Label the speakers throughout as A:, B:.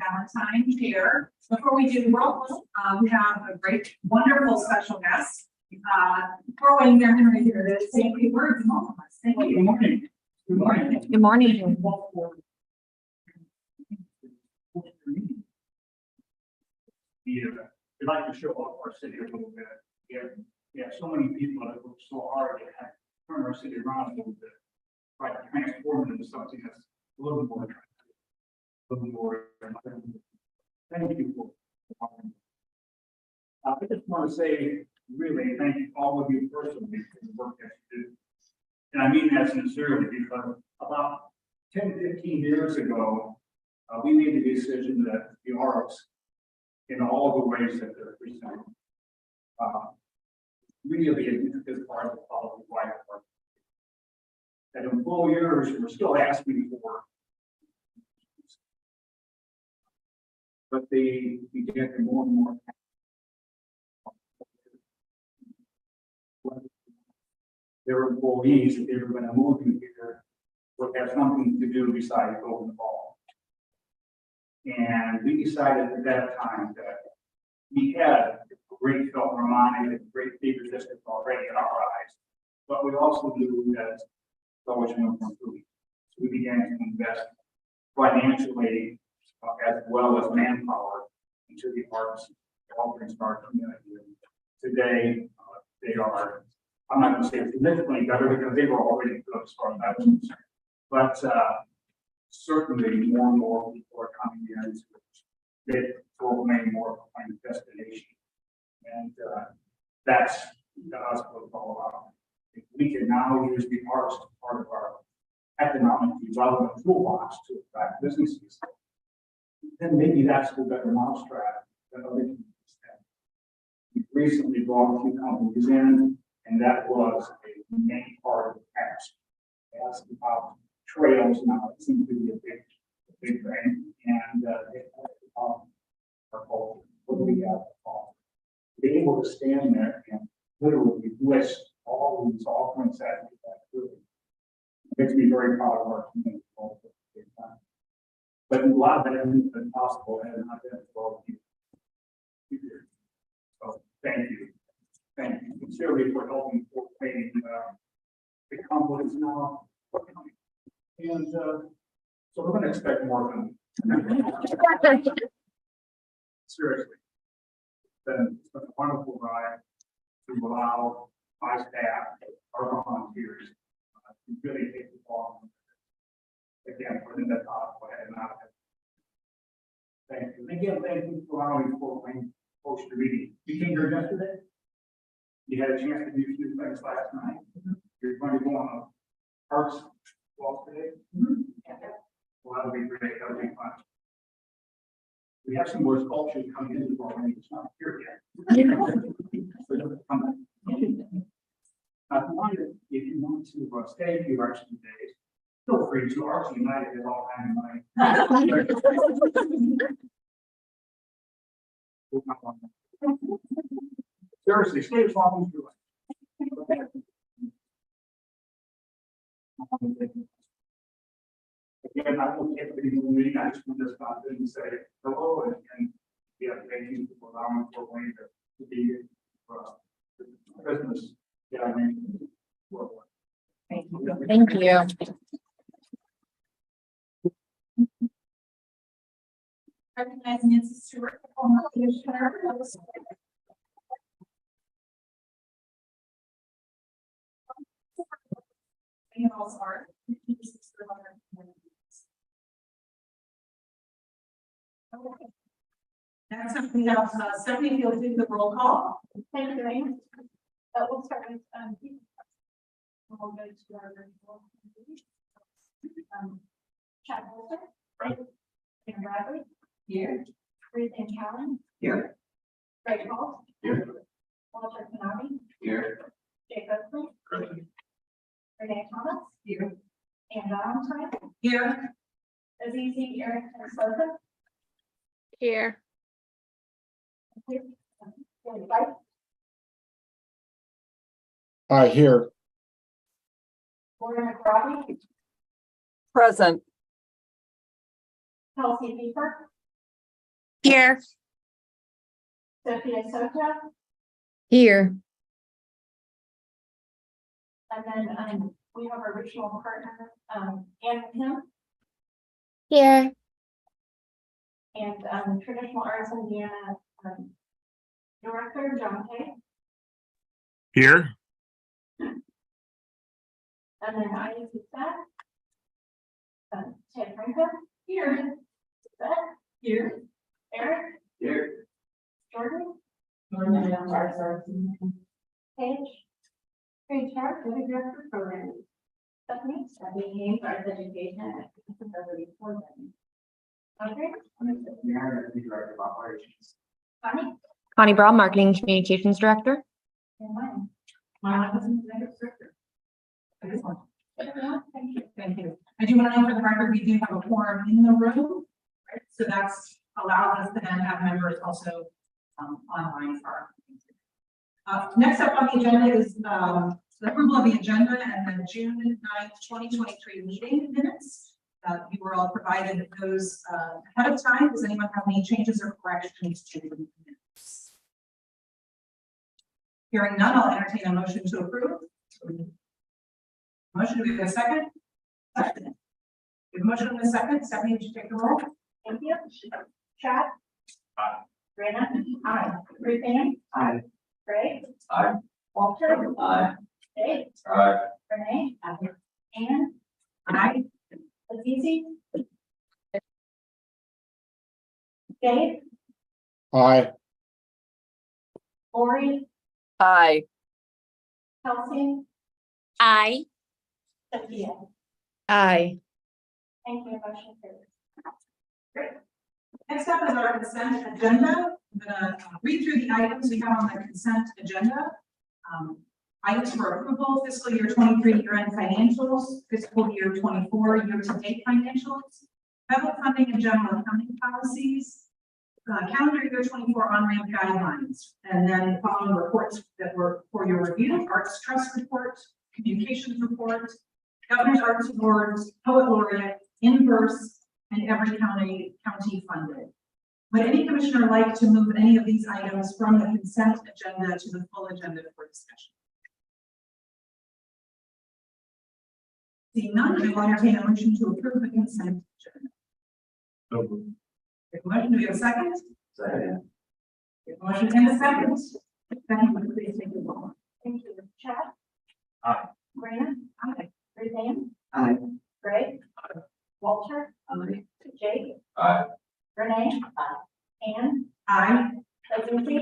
A: Valentine here. Before we do roll call, we have a great, wonderful special guest. Before waiting there, Henry here to say a few words and welcome us. Thank you.
B: Good morning. Good morning.
C: Good morning.
B: We'd like to show off our city a little bit. We have so many people that work so hard to turn our city around a little bit. Try to transform it into something that's a little more attractive. A little more. Thank you for. I just want to say, really, thank all of you personally for the work that you do. And I mean that sincerely because about 10, 15 years ago, we made the decision that the arts, in all the ways that they're presented, really an intricate part of the quality of life. And in 4 years, we're still asking for, but they began to more and more. Their employees, if they were going to move in here, would have something to do besides go in the ball. And we decided at that time that we had a great Philharmonic and great theater district already in our eyes, but we also knew that always room for improvement. So we began to invest financially as well as manpower into the arts, altering our community. Today, they are, I'm not going to say significantly better because they were already good as far as that was concerned, but certainly more and more people are coming in to get to remain more of a kind of destination. And that's us what it's all about. If we can now use the arts as part of our economic development toolbox to attract businesses, then maybe that's the better mousetrap that other people have. We recently brought a few companies in, and that was a main part of the past. As about trails now, it seems to be a big thing, and our culture, what do we have? Being able to stand there and literally list all these offerings that we have really makes me very proud of our community. But a lot of it hasn't been possible and not been for all of you. So thank you. Thank you sincerely for helping making the complex now. And so we're going to expect more of them. Seriously. It's been a wonderful ride to allow my staff, our volunteers, to really take the ball. Again, putting that top ahead and out. Thank you. Again, thank you for allowing me for host the meeting. You came here yesterday? You had a chance to do a few things last night. You're going to go on a arts walk today? Well, that'll be great. That'll be fun. We have some more sculptures coming in the morning. It's not here yet. If you want to stay a few extra days, feel free to. Arts United is all kind of money. Seriously, stay as long as you like. Again, I will take the meeting. I just want to stop and say hello and thank you for allowing for Wayne to be here for Christmas. Yeah, I mean,
C: Thank you. Thank you.
A: Recognizing Nancy Stewart, former commissioner. Art. Okay. Next up, we have Stephanie, you'll do the roll call.
D: Thank you, Amy. We'll start with, we'll go to our virtual. Chad Bolter.
B: Right.
D: Dan Bradley.
A: Here.
D: Ruth Ann Callan.
A: Here.
D: Greg Hall.
B: Here.
D: Walter Canali.
B: Here.
D: Jake Oakley. Renee Thomas.
A: Here.
D: Ann Valentine.
A: Here.
D: Azizi Eric Sosa.
C: Here.
E: Hi, here.
D: Lauren McRobbie.
C: Present.
D: Kelsey Beaver.
C: Here.
D: Sophia Soto,
C: Here.
D: and then, we have our regional partner, Ann Kim,
C: Here.
D: and, Traditional Arts Indiana, Director John Kay,
E: Here.
D: and then I use that. Ted Franklin, here, Seth, here, Eric,
B: Here.
D: Jordan, Paige, Sharp, Deputy Director of Programming. Stephanie Hayes, Arts Education and Accessibility Program. Okay,
B: Mayor, the Director of Operations.
D: Connie,
C: Connie Braun, Marketing Communications Director.
D: and mine.
A: My husband's executive director. Excellent.
D: Thank you.
A: Thank you. I do want to know for the record, we do have a quorum in the room, right? So that's allows us to then have members also online for our meetings. Next up on the agenda is the approval of the agenda and the June 9th, 2023 meeting minutes. You were all provided those ahead of time. Does anyone have any changes or corrections to the minutes? Hearing none, I'll entertain a motion to approve. Motion, do we have a second? Second. We have a motion and a second. Stephanie, would you take the roll?
D: Thank you. Chad.
B: Aye.
D: Rena. Aye. Ruth Ann.
B: Aye.
D: Greg.
B: Aye.
D: Walter.
B: Aye.
D: Dave.
B: Aye.
D: Renee. Ann.
A: Aye.
D: Azizi. Dave.
E: Aye.
D: Lori.
C: Aye.
D: Kelsey.
C: Aye.
D: Sophia.
C: Aye.
D: Thank you. Motion carries.
A: Great. Next up is our consent agenda. I'm gonna read through the items we have on the consent agenda. Items for approval, fiscal year 23 year-end financials, fiscal year 24 year-to-date financials, federal funding and general accounting policies, calendar year 24 on-ramp guidelines, and then the following reports that were for your review: Arts Trust report, communications report, Governor's Arts Awards, Poet Laureate, Inverse, and every county funded. Would any commissioner like to move any of these items from the consent agenda to the full agenda for discussion? Seeing none, I will entertain a motion to approve the consent agenda. We have a motion, do we have a second?
B: Second.
A: We have a motion and a second. Stephanie, would you please take the roll?
D: Thank you. Chad.
B: Aye.
D: Rena.
A: Aye.
D: Ruth Ann.
B: Aye.
D: Greg. Walter.
A: Aye.
D: Jake.
B: Aye.
D: Renee. Ann.
A: Aye.
D: Azizi.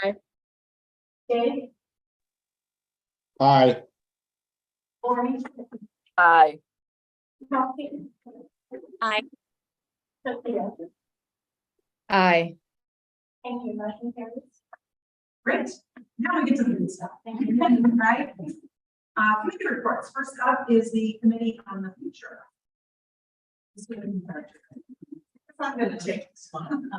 C: Aye.
D: Dave.
E: Aye.
D: Lori.
C: Aye.
D: Kelsey.
C: Aye.
D: Sophia.
C: Aye.
D: Thank you. Motion carries.
A: Great. Now we get to the good stuff.
D: Thank you.
A: Right? Committee reports. First up is the Committee on the Future. It's not going to take this one.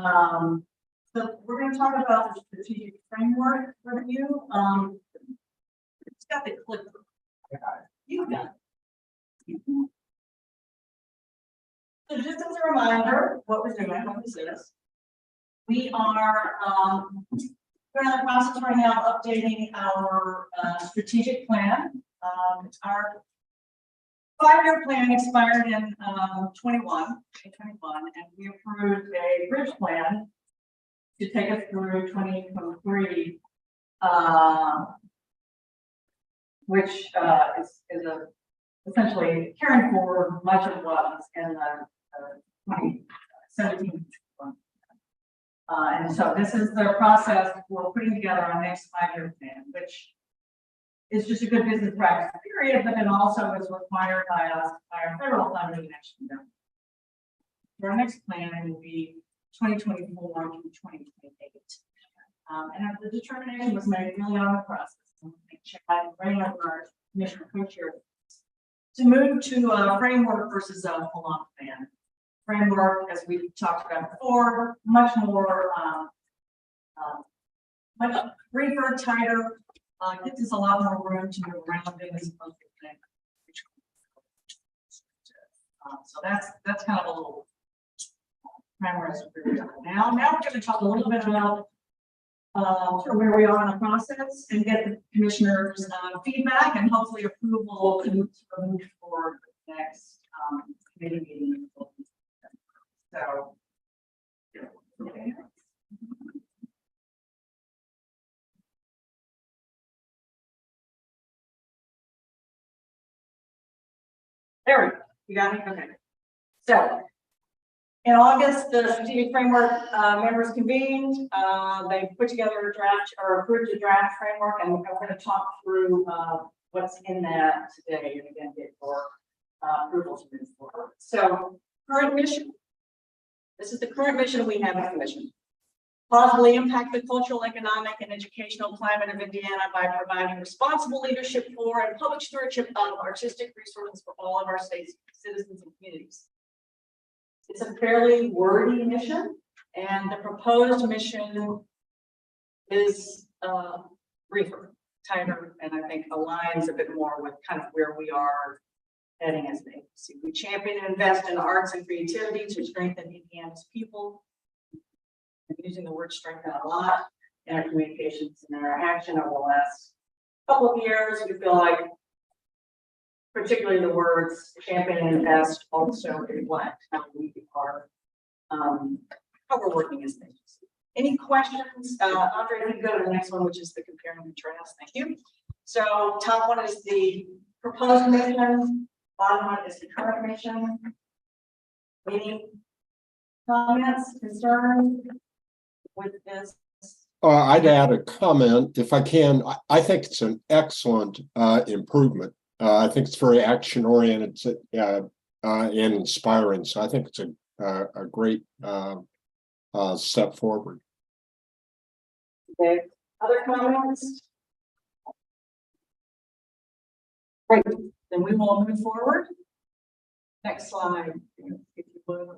A: So we're going to talk about the strategic framework review. It's got the clip. You got it. So just as a reminder, what we're doing, what this is, we are we're in the process right now of updating our strategic plan. Our 5-year plan expired in 2021, and we approved a bridge plan to take us through 2023, which is essentially carrying forward much of what was in the 2017 one. And so this is the process for putting together our next 5-year plan, which is just a good business practice period, but it also is required by us, by our federal funding action. Our next plan will be 2024 to 2028. And the determination was made really on the process. Chad bring up our commissioner co-chair to move to a framework versus a full-on plan. Framework, as we talked about before, much more, much briefer, tighter, gives us a lot more room to move around in as opposed to plan. So that's kind of a little Cameras are very helpful. Now we're going to talk a little bit about sort of where we are in the process and get the commissioners' feedback and hopefully approval to move forward with the next committee meeting. So. Okay. There we go. You got me? Okay. So in August, the strategic framework members convened. They put together a draft or approved a draft framework, and we're going to talk through what's in that today and again get for approval to move forward. So current mission. This is the current mission we have as a mission. Positively impact the cultural, economic, and educational climate of Indiana by providing responsible leadership for and public stewardship of artistic resources for all of our state's citizens and communities. It's a fairly wordy mission, and the proposed mission is briefer, tighter, and I think aligns a bit more with kind of where we are heading as an agency. We champion and invest in arts and creativity to strengthen Indiana's people. I'm using the word strengthen a lot in our communications and interaction over the last couple of years. We feel like, particularly the words champion and invest, also reflect how we are, how we're working as an agency. Any questions? Andre, we can go to the next one, which is the compare and contrast. Thank you. So, top one is the proposed mission. Bottom one is the current mission. Any comments, concerns with this?
E: I'd add a comment if I can. I think it's an excellent improvement. I think it's very action oriented and inspiring. So I think it's a great step forward.
A: Okay. Other comments? Great. Then we will move forward. Next slide. If you would.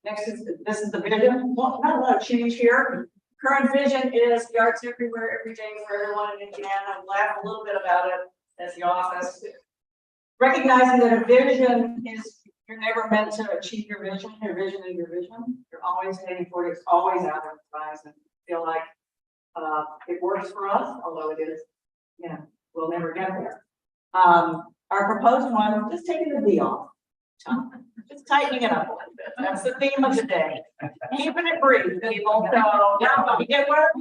A: Next is this is the vision. Well, not a lot of change here. Current vision is the arts everywhere, every day for everyone in Indiana. Laugh a little bit about it as the office. Recognizing that a vision is you're never meant to achieve your vision. Your vision is your vision. You're always heading for it. It's always out on the horizon. Feel like it works for us, although it is, you know, we'll never get there. Our proposed one, just taking the D off. Just tightening it up a little bit. That's the theme of the day. Keeping it brief, people. So now we get where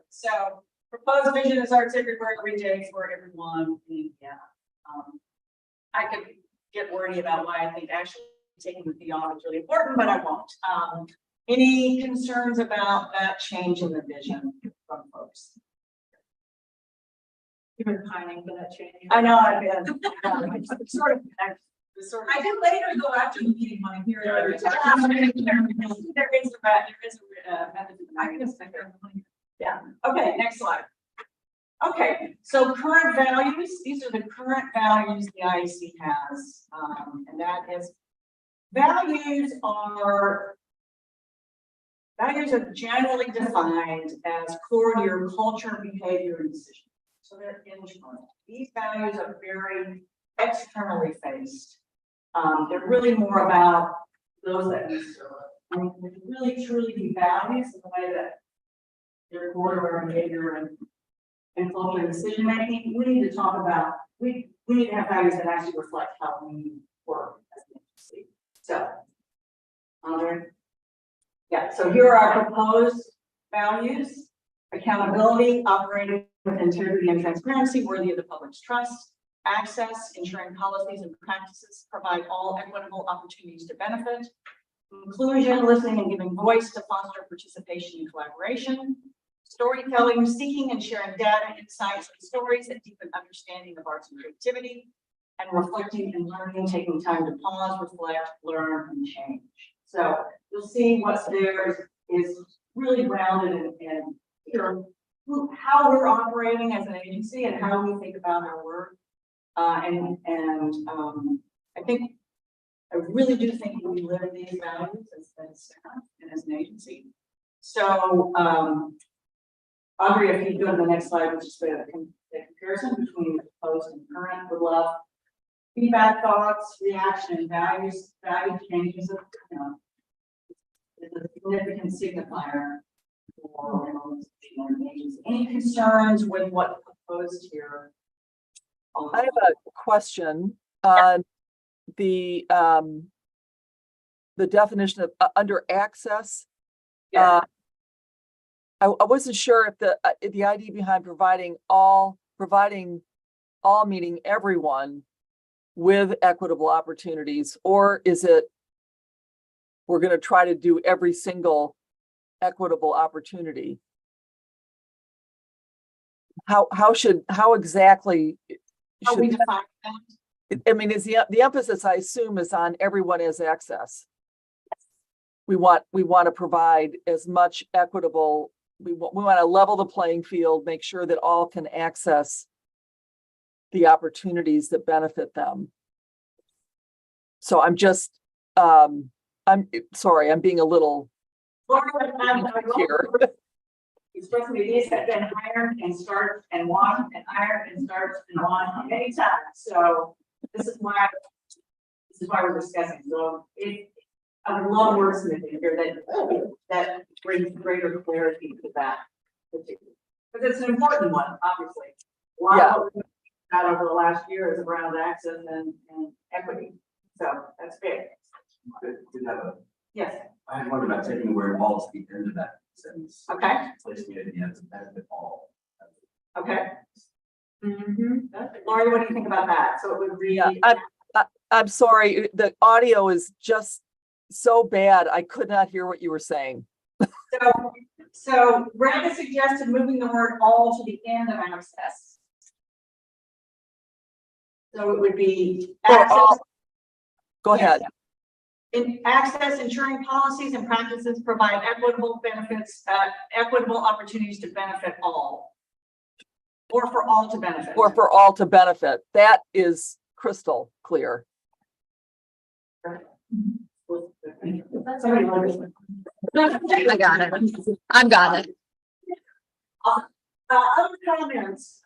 A: so proposed vision is arts everywhere, every day for everyone. Yeah. I could get wordy about why I think actually taking the D off is really important, but I won't. Any concerns about that change in the vision from folks? You've been pining for that change. I know I've been. Sort of. I did later go after the meeting when I hear it. There is a method. Yeah. Okay. Next slide. Okay. So current values. These are the current values the IEC has, and that is values are generally defined as core to your culture, behavior, and decision. So they're internal. These values are very externally faced. They're really more about those that we serve. I mean, they really truly be values in the way that they're core to our behavior and culture and decision making. We need to talk about, we need to have values that actually reflect how we work as an agency. So, Andre? Yeah, so here are our proposed values: accountability, operating with integrity and transparency, worthy of the public's trust; access, ensuring policies and practices provide all equitable opportunities to benefit; inclusion, listening and giving voice to foster participation and collaboration; storytelling, seeking and sharing data, insights, and stories that deepen understanding of arts and creativity; and reflecting and learning, taking time to pause, reflect, learn, and change. So you'll see what's there is really grounded in how we're operating as an agency and how we think about our work. I think I really do think we live these values as staff and as an agency. So, Audrey, if you go to the next slide, which is the comparison between the proposed and current, would love feedback, thoughts, reaction, and value changes.
F: significant signifier for government agency. Any concerns with what's proposed here?
G: I have a question on the definition of under access.
F: Yeah.
G: I wasn't sure if the idea behind providing all meaning everyone with equitable opportunities, or is it we're going to try to do every single equitable opportunity? How exactly
F: How we
G: should,
F: define that?
G: I mean, is the emphasis, I assume, is on everyone has access. We want to provide as much equitable, we want to level the playing field, make sure that all can access the opportunities that benefit them. So I'm just, I'm sorry, I'm being a little here.
F: Express medias have been hired and start and want and hired and start and want many times. So this is why we're discussing. So I would love wordsmithing here that brings greater clarity to that. Because it's an important one, obviously. A lot of what we've got over the last year is around access and equity. So that's big. Yes.
H: I had wondered about taking the word all to the end of that sentence.
F: Okay.
H: Placing it at the end to benefit all.
F: Okay. Laurie, what do you think about that? So it would read.
G: Yeah, I'm sorry, the audio is just so bad. I could not hear what you were saying.
F: So Brenda suggested moving the word all to the end of access. So it would be
G: Or
F: access.
G: all. Go
F: Yes.
G: ahead.
F: In access, ensuring policies and practices provide equitable benefits, equitable opportunities to benefit all. Or for all to benefit.
G: Or for all to benefit. That is crystal clear.
F: Somebody let us-
C: I got it. I've got it.
F: Other comments,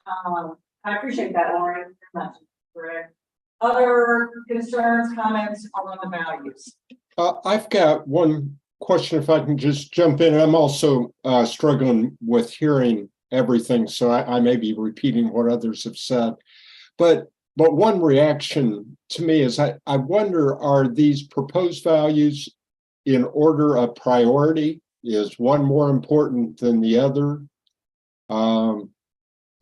F: I appreciate that, Laurie, very much. Correct. Other concerns, comments on the values?
E: I've got one question, if I can just jump in. I'm also struggling with hearing everything, so I may be repeating what others have said. But one reaction to me is I wonder, are these proposed values in order of priority? Is one more important than the other?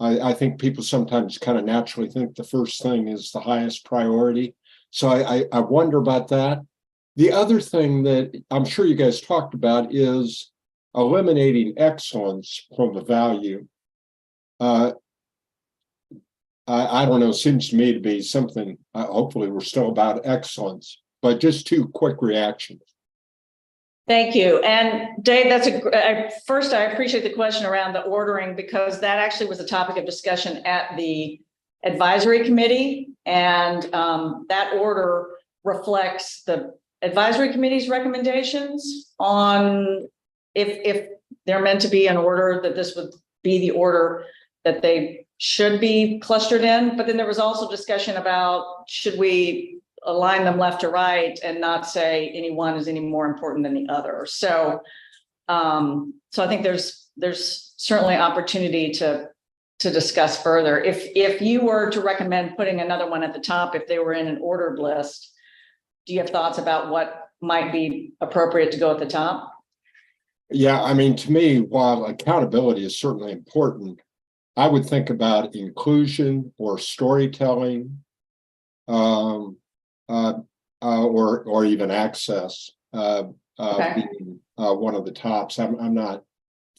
E: I think people sometimes kind of naturally think the first thing is the highest priority. So I wonder about that. The other thing that I'm sure you guys talked about is eliminating excellence from the value. I don't know, seems to me to be something, hopefully we're still about excellence, but just two quick reactions.
I: Thank you. And Dave, first, I appreciate the question around the ordering, because that actually was a topic of discussion at the advisory committee. And that order reflects the advisory committee's recommendations on if they're meant to be in order, that this would be the order that they should be clustered in. But then there was also discussion about, should we align them left to right and not say any one is any more important than the other. So I think there's certainly opportunity to discuss further. If you were to recommend putting another one at the top, if they were in an ordered list, do you have thoughts about what might be appropriate to go at the top?
E: Yeah, I mean, to me, while accountability is certainly important, I would think about inclusion or storytelling, or even access being one of the tops. I'm not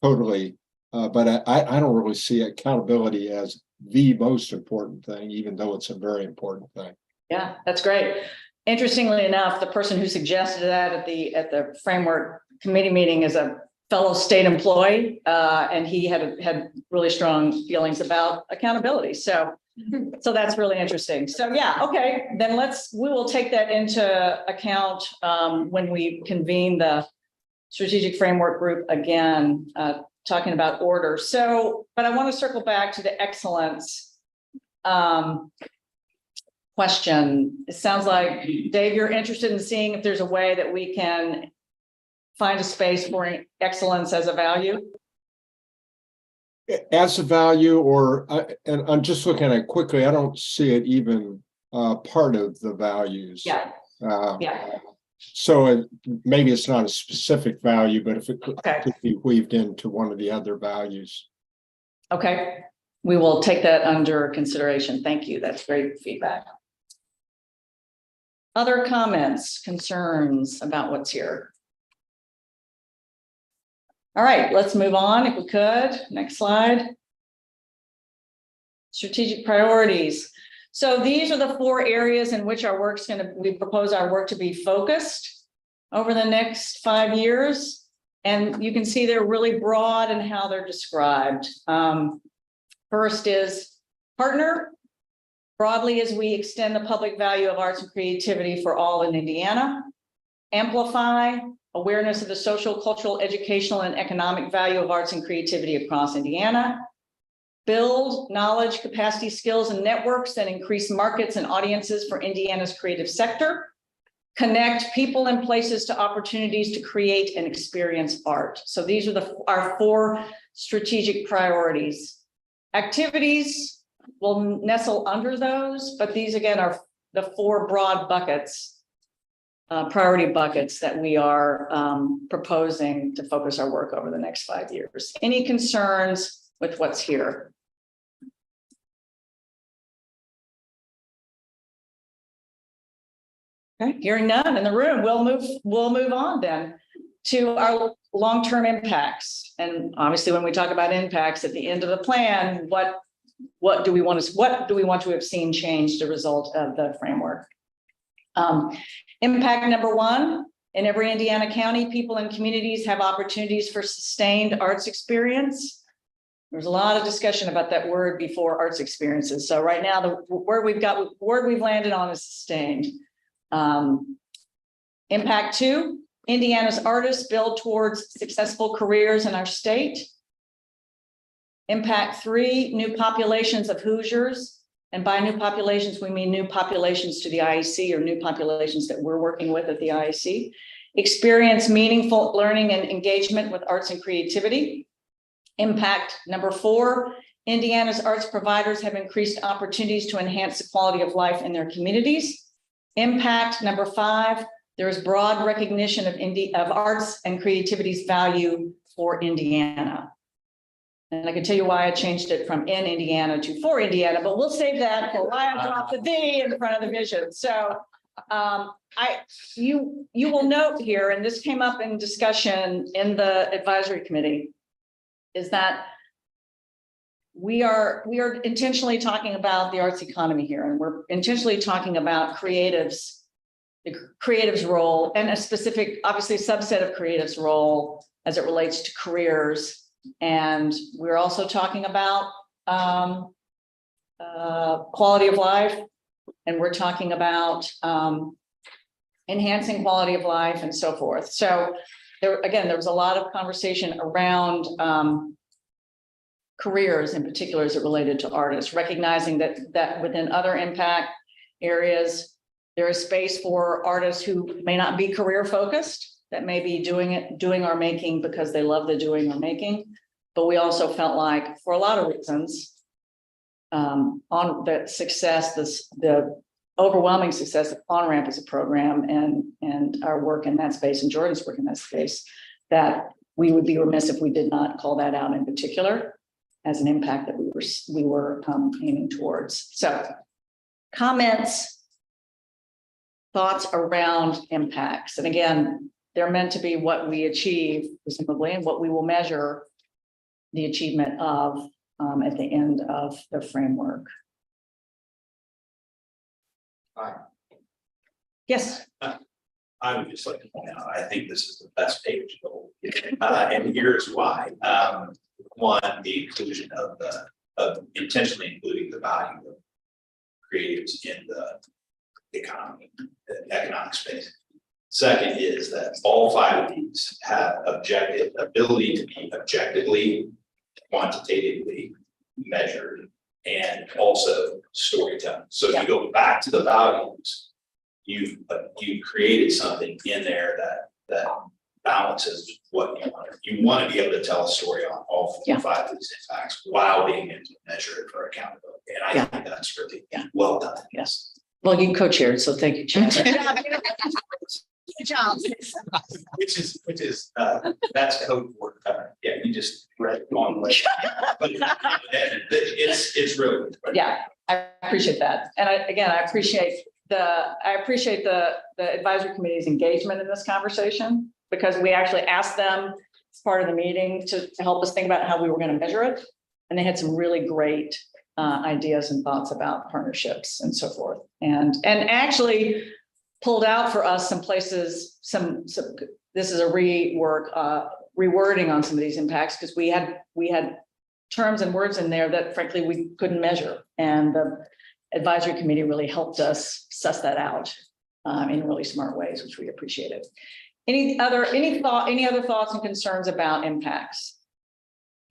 E: totally, but I don't really see accountability as the most important thing, even though it's a very important thing.
I: Yeah, that's great. Interestingly enough, the person who suggested that at the framework committee meeting is a fellow state employee, and he had really strong feelings about accountability. So that's really interesting. So yeah, okay, then we will take that into account when we convene the strategic framework group again, talking about order. So, but I want to circle back to the excellence question. It sounds like, Dave, you're interested in seeing if there's a way that we can find a space for excellence as a value?
E: As a value, or, and I'm just looking at it quickly, I don't see it even part of the values.
I: Yeah,
E: Uh,
I: yeah,
E: So maybe it's not a specific value, but if it could
I: okay,
E: be weaved into one of the other values.
I: okay. We will take that under consideration. Thank you. That's great feedback. Other comments, concerns about what's here? All right, let's move on if we could. Next slide. Strategic priorities. So these are the 4 areas in which our work's we propose our work to be focused over the next 5 years. And you can see they're really broad in how they're described. First is partner. Broadly, as we extend the public value of arts and creativity for all in Indiana. Amplify awareness of the social, cultural, educational, and economic value of arts and creativity across Indiana. Build knowledge, capacity, skills, and networks that increase markets and audiences for Indiana's creative sector. Connect people and places to opportunities to create and experience art. So these are our 4 strategic priorities. Activities will nestle under those, but these again are the 4 broad buckets, priority buckets that we are proposing to focus our work over the next 5 years. Any concerns with what's here? Okay, hearing none in the room, we'll move on then to our long-term impacts. And obviously, when we talk about impacts at the end of the plan, what do we want to have seen change as a result of the framework? Impact number 1, in every Indiana county, people and communities have opportunities for sustained arts experience. There's a lot of discussion about that word before, arts experiences. So right now, the word we've landed on is sustained. Impact 2, Indiana's artists build towards successful careers in our state. Impact 3, new populations of Hoosiers. And by new populations, we mean new populations to the IEC or new populations that we're working with at the IEC. Experience meaningful learning and engagement with arts and creativity. Impact number 4, Indiana's arts providers have increased opportunities to enhance the quality of life in their communities. Impact number 5, there is broad recognition of arts and creativity's value for Indiana. And I can tell you why I changed it from in Indiana to for Indiana, but we'll save that for why I dropped the D in front of the vision. So you will note here, and this came up in discussion in the advisory committee, is that we are intentionally talking about the arts economy here, and we're intentionally talking about creatives, the creatives role, and a specific, obviously, subset of creatives role as it relates to careers. And we're also talking about quality of life, and we're talking about enhancing quality of life and so forth. So there was a lot of conversation around careers in particular as it related to artists, recognizing that within other impact areas, there is space for artists who may not be career focused, that may be doing our making because they love the doing or making. But we also felt like, for a lot of reasons, on the success, the overwhelming success of On-Ramp as a program and our work in that space and Jordan's work in that space, that we would be remiss if we did not call that out in particular as an impact that we were aiming towards. So, comments, thoughts around impacts, and again, they're meant to be what we achieve, presumably, and what we will measure the achievement of at the end of the framework.
J: Hi.
I: Yes.
J: I would just like to point out, I think this is the best page of the whole, and here's why. One, the inclusion of intentionally including the value of creatives in the economy, the economic space. Second is that all 5 of these have ability to be objectively, quantitatively measured, and also storytelling. So if you go back to the values, you've created something in there that balances balances what you want to be able to tell a story on all
I: Yeah.
J: 5 of these impacts while being able to measure it for accountability. And I
I: Yeah.
J: think that's really
I: Yeah.
J: well done.
I: Yes. Well, you co-chaired, so thank you, Chair.
C: Good job.
J: Which is, that's code for, yeah, you just read it on way. But it's really.
I: Yeah, I appreciate that. And I appreciate the advisory committee's engagement in this conversation, because we actually asked them as part of the meeting to help us think about how we were going to measure it. And they had some really great ideas and thoughts about partnerships and so forth. And actually pulled out for us some places, some this is a rewording on some of these impacts, because we had terms and words in there that frankly we couldn't measure. And the advisory committee really helped us suss that out in really smart ways, which we appreciated. Any other thoughts and concerns about impacts?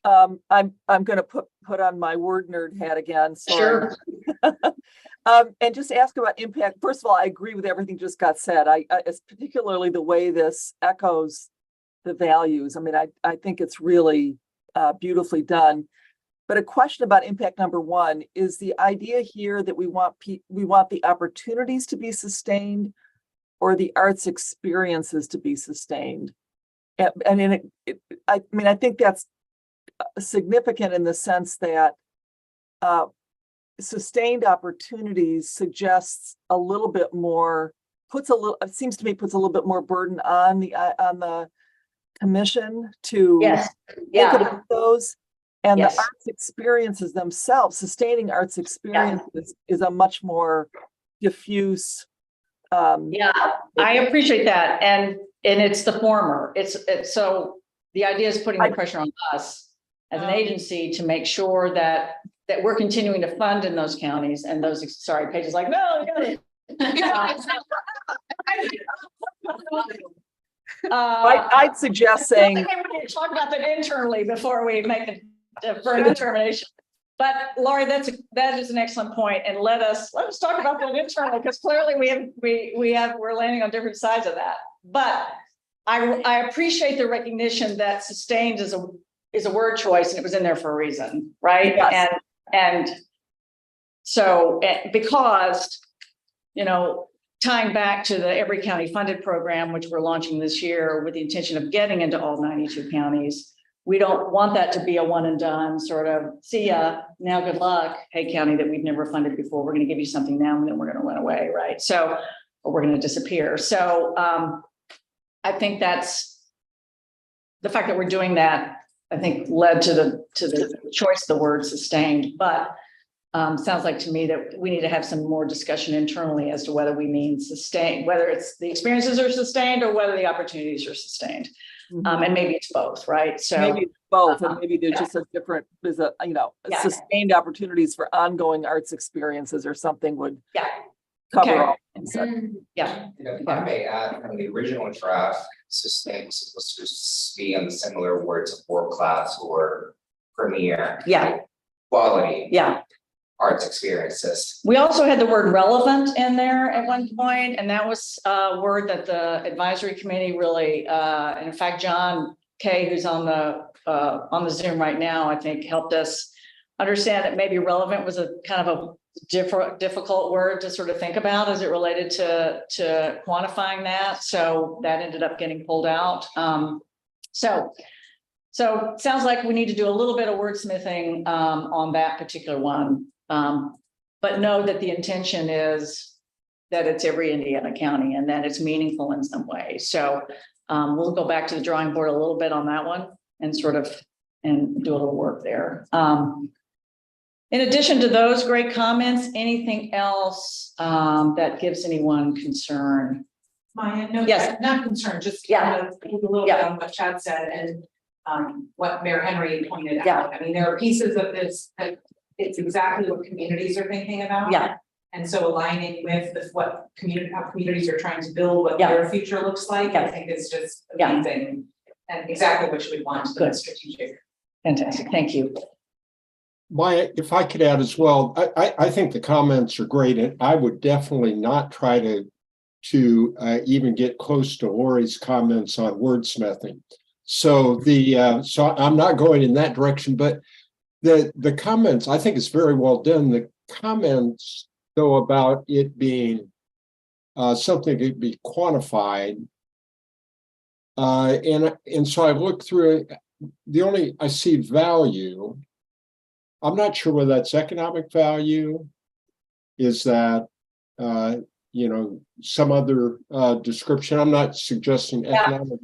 G: I'm going to put on my word nerd hat again. Sorry.
I: Sure.
G: And just ask about impact. First of all, I agree with everything just got said. It's particularly the way this echoes the values. I mean, I think it's really beautifully done. But a question about impact number 1 is the idea here that we want the opportunities to be sustained, or the arts experiences to be sustained. And I think that's significant in the sense that sustained opportunities suggests a little bit more, puts a little bit more burden on the commission to
I: Yes.
G: think
I: Yeah.
G: about those. And
I: Yes.
G: the arts experiences themselves, sustaining arts experiences is a much more diffuse.
I: Yeah, I appreciate that. And it's the former. It's so the idea is putting the pressure on us as an agency to make sure that we're continuing to fund in those counties and those, sorry, Paige is like, no, you got it.
G: I'd suggest saying,
I: We need to talk about that internally before we make a further determination. But Laurie, that is an excellent point, and let us talk about that internally, because clearly we're landing on different sides of that. But I appreciate the recognition that sustained is a word choice, and it was in there for a reason, right?
G: Yes.
I: And so because, tying back to the Every County Funded program, which we're launching this year with the intention of getting into all 92 counties, we don't want that to be a one and done sort of, see ya, now good luck, hey county that we've never funded before, we're going to give you something now and then we're going to run away, right? So, or we're going to disappear. So I think that's the fact that we're doing that, I think led to the choice of the word sustained, but sounds like to me that we need to have some more discussion internally as to whether we mean sustained, whether it's the experiences are sustained or whether the opportunities are sustained. And maybe it's both, right? So
G: maybe it's both, and maybe there's just sustained opportunities for ongoing arts experiences or something would cover
I: Okay.
G: all. So,
I: yeah.
K: If I may add, from the original draft, sustained was supposed to be on the similar words of world-class or premier.
I: Yeah.
K: Quality.
I: Yeah.
K: Arts experiences.
I: We also had the word relevant in there at one point, and that was a word that the advisory committee really, and in fact, John Kay, who's on the Zoom right now, I think helped us understand that maybe relevant was a kind of a difficult word to sort of think about as it related to quantifying that. So that ended up getting pulled out. So sounds like we need to do a little bit of wordsmithing on that particular one. But know that the intention is that it's every Indiana county and that it's meaningful in some way. So we'll go back to the drawing board a little bit on that one and and do a little work there. In addition to those great comments, anything else that gives anyone concern?
A: Maya, no,
I: Yes.
A: not concerned, just
I: Yeah.
A: kind of a little bit on what Chad said and what Mayor Henry pointed out. I mean, there are pieces of this that it's exactly what communities are thinking about.
I: Yeah.
A: And so aligning with how communities are trying to build what their future looks like, I think is just amazing. And exactly what you would want to be strategic.
I: Fantastic, thank you.
E: Maya, if I could add as well, I think the comments are great, and I would definitely not try to to even get close to Lori's comments on wordsmithing. So so I'm not going in that direction, but the comments, I think it's very well done. The comments though about it being something that could be quantified. And so I looked through it. I see value. I'm not sure whether that's economic value. Is that some other description? I'm not suggesting economic,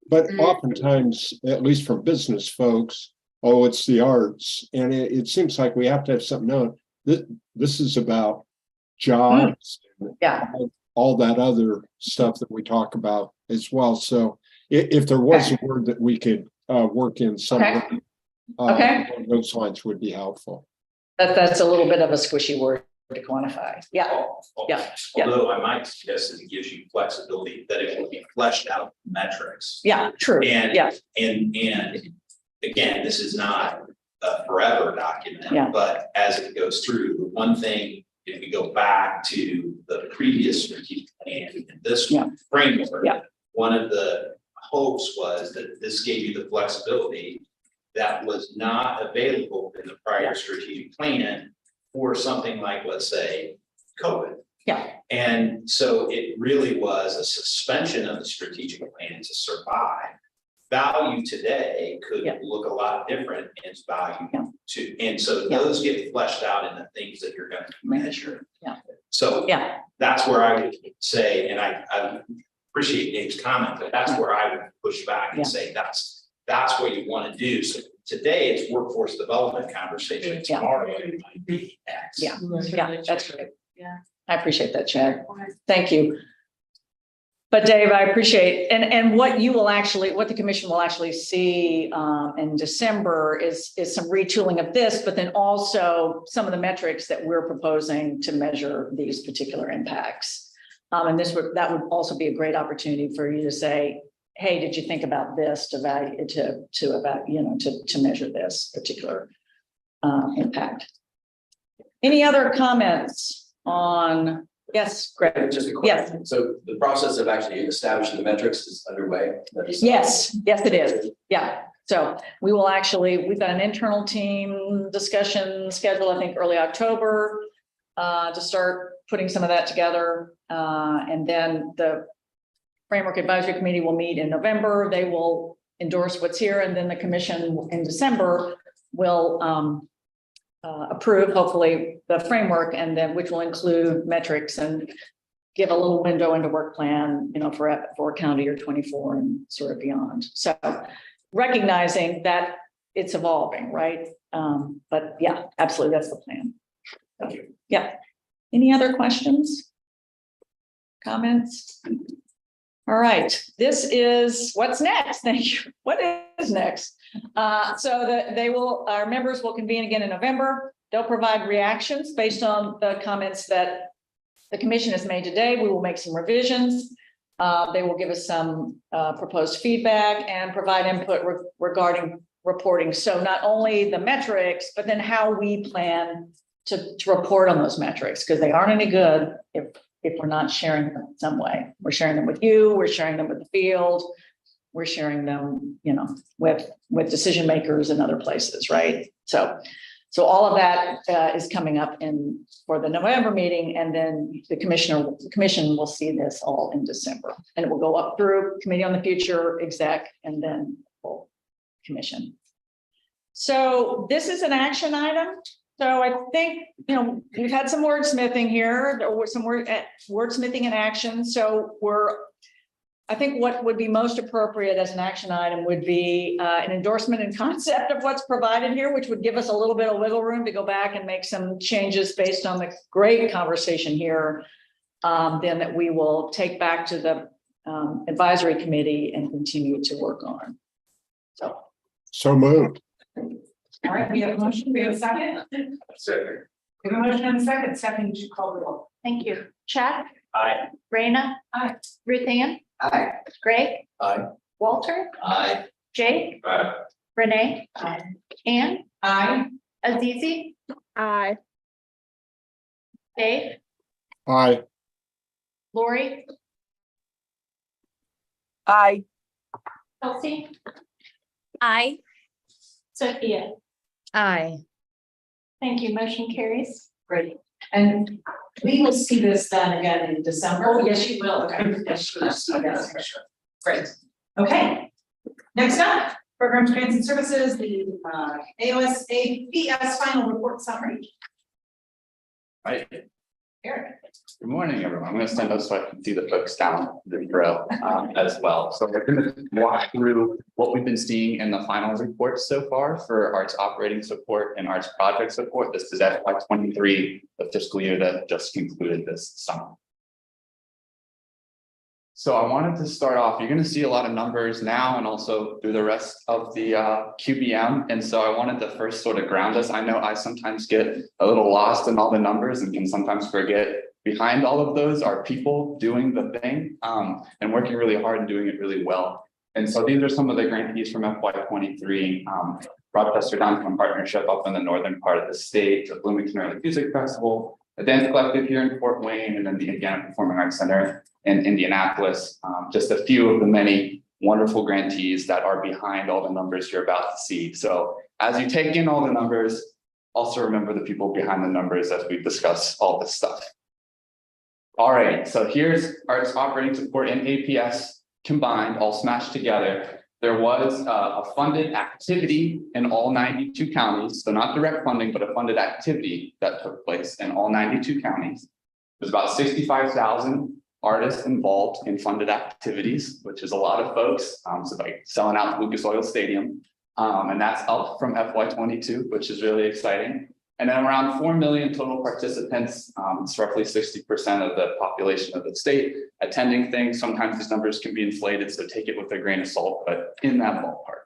E: but oftentimes, at least from business folks, oh, it's the arts, and it seems like we have to have something known. This is about jobs, all that other stuff that we talk about as well. So if there was a word that we could work in some way, along those lines would be helpful.
I: That's a little bit of a squishy word to quantify. Yeah.
J: Although I might suggest that it gives you flexibility, that it will be fleshed out metrics.
I: Yeah, true.
J: And
I: yeah.
J: And again, this is not a forever document, but as it goes through, the one thing, if we go back to the previous strategic plan and this framework, one of the hopes was that this gave you the flexibility that was not available in the prior strategic plan for something like, let's say, COVID.
I: Yeah.
J: And so it really was a suspension of the strategic plan to survive. Value today could look a lot different in its value to, and so those get fleshed out in the things that you're going to measure. So that's where I would say, and I appreciate Dave's comment, but that's where I would push back and say that's what you want to do. So today it's workforce development conversation. Tomorrow it might be X.
I: Yeah, that's great. Yeah, I appreciate that, Chad. Thank you. But Dave, I appreciate, and what the commission will actually see in December is some retooling of this, but then also some of the metrics that we're proposing to measure these particular impacts. And that would also be a great opportunity for you to say, hey, did you think about this to measure this particular impact? Any other comments on? Yes, Greg.
H: Just a question. So the process of actually establishing the metrics is underway.
I: Yes, it is. Yeah. So we've got an internal team discussion scheduled, I think, early October to start putting some of that together. And then the Framework Advisory Committee will meet in November. They will endorse what's here. And then the commission in December will approve, hopefully, the framework, and then which will include metrics and give a little window into work plan, for calendar year 24 and sort of beyond. So recognizing that it's evolving, right? But yeah, absolutely, that's the plan.
J: Thank you.
I: Yeah. Any other questions? Comments? All right, this is what's next. Thank you. What is next? So our members will convene again in November. They'll provide reactions based on the comments that the commission has made today. We will make some revisions. They will give us some proposed feedback and provide input regarding reporting. So not only the metrics, but then how we plan to report on those metrics, because they aren't any good if we're not sharing them in some way. We're sharing them with you, we're sharing them with the field, we're sharing them, with decision makers and other places, right? So all of that is coming up for the November meeting, and then the commission will see this all in December, and it will go up through Committee on the Future, exec, and then full commission. So this is an action item. So I think, we've had some wordsmithing here, there was some wordsmithing in action. So I think what would be most appropriate as an action item would be an endorsement and concept of what's provided here, which would give us a little bit of wiggle room to go back and make some changes based on the great conversation here. Then that we will take back to the advisory committee and continue to work on.
E: So moved.
A: All right, we have a motion. We have a second.
H: Second.
A: We have a motion and a second. Second, you should call the roll.
C: Thank you. Chad?
J: Aye.
C: Raina?
A: Aye.
C: Ruth Ann?
H: Aye.
C: Greg?
H: Aye.
C: Walter?
H: Aye.
C: Jake?
H: Aye.
C: Renee? Ann?
A: Aye.
C: Azizi?
D: Aye.
C: Dave?
E: Aye.
C: Lori,
G: Aye.
D: Kelsey,
C: Aye.
D: Sophia.
C: Aye.
D: Thank you. Motion carries.
F: Great. And we will see this then again in December.
A: Oh, yes, you will. Okay.
F: Yes, yes, yes, for sure.
A: Great. Okay. Next up, Programs, Grants and Services, the AOSAPS final report summary.
L: Right.
A: Eric.
L: Good morning, everyone. I'm going to stand up so I can see the folks down the row as well. So we're going to walk through what we've been seeing in the final report so far for arts operating support and arts project support. This is FY23, the fiscal year that just concluded this summer. So I wanted to start off, you're going to see a lot of numbers now and also through the rest of the QBM. And so I wanted to first sort of ground us. I know I sometimes get a little lost in all the numbers and can sometimes forget behind all of those are people doing the thing and working really hard and doing it really well. And so these are some of the grantees from FY23, Rochester Downtown Partnership up in the northern part of the state, the Bloomington Early Music Festival, the Dance Collective here in Fort Wayne, and then the Indiana Performing Arts Center in Indianapolis. Just a few of the many wonderful grantees that are behind all the numbers you're about to see. So as you take in all the numbers, also remember the people behind the numbers as we discuss all this stuff. All right, so here's arts operating support and APS combined, all smashed together. There was a funded activity in all 92 counties, so not direct funding, but a funded activity that took place in all 92 counties. There's about 65,000 artists involved in funded activities, which is a lot of folks. So like selling out Lucas Oil Stadium, and that's up from FY22, which is really exciting. And then around 4 million total participants, it's roughly 60% of the population of the state attending things. Sometimes these numbers can be inflated, so take it with a grain of salt, but in that ballpark.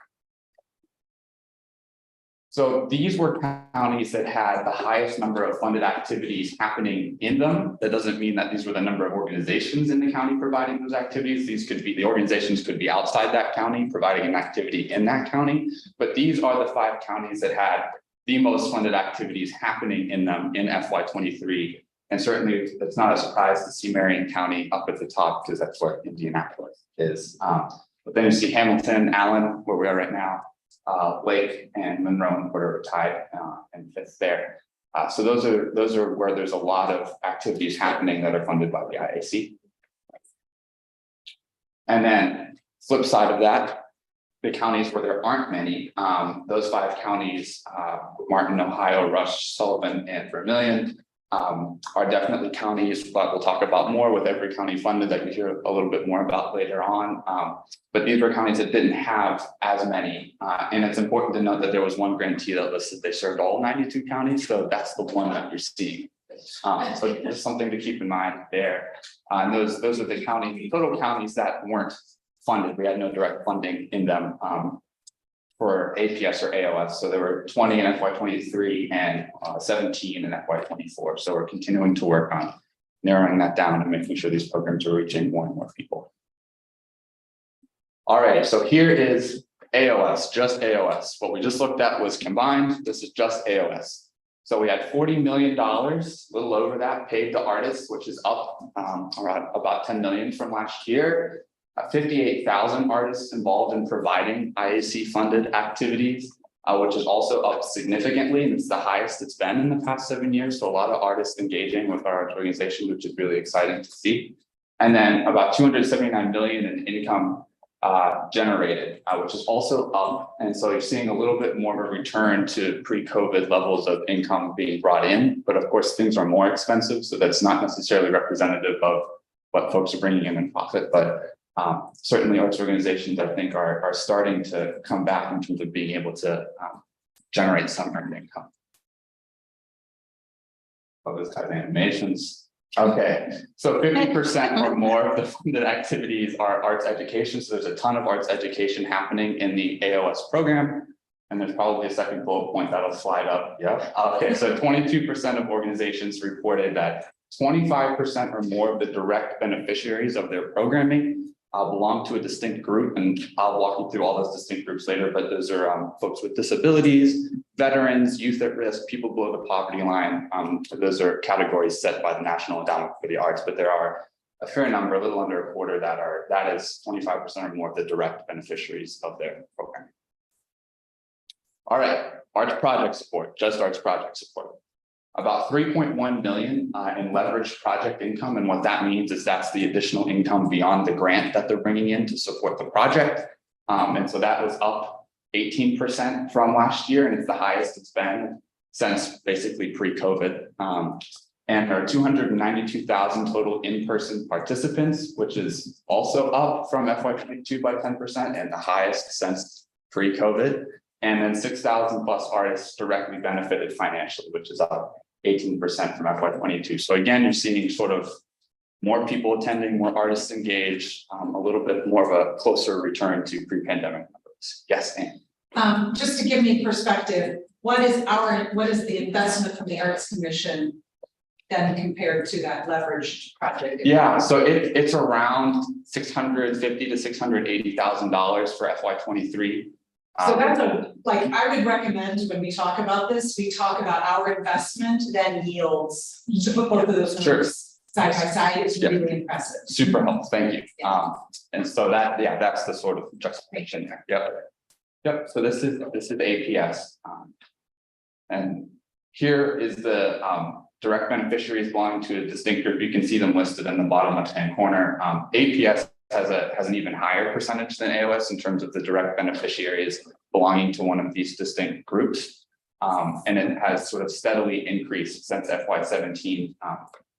L: So these were counties that had the highest number of funded activities happening in them. That doesn't mean that these were the number of organizations in the county providing those activities. These could be, the organizations could be outside that county providing an activity in that county, but these are the 5 counties that had the most funded activities happening in them in FY23. And certainly it's not a surprise to see Marion County up at the top because that's where Indianapolis is. But then you see Hamilton, Allen, where we are right now, Lake and Monroe and Porter are tied and 5th there. So those are where there's a lot of activities happening that are funded by the IAC. And then flip side of that, the counties where there aren't many, those 5 counties, Martin, Ohio, Rush, Sullivan, and Vermilion, are definitely counties, but we'll talk about more with every county funded that you hear a little bit more about later on. But these were counties that didn't have as many. And it's important to note that there was one grantee that listed they served all 92 counties. So that's the one that you're seeing. So just something to keep in mind there. And those are the total counties that weren't funded. We had no direct funding in them for APS or AOS. So there were 20 in FY23 and 17 in FY24. So we're continuing to work on narrowing that down and making sure these programs are reaching more and more people. All right, so here is AOS, just AOS. What we just looked at was combined. This is just AOS. So we had $40 million, a little over that, paid to artists, which is up around about 10 million from last year. 58,000 artists involved in providing IAC funded activities, which is also up significantly. And it's the highest it's been in the past 7 years. So a lot of artists engaging with our organization, which is really exciting to see. And then about 279 million in income generated, which is also up. And so you're seeing a little bit more of a return to pre-COVID levels of income being brought in. But of course, things are more expensive. So that's not necessarily representative of what folks are bringing in profit. But certainly arts organizations, I think, are starting to come back in terms of being able to generate some earned income. Oh, those type of animations. Okay, so 50% or more of the funded activities are arts education. So there's a ton of arts education happening in the AOS program. And there's probably a second bullet point that'll slide up. Yeah. Okay, so 22% of organizations reported that 25% or more of the direct beneficiaries of their programming belong to a distinct group, and I'll walk you through all those distinct groups later, but those are folks with disabilities, veterans, youth at risk, people below the poverty line. Those are categories set by the National Endowment for the Arts, but there are a fair number, a little under a quarter that is 25% or more of the direct beneficiaries of their program. All right, arts project support, just arts project support. About 3.1 million in leveraged project income. And what that means is that's the additional income beyond the grant that they're bringing in to support the project. And so that was up 18% from last year, and it's the highest it's been since basically pre-COVID. And there are 292,000 total in-person participants, which is also up from FY22 by 10% and the highest since pre-COVID. And then 6,000 plus artists directly benefited financially, which is up 18% from FY22. So again, you're seeing sort of more people attending, more artists engaged, a little bit more of a closer return to pre-pandemic numbers. Yes, Anne.
A: Just to give me perspective, what is the investment from the Arts Commission then compared to that leveraged project?
L: Yeah, so it's around $650,000 to $680,000 for FY23.
A: So that's I would recommend when we talk about this, we talk about our investment, then yields, to put both of those numbers side by side is really impressive.
L: Super helpful, thank you. And so that's the sort of juxtaposition there. Yep, so this is APS. And here is the direct beneficiaries belonging to a distinct group. You can see them listed in the bottom left-hand corner. APS has an even higher percentage than AOS in terms of the direct beneficiaries belonging to one of these distinct groups. And it has sort of steadily increased since FY17.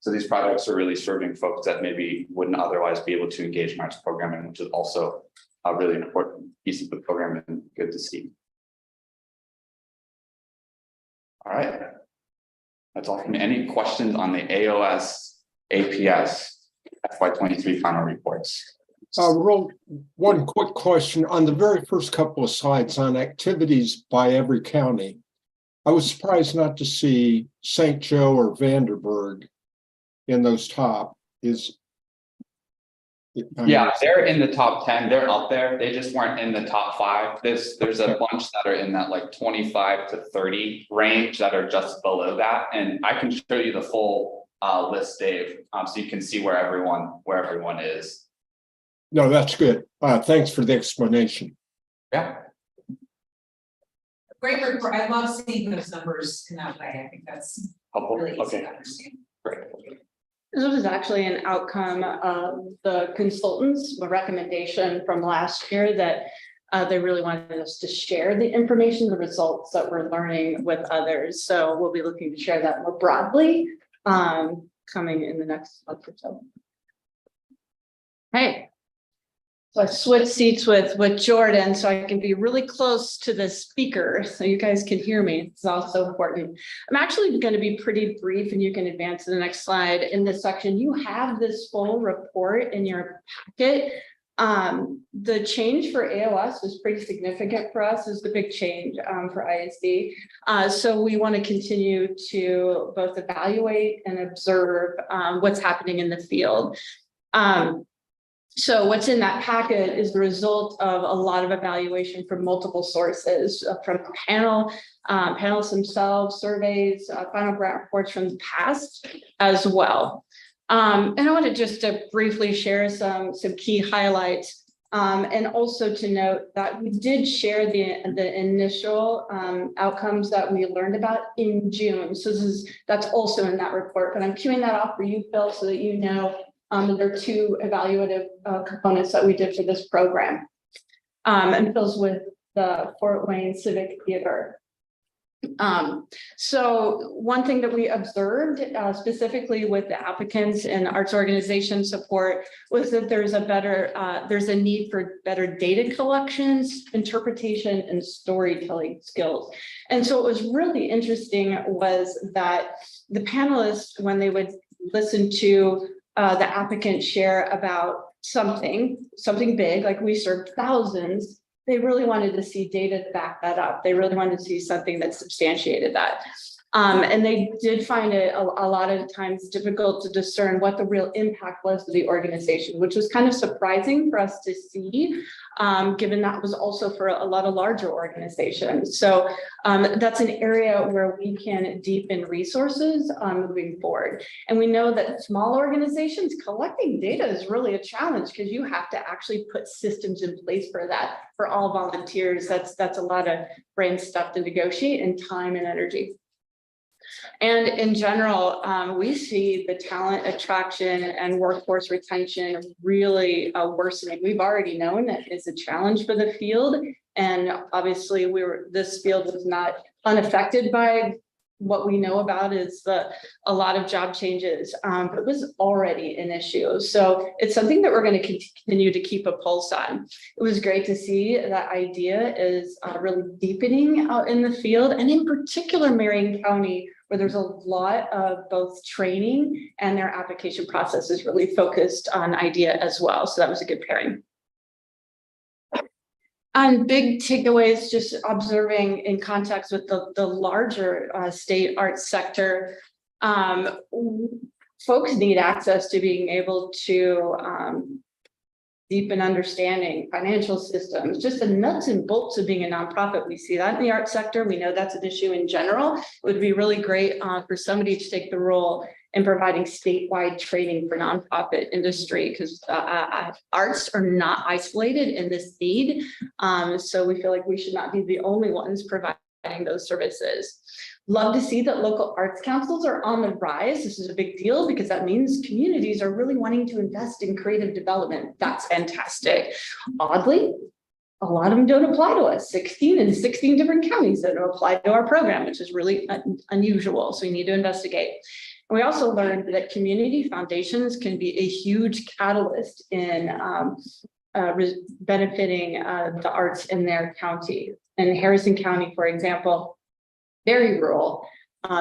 L: So these projects are really serving folks that maybe wouldn't otherwise be able to engage in arts programming, which is also a really important piece of the program and good to see. All right. That's all from me. Any questions on the AOS, APS, FY23 final reports?
E: One quick question on the very first couple of slides on activities by every county. I was surprised not to see St. Joe or Vanderburgh in those top.
L: Yeah, they're in the top 10. They're up there. They just weren't in the top 5. There's a bunch that are in that like 25 to 30 range that are just below that. And I can show you the full list, Dave, so you can see where everyone is.
E: No, that's good. Thanks for the explanation.
L: Yeah.
A: Great report. I love seeing those numbers in that way. I think that's
L: Helpful.
A: really easy
L: Okay.
A: to understand.
L: Great.
C: This was actually an outcome of the consultants, a recommendation from last year that they really wanted us to share the information, the results that we're learning with others. So we'll be looking to share that more broadly coming in the next month or so. Hey. So I switched seats with Jordan so I can be really close to the speaker so you guys can hear me. It's also important. I'm actually going to be pretty brief and you can advance to the next slide. In this section, you have this full report in your packet. The change for AOS was pretty significant for us. Is the big change for ISD. So we want to continue to both evaluate and observe what's happening in the field. So what's in that packet is the result of a lot of evaluation from multiple sources, from the panelists themselves, surveys, final grant reports from the past as well. And I wanted just to briefly share some key highlights and also to note that we did share the initial outcomes that we learned about in June. So that's also in that report, but I'm queuing that off for you, Phil, so that you know. There are 2 evaluative components that we did for this program. And Phil's with the Fort Wayne Civic Theater. So one thing that we observed specifically with the applicants and arts organization support was that there's a need for better data collections, interpretation, and storytelling skills. And so what was really interesting was that the panelists, when they would listen to the applicant share about something big, like we served thousands, they really wanted to see data to back that up. They really wanted to see something that substantiated that. And they did find it a lot of times difficult to discern what the real impact was to the organization, which was kind of surprising for us to see, given that was also for a lot of larger organizations. So that's an area where we can deepen resources moving forward. And we know that small organizations collecting data is really a challenge because you have to actually put systems in place for that. For all volunteers, that's a lot of brain stuff to negotiate and time and energy. And in general, we see the talent attraction and workforce retention really worsening. We've already known that it's a challenge for the field. And obviously this field was not unaffected by what we know about is a lot of job changes, but it was already an issue. So it's something that we're going to continue to keep a pulse on. It was great to see that IDEA is really deepening out in the field, and in particular, Marion County, where there's a lot of both training and their application process is really focused on IDEA as well. So that was a good pairing. And big takeaways, just observing in context with the larger state arts sector, folks need access to being able to deepen understanding financial systems, just the nuts and bolts of being a nonprofit. We see that in the arts sector. We know that's an issue in general. It would be really great for somebody to take the role in providing statewide training for nonprofit industry, because arts are not isolated in this need. So we feel like we should not be the only ones providing those services. Love to see that local arts councils are on the rise. This is a big deal because that means communities are really wanting to invest in creative development. That's fantastic. Oddly, a lot of them don't apply to us. 16 in 16 different counties that apply to our program, which is really unusual. So we need to investigate. And we also learned that community foundations can be a huge catalyst in benefiting the arts in their county. In Harrison County, for example, very rural,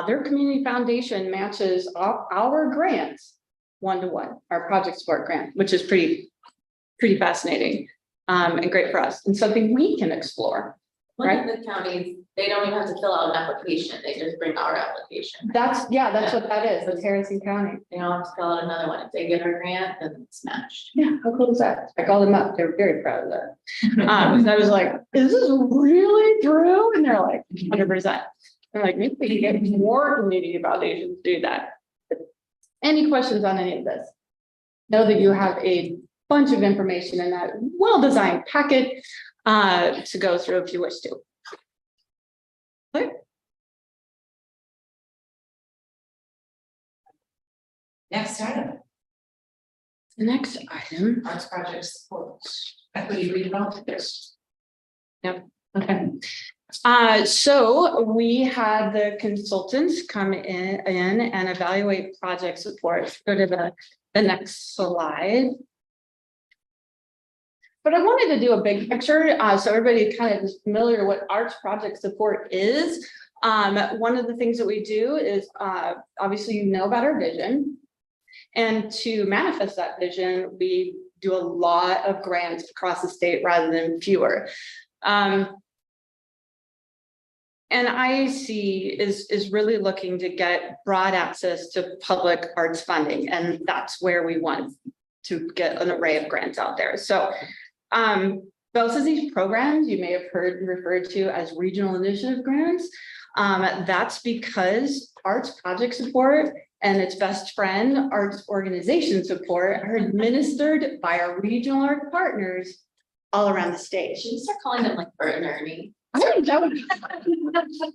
C: their community foundation matches our grants 1-to-1, our project support grant, which is pretty fascinating and great for us, and something we can explore. Right?
M: The counties, they don't even have to fill out an application, they just bring our application.
C: That's what that is. That's Harrison County.
M: They don't have to fill out another one. If they get our grant, then it's matched.
C: Yeah, how cool is that? I called them up. They're very proud of that. And I was like, is this really true? And they're like, 100%. I'm like, maybe we can get more community foundations to do that. Any questions on any of this? Know that you have a bunch of information in that well-designed packet to go through if you wish to. Okay.
M: Next item.
C: The next item.
M: Arts project support. Equity redevelopment.
C: Yep. Okay. So we had the consultants come in and evaluate project support. Go to the next slide. But I wanted to do a big picture so everybody kind of is familiar what arts project support is. One of the things that we do is obviously you know about our vision. And to manifest that vision, we do a lot of grants across the state rather than fewer. And IAC is really looking to get broad access to public arts funding, and that's where we want to get an array of grants out there. So both of these programs you may have heard referred to as regional initiative grants. That's because arts project support and its best friend, arts organization support, are administered by our regional art partners all around the state.
M: Should we start calling them like Bert and Ernie?
C: I think that would be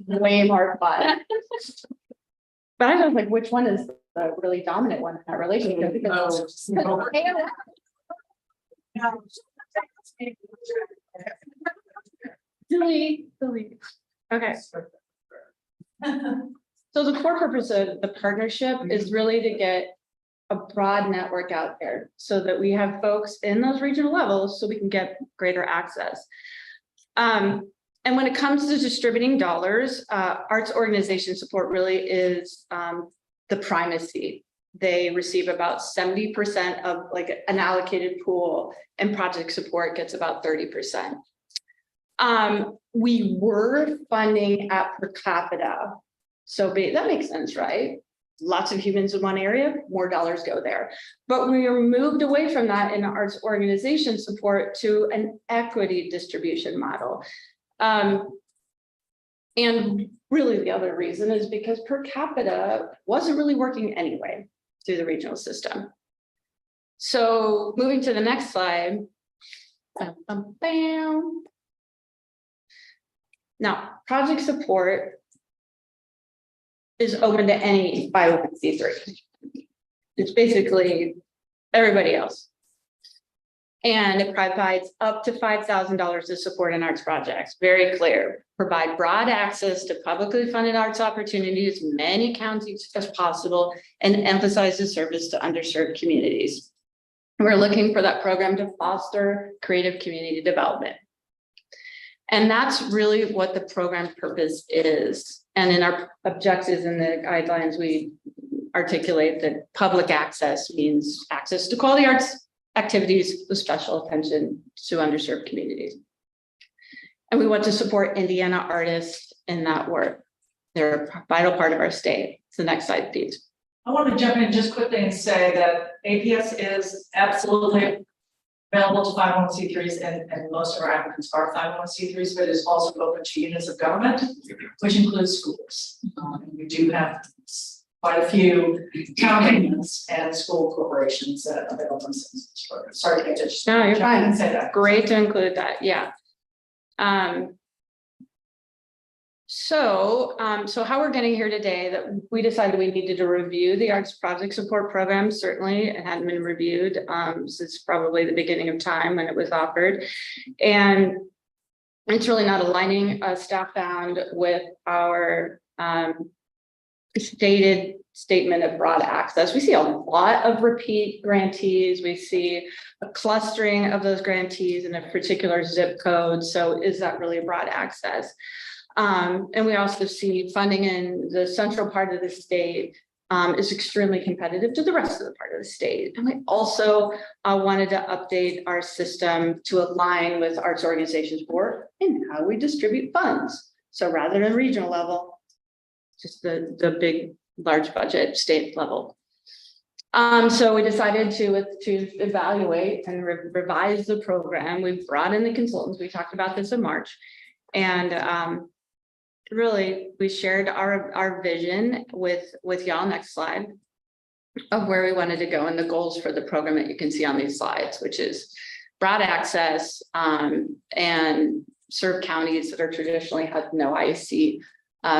C: way more fun. But I don't know, like, which one is the really dominant one in that relationship? Because delete. Okay. So the core purpose of the partnership is really to get a broad network out there so that we have folks in those regional levels so we can get greater access. And when it comes to distributing dollars, arts organization support really is the primacy. They receive about 70% of like an allocated pool, and project support gets about 30%. We were funding at per capita that makes sense, right? Lots of humans in one area, more dollars go there. But we are moved away from that in arts organization support to an equity distribution model. And really the other reason is because per capita wasn't really working anyway through the regional system. So moving to the next slide. Bam, bam, bam. Now, project support is open to any 501c3. It's basically everybody else. And it provides up to $5,000 to support an arts projects. Very clear. Provide broad access to publicly funded arts opportunities, many counties as possible, and emphasizes service to underserved communities. We're looking for that program to foster creative community development. And that's really what the program purpose is. And in our objectives and the guidelines, we articulate that public access means access to quality arts activities with special attention to underserved communities. And we want to support Indiana artists in that work. They're a vital part of our state. It's the next slide, please.
F: I want to jump in just quickly and say that APS is absolutely available to 501c3s, and most of our applicants are 501c3s, but it's also open to units of government, which includes schools. And we do have quite a few town governments and school corporations that are available. Sorry to just.
C: No, you're
F: jump in and
C: fine.
F: say that.
C: Great to include that, yeah. So how we're getting here today, that we decided we needed to review the arts project support program. Certainly it hadn't been reviewed since probably the beginning of time when it was offered. And it's really not aligning staff found with our stated statement of broad access. We see a lot of repeat grantees. We see a clustering of those grantees in a particular zip code. So is that really broad access? And we also see funding in the central part of the state is extremely competitive to the rest of the part of the state. And we also wanted to update our system to align with arts organizations work and how we distribute funds. So rather than regional level, just the big, large budget state level. So we decided to evaluate and revise the program. We've brought in the consultants. We talked about this in March. And really, we shared our vision with y'all, next slide, of where we wanted to go and the goals for the program that you can see on these slides, which is broad access and serve counties that are traditionally had no IEC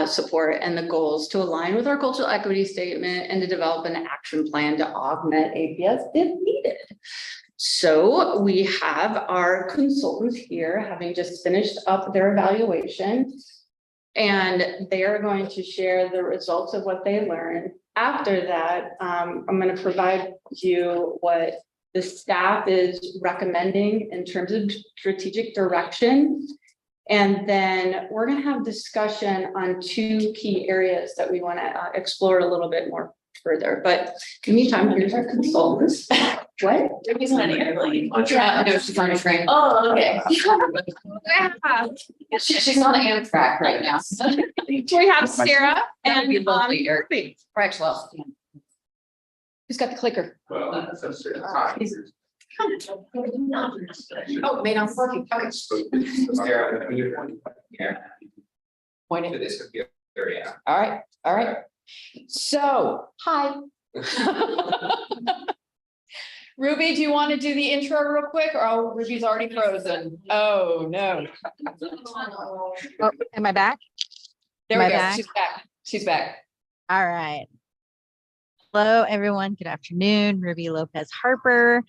C: support, and the goals to align with our cultural equity statement and to develop an action plan to augment APS if needed. So we have our consultants here having just finished up their evaluation, and they are going to share the results of what they learned. After that, I'm going to provide you what the staff is recommending in terms of strategic direction. And then we're going to have discussion on 2 key areas that we want to explore a little bit more further. But in the meantime, here's our consultants. What?
M: He's on an airplane.
C: No, she's on a train.
M: Oh, okay.
C: Yeah.
M: She's on Amtrak right now.
C: We have Sarah and
M: Ruby. Well,
C: who's got the clicker?
K: Well, that's
M: oh, made on working. Okay.
K: Sarah, when you're pointing here,
M: Pointing.
K: to this computer, yeah.
M: All right, all right. So, hi. Ruby, do you want to do the intro real quick, or oh, Ruby's already frozen? Oh, no.
N: Oh, am I back?
M: There we
N: Am I
M: go.
N: back?
M: She's back. She's back.
N: All right. Hello, everyone. Good afternoon. Ruby Lopez Harper.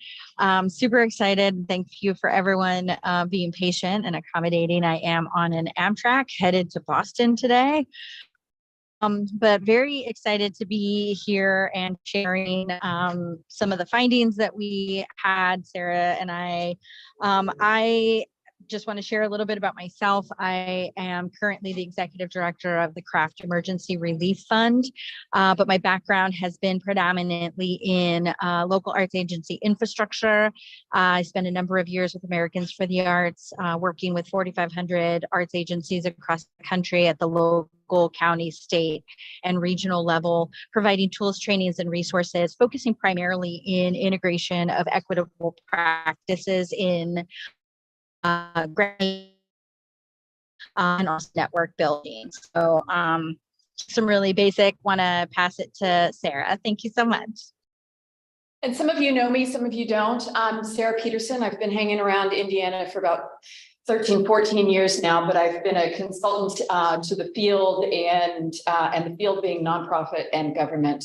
N: Super excited. Thank you for everyone being patient and accommodating. I am on an Amtrak headed to Boston today. But very excited to be here and sharing some of the findings that we had, Sarah and I. I just want to share a little bit about myself. I am currently the executive director of the Craft Emergency Relief Fund, but my background has been predominantly in local arts agency infrastructure. I spent a number of years with Americans for the Arts, working with 4,500 arts agencies across the country at the local, county, state, and regional level, providing tools, trainings, and resources, focusing primarily in integration of equitable practices in and also network building. So some really basic, want to pass it to Sarah. Thank you so much.
M: And some of you know me, some of you don't. I'm Sarah Peterson. I've been hanging around Indiana for about 13, 14 years now, but I've been a consultant to the field and the field being nonprofit and government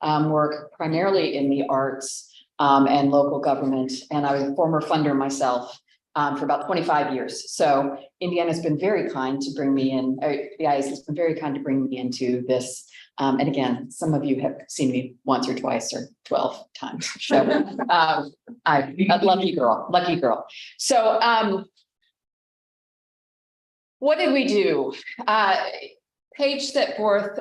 M: work primarily in the arts and local government. And I was a former funder myself for about 25 years. So Indiana's been very kind to bring me in, the IAC has been very kind to bring me into this. And again, some of you have seen me once or twice or 12 times. So I'm a lucky girl. So what did we do? Paige set forth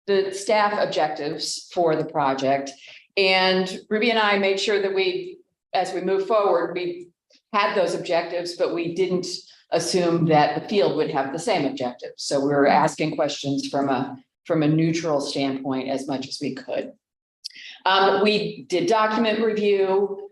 M: the staff objectives for the project. And Ruby and I made sure that as we move forward, we had those objectives, but we didn't assume that the field would have the same objectives. So we were asking questions from a neutral standpoint as much as we could. We did document review.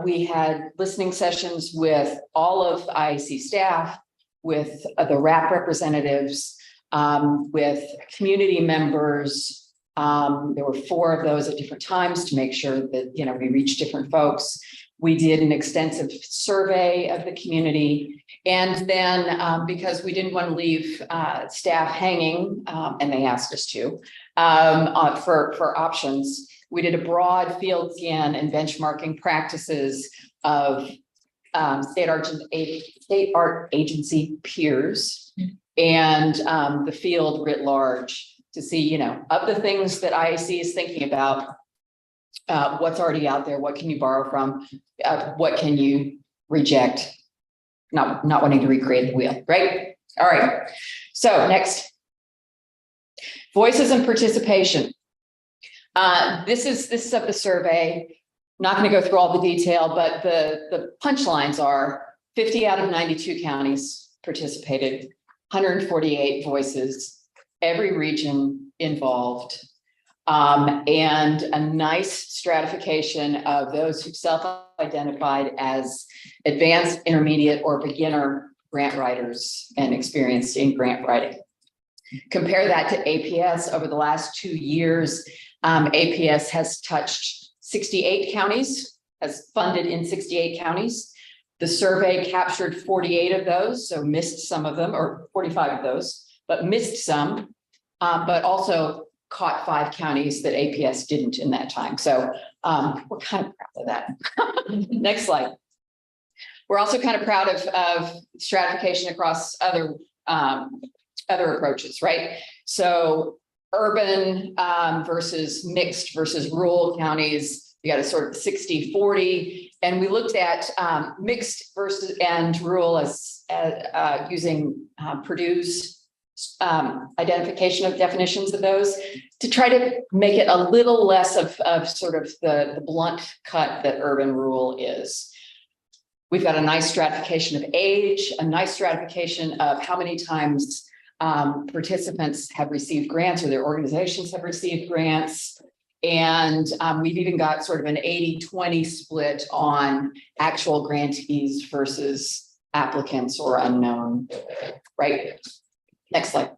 M: We had listening sessions with all of IAC staff, with the RAP representatives, with community members. There were 4 of those at different times to make sure that, we reached different folks. We did an extensive survey of the community. And then because we didn't want to leave staff hanging, and they asked us to, for options, we did a broad field scan and benchmarking practices of state art agency peers and the field writ large to see, of the things that IAC is thinking about, what's already out there, what can you borrow from, what can you reject, not wanting to recreate the wheel, right? All right, so next, voices and participation. This is of the survey. Not going to go through all the detail, but the punchlines are 50 out of 92 counties participated, 148 voices, every region involved, and a nice stratification of those who self-identified as advanced, intermediate, or beginner grant writers and experienced in grant writing. Compare that to APS over the last 2 years. APS has touched 68 counties, has funded in 68 counties. The survey captured 48 of those, so missed some of them, or 45 of those, but missed some, but also caught 5 counties that APS didn't in that time. So we're kind of proud of that. Next slide. We're also kind of proud of stratification across other approaches, right? So urban versus mixed versus rural counties, you got a sort of 60-40. And we looked at mixed versus and rural as using Purdue's identification of definitions of those to try to make it a little less of sort of the blunt cut that urban rural is. We've got a nice stratification of age, a nice stratification of how many times participants have received grants or their organizations have received grants. And we've even got sort of an 80-20 split on actual grantees versus applicants or unknown, right? Next slide.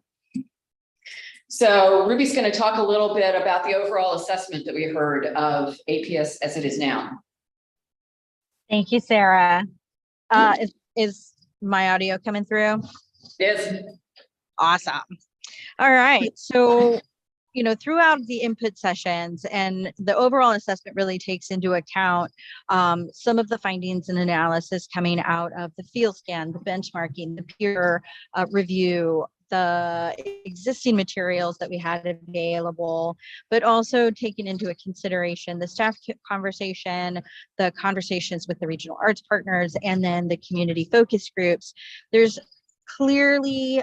M: So Ruby's going to talk a little bit about the overall assessment that we heard of APS as it is now.
N: Thank you, Sarah. Is my audio coming through?
I: Yes.
N: Awesome. All right. So, throughout the input sessions and the overall assessment really takes into account some of the findings and analysis coming out of the field scan, the benchmarking, the peer review, the existing materials that we had available, but also taking into consideration the staff conversation, the conversations with the regional arts partners, and then the community focus groups. There's clearly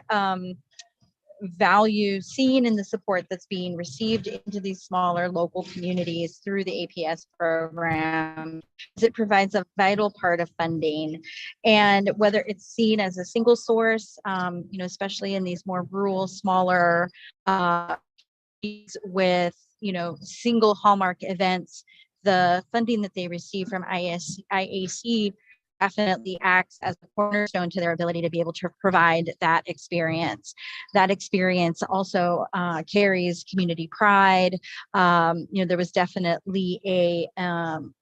N: value seen in the support that's being received into these smaller local communities through the APS program. It provides a vital part of funding, and whether it's seen as a single source, especially in these more rural, smaller with single hallmark events, the funding that they receive from IAC definitely acts as a cornerstone to their ability to be able to provide that experience. That experience also carries community pride. There was definitely a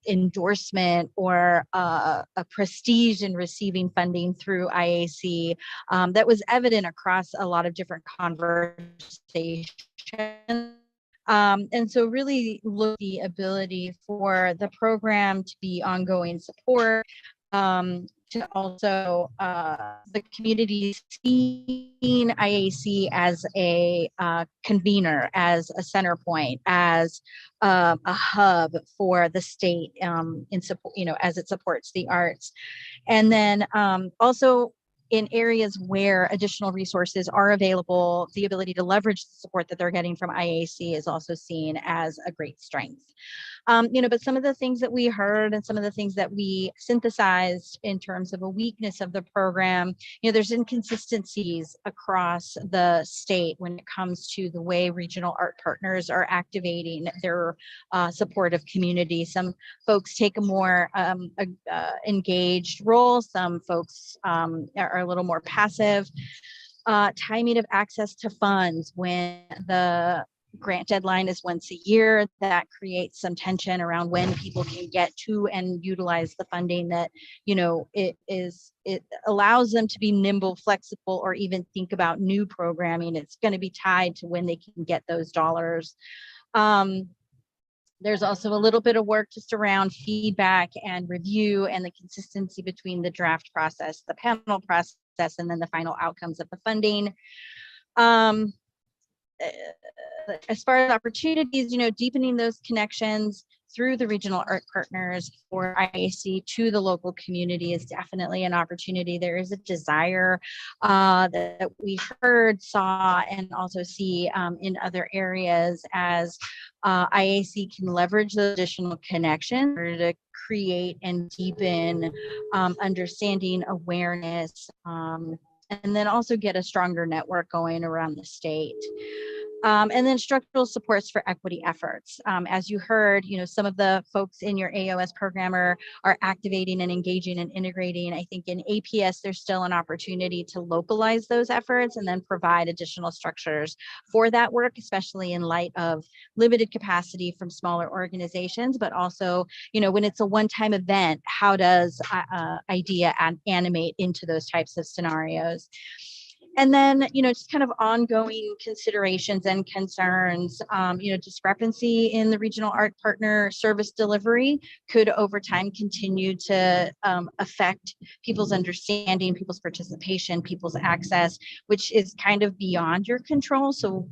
N: endorsement or a prestige in receiving funding through IAC that was evident across a lot of different conversations. And so really look the ability for the program to be ongoing support, to also the community seeing IAC as a convener, as a center point, as a hub for the state in support, as it supports the arts. And then also in areas where additional resources are available, the ability to leverage the support that they're getting from IAC is also seen as a great strength. But some of the things that we heard and some of the things that we synthesized in terms of a weakness of the program, there's inconsistencies across the state when it comes to the way regional art partners are activating their supportive community. Some folks take a more engaged role. Some folks are a little more passive. Timing of access to funds when the grant deadline is once a year, that creates some tension around when people can get to and utilize the funding that, it allows them to be nimble, flexible, or even think about new programming. It's going to be tied to when they can get those dollars. There's also a little bit of work just around feedback and review and the consistency between the draft process, the panel process, and then the final outcomes of the funding. As far as opportunities, deepening those connections through the regional art partners for IAC to the local community is definitely an opportunity. There is a desire that we heard, saw, and also see in other areas as IAC can leverage the additional connection to create and deepen understanding, awareness, and then also get a stronger network going around the state. And then structural supports for equity efforts. As you heard, some of the folks in your AOS program are activating and engaging and integrating. I think in APS, there's still an opportunity to localize those efforts and then provide additional structures for that work, especially in light of limited capacity from smaller organizations, but also, when it's a one-time event, how does IDEA animate into those types of scenarios? And then, just kind of ongoing considerations and concerns, discrepancy in the regional art partner service delivery could over time continue to affect people's understanding, people's participation, people's access, which is kind of beyond your control. So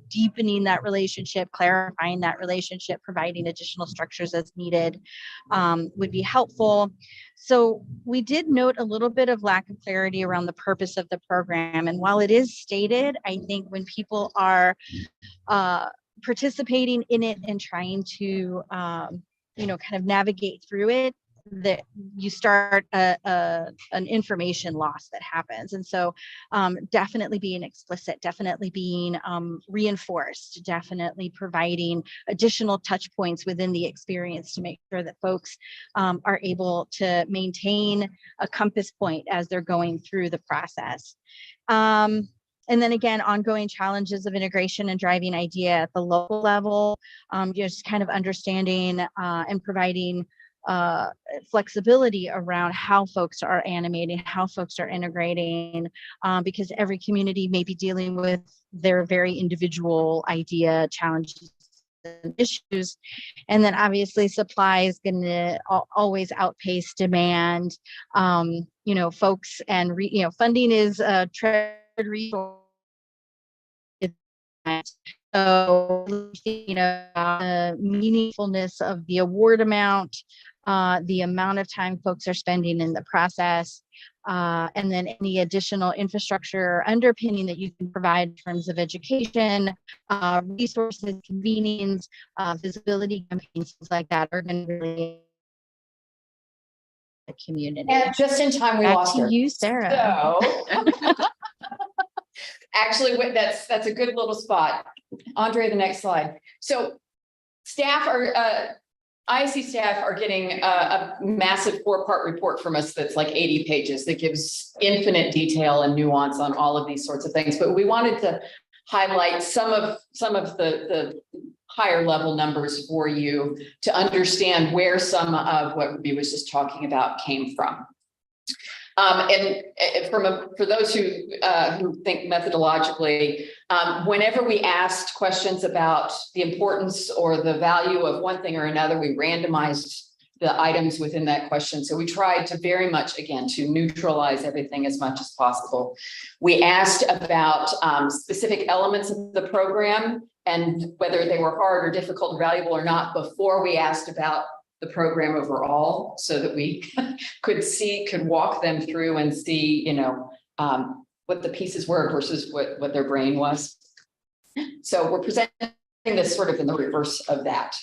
N: deepening that relationship, clarifying that relationship, providing additional structures as needed would be helpful. So we did note a little bit of lack of clarity around the purpose of the program. And while it is stated, I think when people are participating in it and trying to, kind of navigate through it, that you start an information loss that happens. And so definitely being explicit, definitely being reinforced, definitely providing additional touch points within the experience to make sure that folks are able to maintain a compass point as they're going through the process. And then again, ongoing challenges of integration and driving IDEA at the local level, just kind of understanding and providing flexibility around how folks are animating, how folks are integrating, because every community may be dealing with their very individual IDEA challenges and issues. And then obviously supply is going to always outpace demand. Folks and funding is a treasured resource So, you know, the meaningfulness of the award amount, the amount of time folks are spending in the process, and then any additional infrastructure underpinning that you can provide in terms of education, resources, convenings, visibility campaigns, things like that are going to really the community.
M: And just in time, we
N: Back
M: lost
N: to
M: her.
N: you, Sarah.
M: So. Actually, that's a good little spot. Andre, the next slide. So staff are, IC staff are getting a massive 4-part report from us that's like 80 pages that gives infinite detail and nuance on all of these sorts of things. But we wanted to highlight some of the higher level numbers for you to understand where some of what Ruby was just talking about came from. And for those who think methodologically, whenever we asked questions about the importance or the value of one thing or another, we randomized the items within that question. So we tried to very much, again, to neutralize everything as much as possible. We asked about specific elements of the program and whether they were hard or difficult or valuable or not before we asked about the program overall, so that we could walk them through and see, you know, what the pieces were versus what their brain was. So we're presenting this sort of in the reverse of that,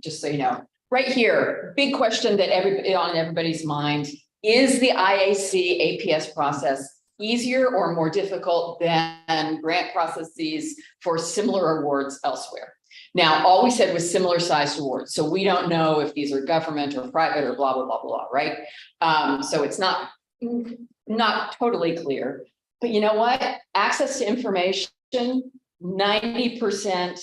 M: just so you know. Right here, big question that on everybody's mind: is the IAC APS process easier or more difficult than grant processes for similar awards elsewhere? Now, all we said was similar sized awards. So we don't know if these are government or private or blah, blah, blah, blah, right? So it's not totally clear, but you know what? Access to information, 90%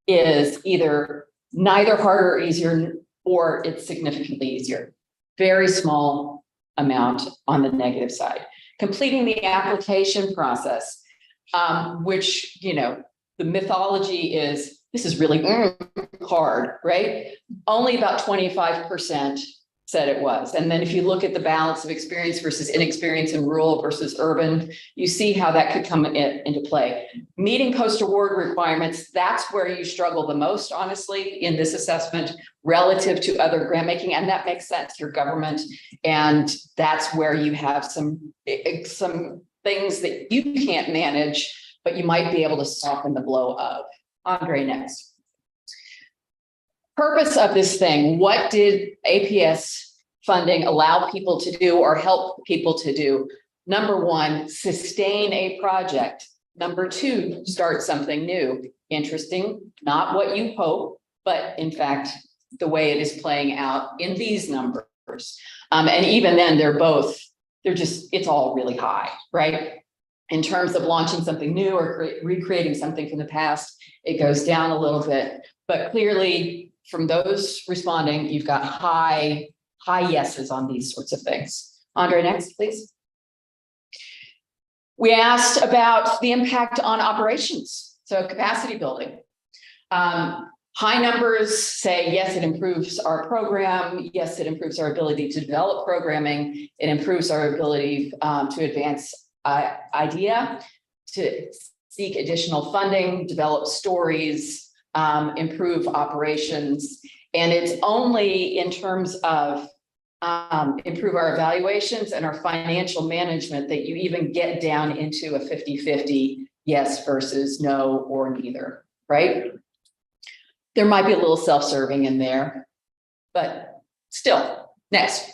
M: is either neither harder or easier, or it's significantly easier. Very small amount on the negative side. Completing the application process, which, you know, the mythology is this is really hard, right? Only about 25% said it was. And then if you look at the balance of experience versus inexperience in rural versus urban, you see how that could come into play. Meeting post-award requirements, that's where you struggle the most, honestly, in this assessment relative to other grant making. And that makes sense, your government. And that's where you have some things that you can't manage, but you might be able to soften the blow of. Andre, next. Purpose of this thing, what did APS funding allow people to do or help people to do? Number one, sustain a project. Number two, start something new. Interesting, not what you hope, but in fact, the way it is playing out in these numbers. And even then, it's all really high, right? In terms of launching something new or recreating something from the past, it goes down a little bit, but clearly from those responding, you've got high yeses on these sorts of things. Andre, next, please. We asked about the impact on operations, so capacity building. High numbers say, yes, it improves our program. Yes, it improves our ability to develop programming. It improves our ability to advance idea, to seek additional funding, develop stories, improve operations. And it's only in terms of improve our evaluations and our financial management that you even get down into a 50-50 yes versus no or neither, right? There might be a little self-serving in there, but still. Next.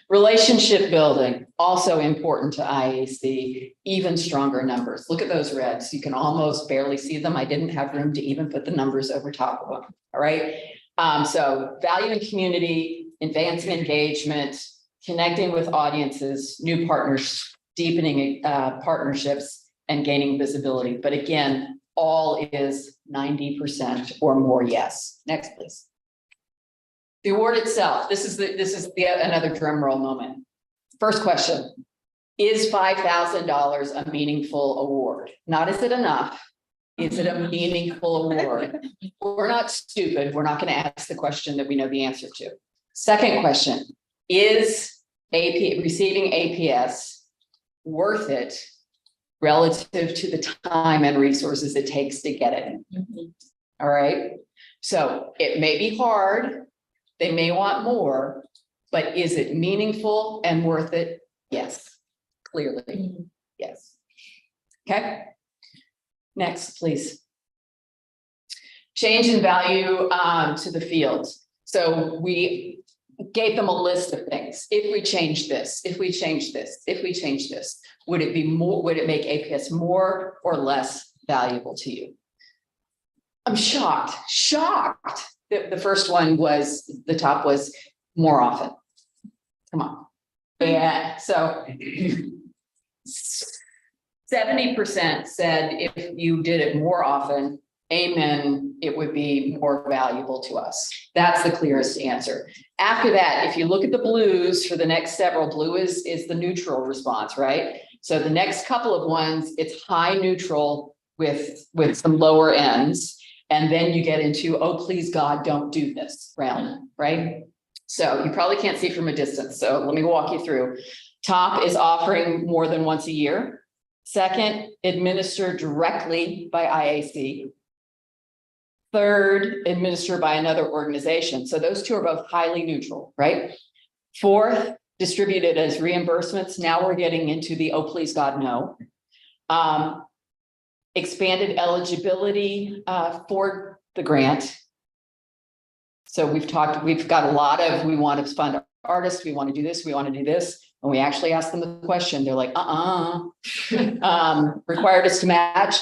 M: Relationship building, also important to IAC, even stronger numbers. Look at those reds. You can almost barely see them. I didn't have room to even put the numbers over top of them, all right? So value in community, advancing engagement, connecting with audiences, new partners, deepening partnerships, and gaining visibility. But again, all is 90% or more yes. Next, please. The award itself, this is another drum roll moment. First question, is $5,000 a meaningful award? Not is it enough, is it a meaningful award? We're not stupid, we're not gonna ask the question that we know the answer to. Second question, is receiving APS worth it relative to the time and resources it takes to get it. All right, so it may be hard, they may want more, but is it meaningful and worth it? Yes, clearly, yes. Okay, next, please. Change in value to the field. So we gave them a list of things. If we change this, if we change this, if we change this, would it be more, would it make APS more or less valuable to you? I'm shocked that the first one was, the top was more often. Come on. Yeah, so 70% said if you did it more often, amen, it would be more valuable to us. That's the clearest answer. After that, if you look at the blues for the next several, blue is the neutral response, right? So the next couple of ones, it's high neutral with some lower ends. And then you get into, oh, please God, don't do this realm, right? So you probably can't see from a distance. So let me walk you through. Top is offering more than once a year. Second, administered directly by IAC. Third, administered by another organization. So those two are both highly neutral, right? Fourth, distributed as reimbursements. Now we're getting into the, oh, please God, no. Expanded eligibility for the grant. So we've got a lot of, we want to fund artists, we want to do this, we want to do this. When we actually ask them the question, they're like, required us to match,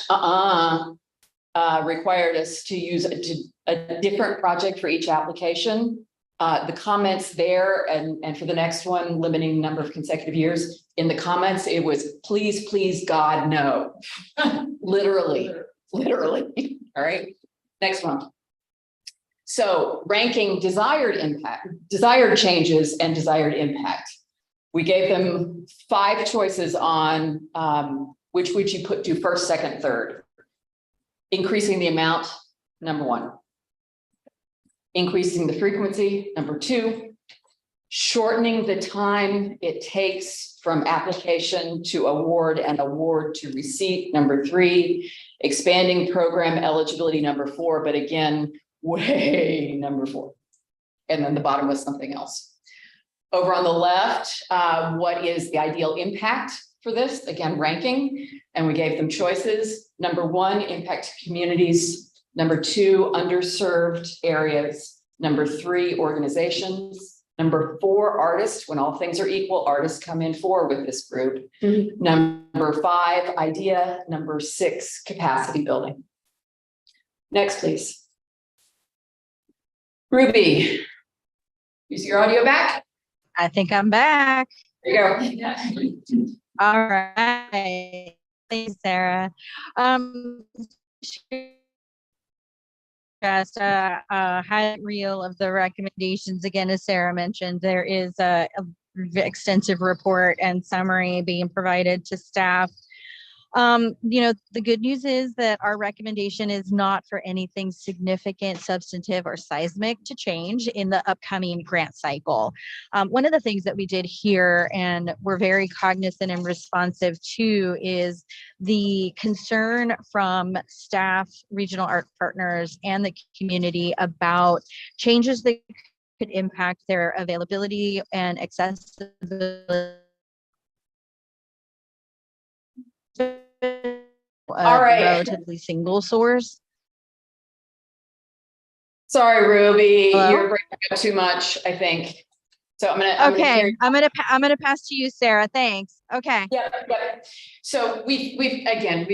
M: required us to use a different project for each application. The comments there, and for the next one, limiting number of consecutive years, in the comments, it was please, please, God, no. Literally. All right, next one. So ranking desired impact, desired changes and desired impact. We gave them 5 choices on which would you do first, second, third. Increasing the amount, number 1. Increasing the frequency, number 2. Shortening the time it takes from application to award and award to receipt, number 3. Expanding program eligibility, number 4, but again, way number 4. And then the bottom was something else. Over on the left, what is the ideal impact for this? Again, ranking, and we gave them choices. Number 1, impact to communities. Number 2, underserved areas. Number 3, organizations. Number 4, artists. When all things are equal, artists come in 4 with this group. Number 5, idea. Number 6, capacity building. Next, please. Ruby, is your audio back?
N: I think I'm back.
M: There you go.
N: All right. Thanks, Sarah. Just a highlight reel of the recommendations. Again, as Sarah mentioned, there is a extensive report and summary being provided to staff. The good news is that our recommendation is not for anything significant, substantive, or seismic to change in the upcoming grant cycle. One of the things that we did here and we're very cognizant and responsive to is the concern from staff, regional art partners, and the community about changes that could impact their availability and accessibility.
M: All right.
N: Relatively single source.
M: Sorry, Ruby,
N: Hello?
M: you're breaking up too much, I think. So I'm gonna
N: I'm gonna pass to you, Sarah. Thanks. Okay.
M: Yeah. So we've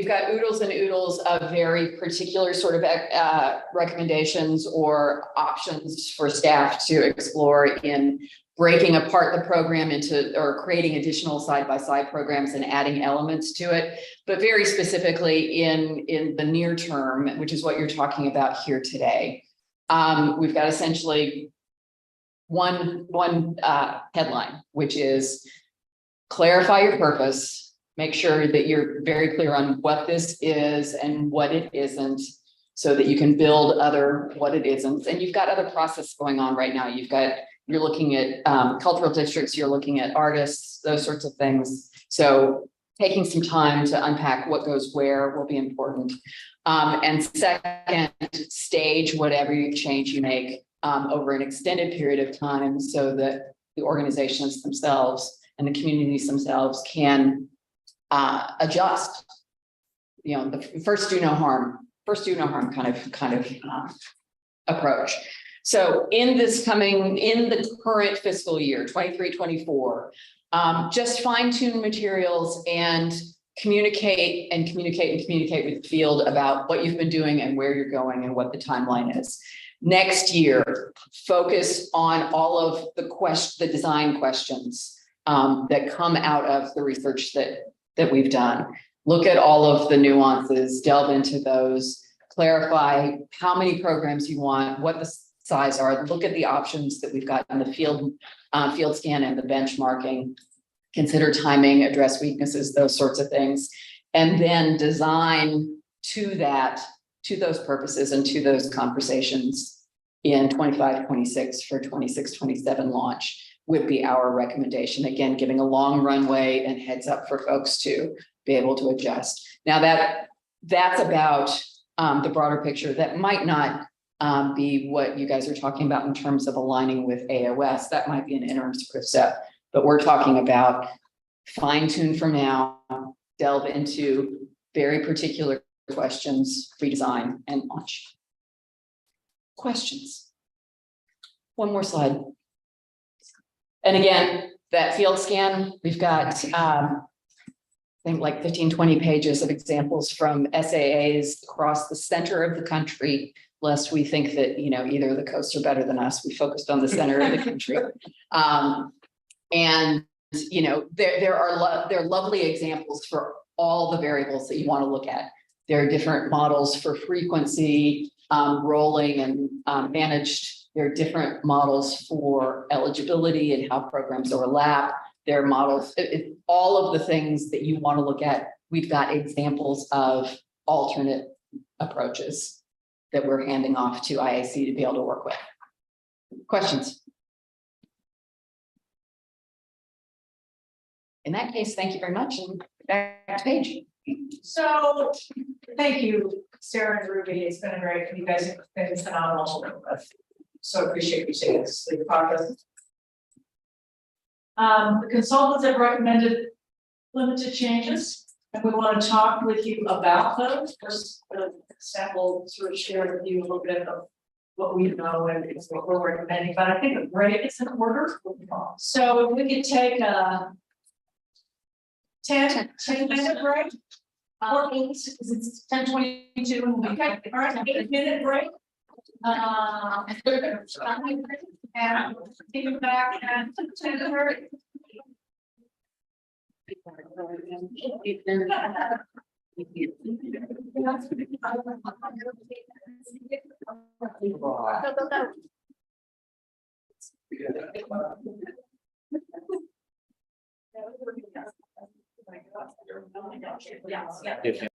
M: got oodles and oodles of very particular sort of recommendations or options for staff to explore in breaking apart the program into, or creating additional side-by-side programs and adding elements to it, but very specifically in the near term, which is what you're talking about here today. We've got essentially one headline, which is clarify your purpose, make sure that you're very clear on what this is and what it isn't, so that you can build other what it isn't. And you've got other process going on right now. You're looking at cultural districts, you're looking at artists, those sorts of things. So taking some time to unpack what goes where will be important. And second, stage whatever change you make over an extended period of time so that the organizations themselves and the communities themselves can adjust. You know, the first do no harm kind of approach. So in the current fiscal year, 23-24, just fine tune materials and communicate with the field about what you've been doing and where you're going and what the timeline is. Next year, focus on all of the design questions that come out of the research that we've done. Look at all of the nuances, delve into those, clarify how many programs you want, what the size are, look at the options that we've got in the field scan and the benchmarking, consider timing, address weaknesses, those sorts of things, and then design to those purposes and to those conversations in 25-26 for 26-27 launch would be our recommendation. Again, giving a long runway and heads up for folks to be able to adjust. Now that's about the broader picture. That might not be what you guys are talking about in terms of aligning with AOS. That might be an interim step, but we're talking about fine tune from now, delve into very particular questions, redesign and launch. Questions? One more slide. And again, that field scan, we've got, I think like 15-20 pages of examples from SAAs across the center of the country, lest we think that, you know, either the coasts are better than us. We focused on the center of the country. And, you know, there are lovely examples for all the variables that you want to look at. There are different models for frequency, rolling and managed. There are different models for eligibility and how programs overlap. There are models, all of the things that you want to look at. We've got examples of alternate approaches that we're handing off to IAC to be able to work with. Questions? In that case, thank you very much. And back to Paige.
D: So, thank you, Sarah and Ruby. It's been great. You guys have been phenomenal to work with. So appreciate you taking this to the progress. The consultants have recommended limited changes, and we want to talk with you about those. First, staff will sort of share with you a little bit of what we know and what we're recommending. But I think a break is in order. So if we could take a 10-minute break. Or 8, because it's 10:22. Okay, all right, 8-minute break. And take it back and 10:30. Yeah.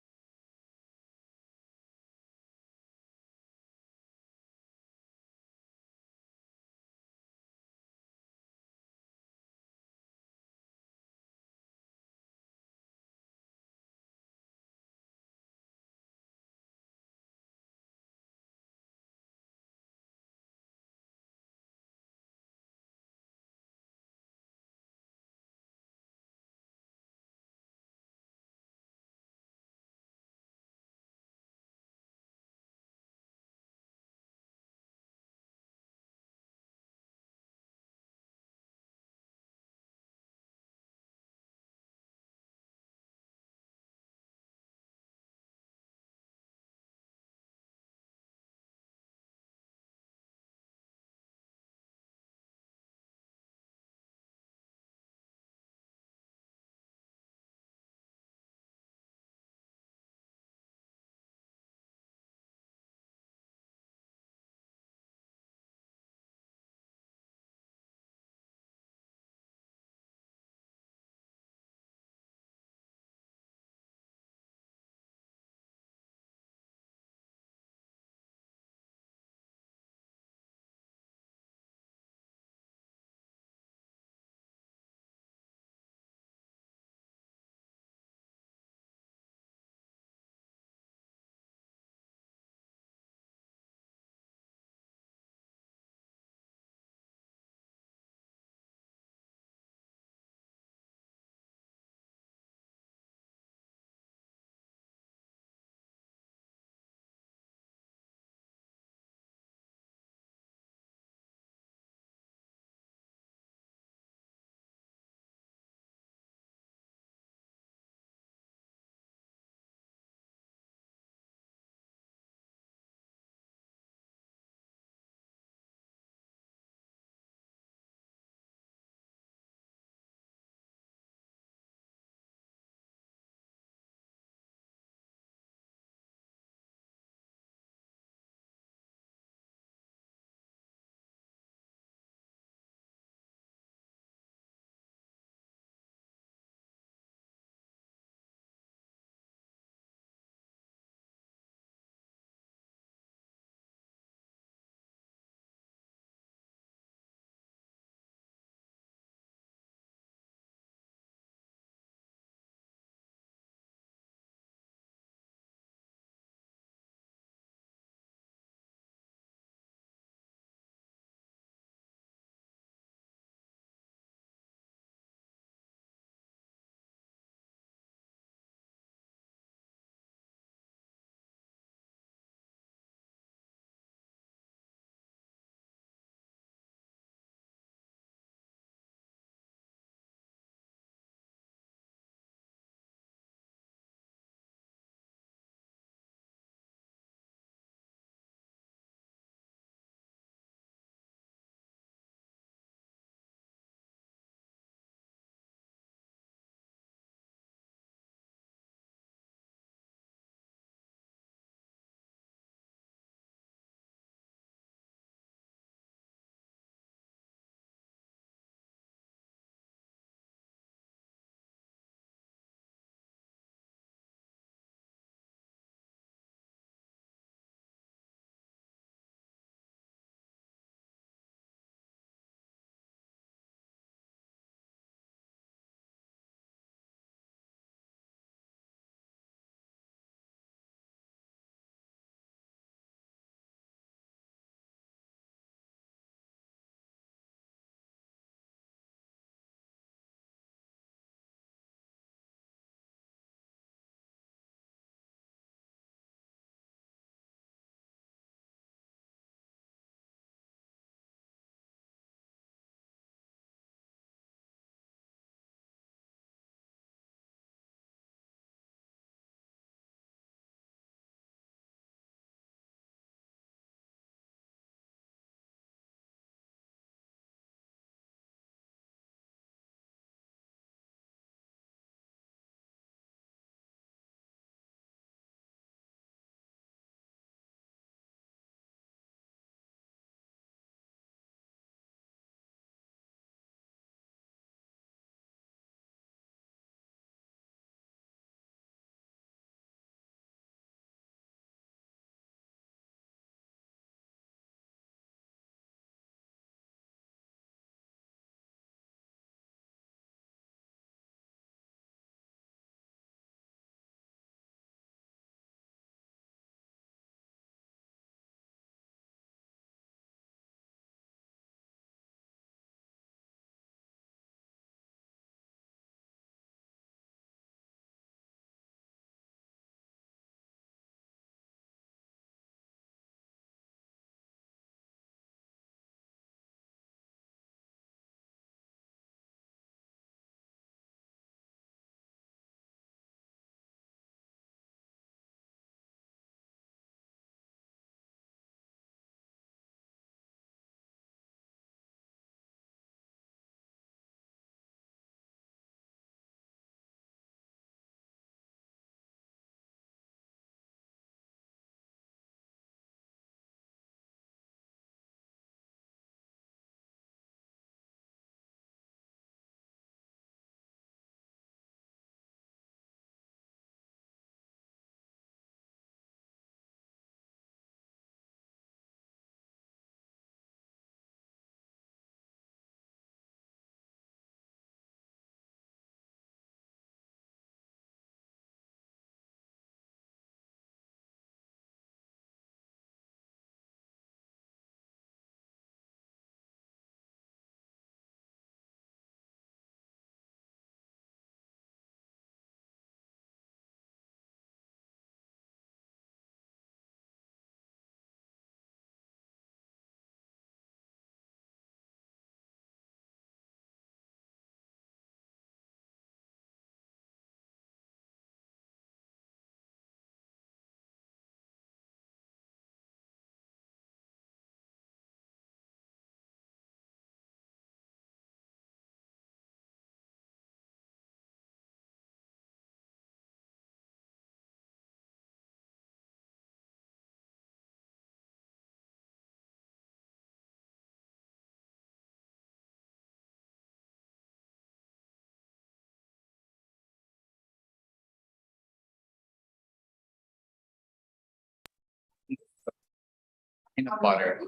L: peanut butter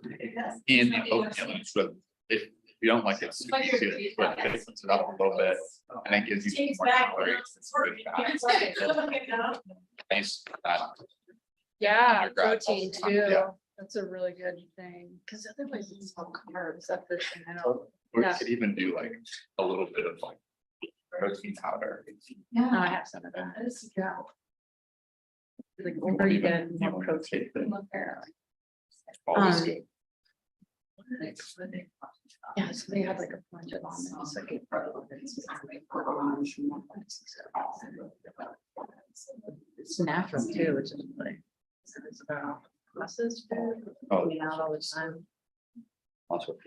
L: in the oatmeal. So if you don't like it, you can see it, but it opens it up a little bit and it gives you more calories. It's good fat. Nice.
C: Yeah,
L: Your grad
C: protein
L: all the time,
C: too.
L: yeah.
C: That's a really good thing, because otherwise it's all carbs, that's the thing, I don't.
L: Or you
C: Yeah.
L: could even do like a little bit of like protein powder.
C: No, I have some of that. Yeah. Like, or you get more protein.
L: Always
C: Um,
L: good.
C: Yeah, so they have like a bunch of almonds, like it's natural too, which is like. It's about processed food,
L: Oh.
C: eating out all the time.
L: Also.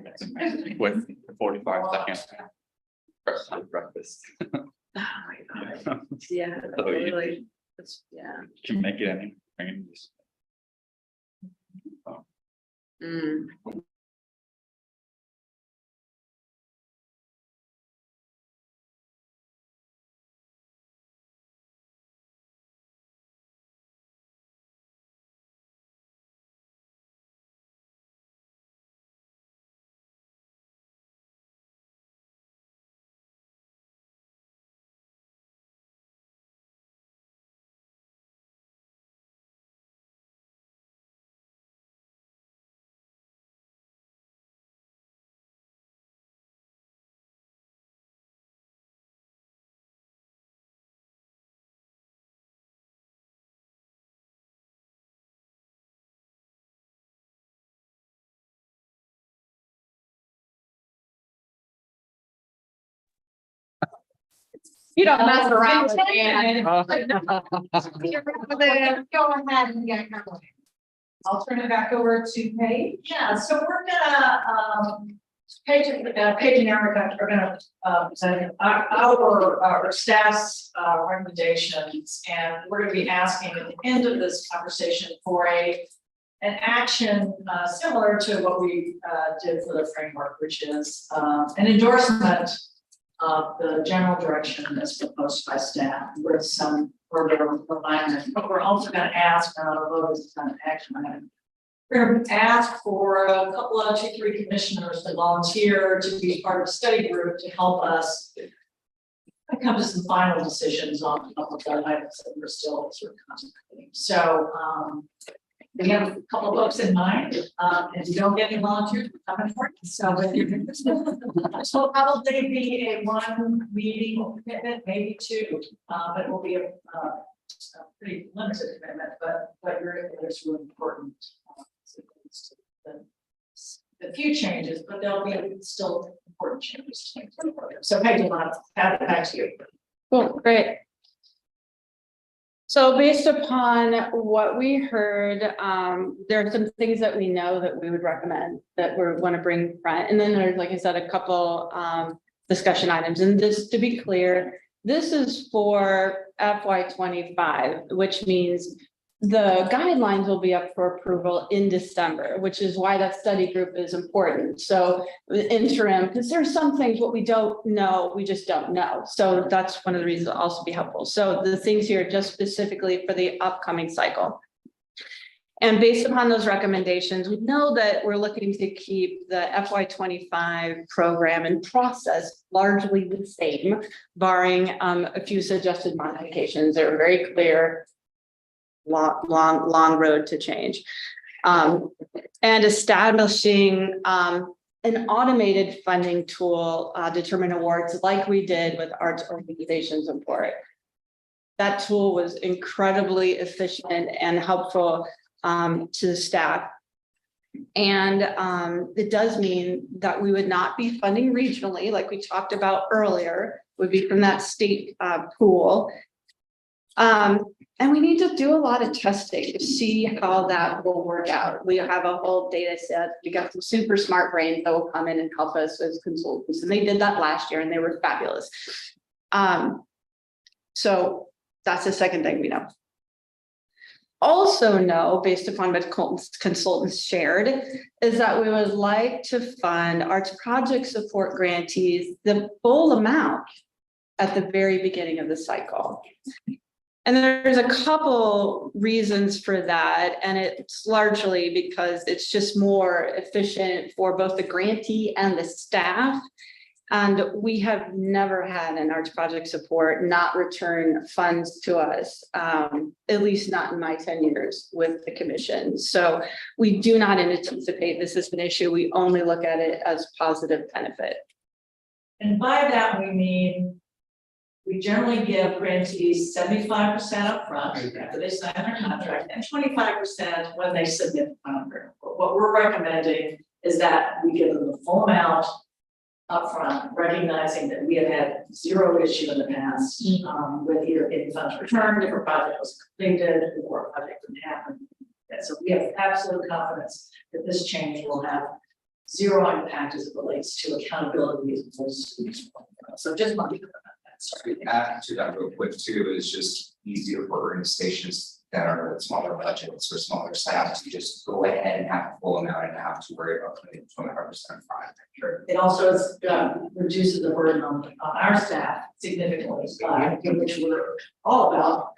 L: It's amazing. With 45 seconds. First time breakfast.
C: Oh my God. Yeah,
L: So you
C: really, it's, yeah.
L: can make it any. I can just-
C: Mm.
M: You don't mess around with
A: Go
M: Ann.
A: ahead and get going. I'll turn it back over to Paige.
D: Yeah, so we're gonna, Paige and Erica are gonna, present our staff's, recommendations. And we're gonna be asking at the end of this conversation for an action, similar to what we, did for the framework, which is, an endorsement of the general direction as proposed by staff with some further alignment. But we're also gonna ask, although this is not an action item, we're gonna ask for a couple of 2-3 commissioners to volunteer to be part of a study group to help us come to some final decisions on a couple of the items that we're still sort of contemplating. So, we have a couple of folks in mind, and you don't get any volunteers, we're coming for it. So if you're interested, this will probably be a 1 meeting commitment, maybe 2, but it will be a pretty limited commitment, but your input is really important. The few changes, but there'll be still important changes to make to the program. So Peggy, I'll have it back to you.
C: Cool, great. So based upon what we heard, there are some things that we know that we would recommend that we want to bring front. And then there's, like I said, a couple discussion items. And this, to be clear, this is for FY25, which means the guidelines will be up for approval in December, which is why that study group is important. So the interim, because there's some things what we don't know, we just don't know. So that's one of the reasons it'll also be helpful. So the things here just specifically for the upcoming cycle. And based upon those recommendations, we know that we're looking to keep the FY25 program and process largely the same, barring a few suggested modifications. They were very clear. Long road to change. And establishing an automated funding tool, determine awards like we did with arts organizations in Port. That tool was incredibly efficient and helpful to the staff. And it does mean that we would not be funding regionally, like we talked about earlier, would be from that state pool. And we need to do a lot of testing to see how that will work out. We have a whole data set. We got some super smart brains that will come in and help us as consultants. And they did that last year and they were fabulous. So that's the second thing we know. Also know, based upon what consultants shared, is that we would like to fund arts project support grantees the full amount at the very beginning of the cycle. And there's a couple reasons for that, and it's largely because it's just more efficient for both the grantee and the staff. And we have never had an arts project support not return funds to us, at least not in my 10 years with the commission. So we do not anticipate this is an issue. We only look at it as positive benefit.
D: And by that, we mean we generally give grantees 75% upfront after they sign their contract and 25% when they submit the contract. But what we're recommending is that we give them the full amount upfront, recognizing that we have had zero issue in the past with either getting funds returned, if a project was completed, or a project didn't happen. And so we have absolute confidence that this change will have zero impact as it relates to accountability as opposed to. So just want to be clear about that. Sorry.
K: Add to that real quick too, is just easier for organizations that are smaller budgets or smaller staff to just go ahead and have a full amount and not have to worry about putting 25% front.
D: Sure. It also is, reduces the burden on our staff significantly, which we're all about,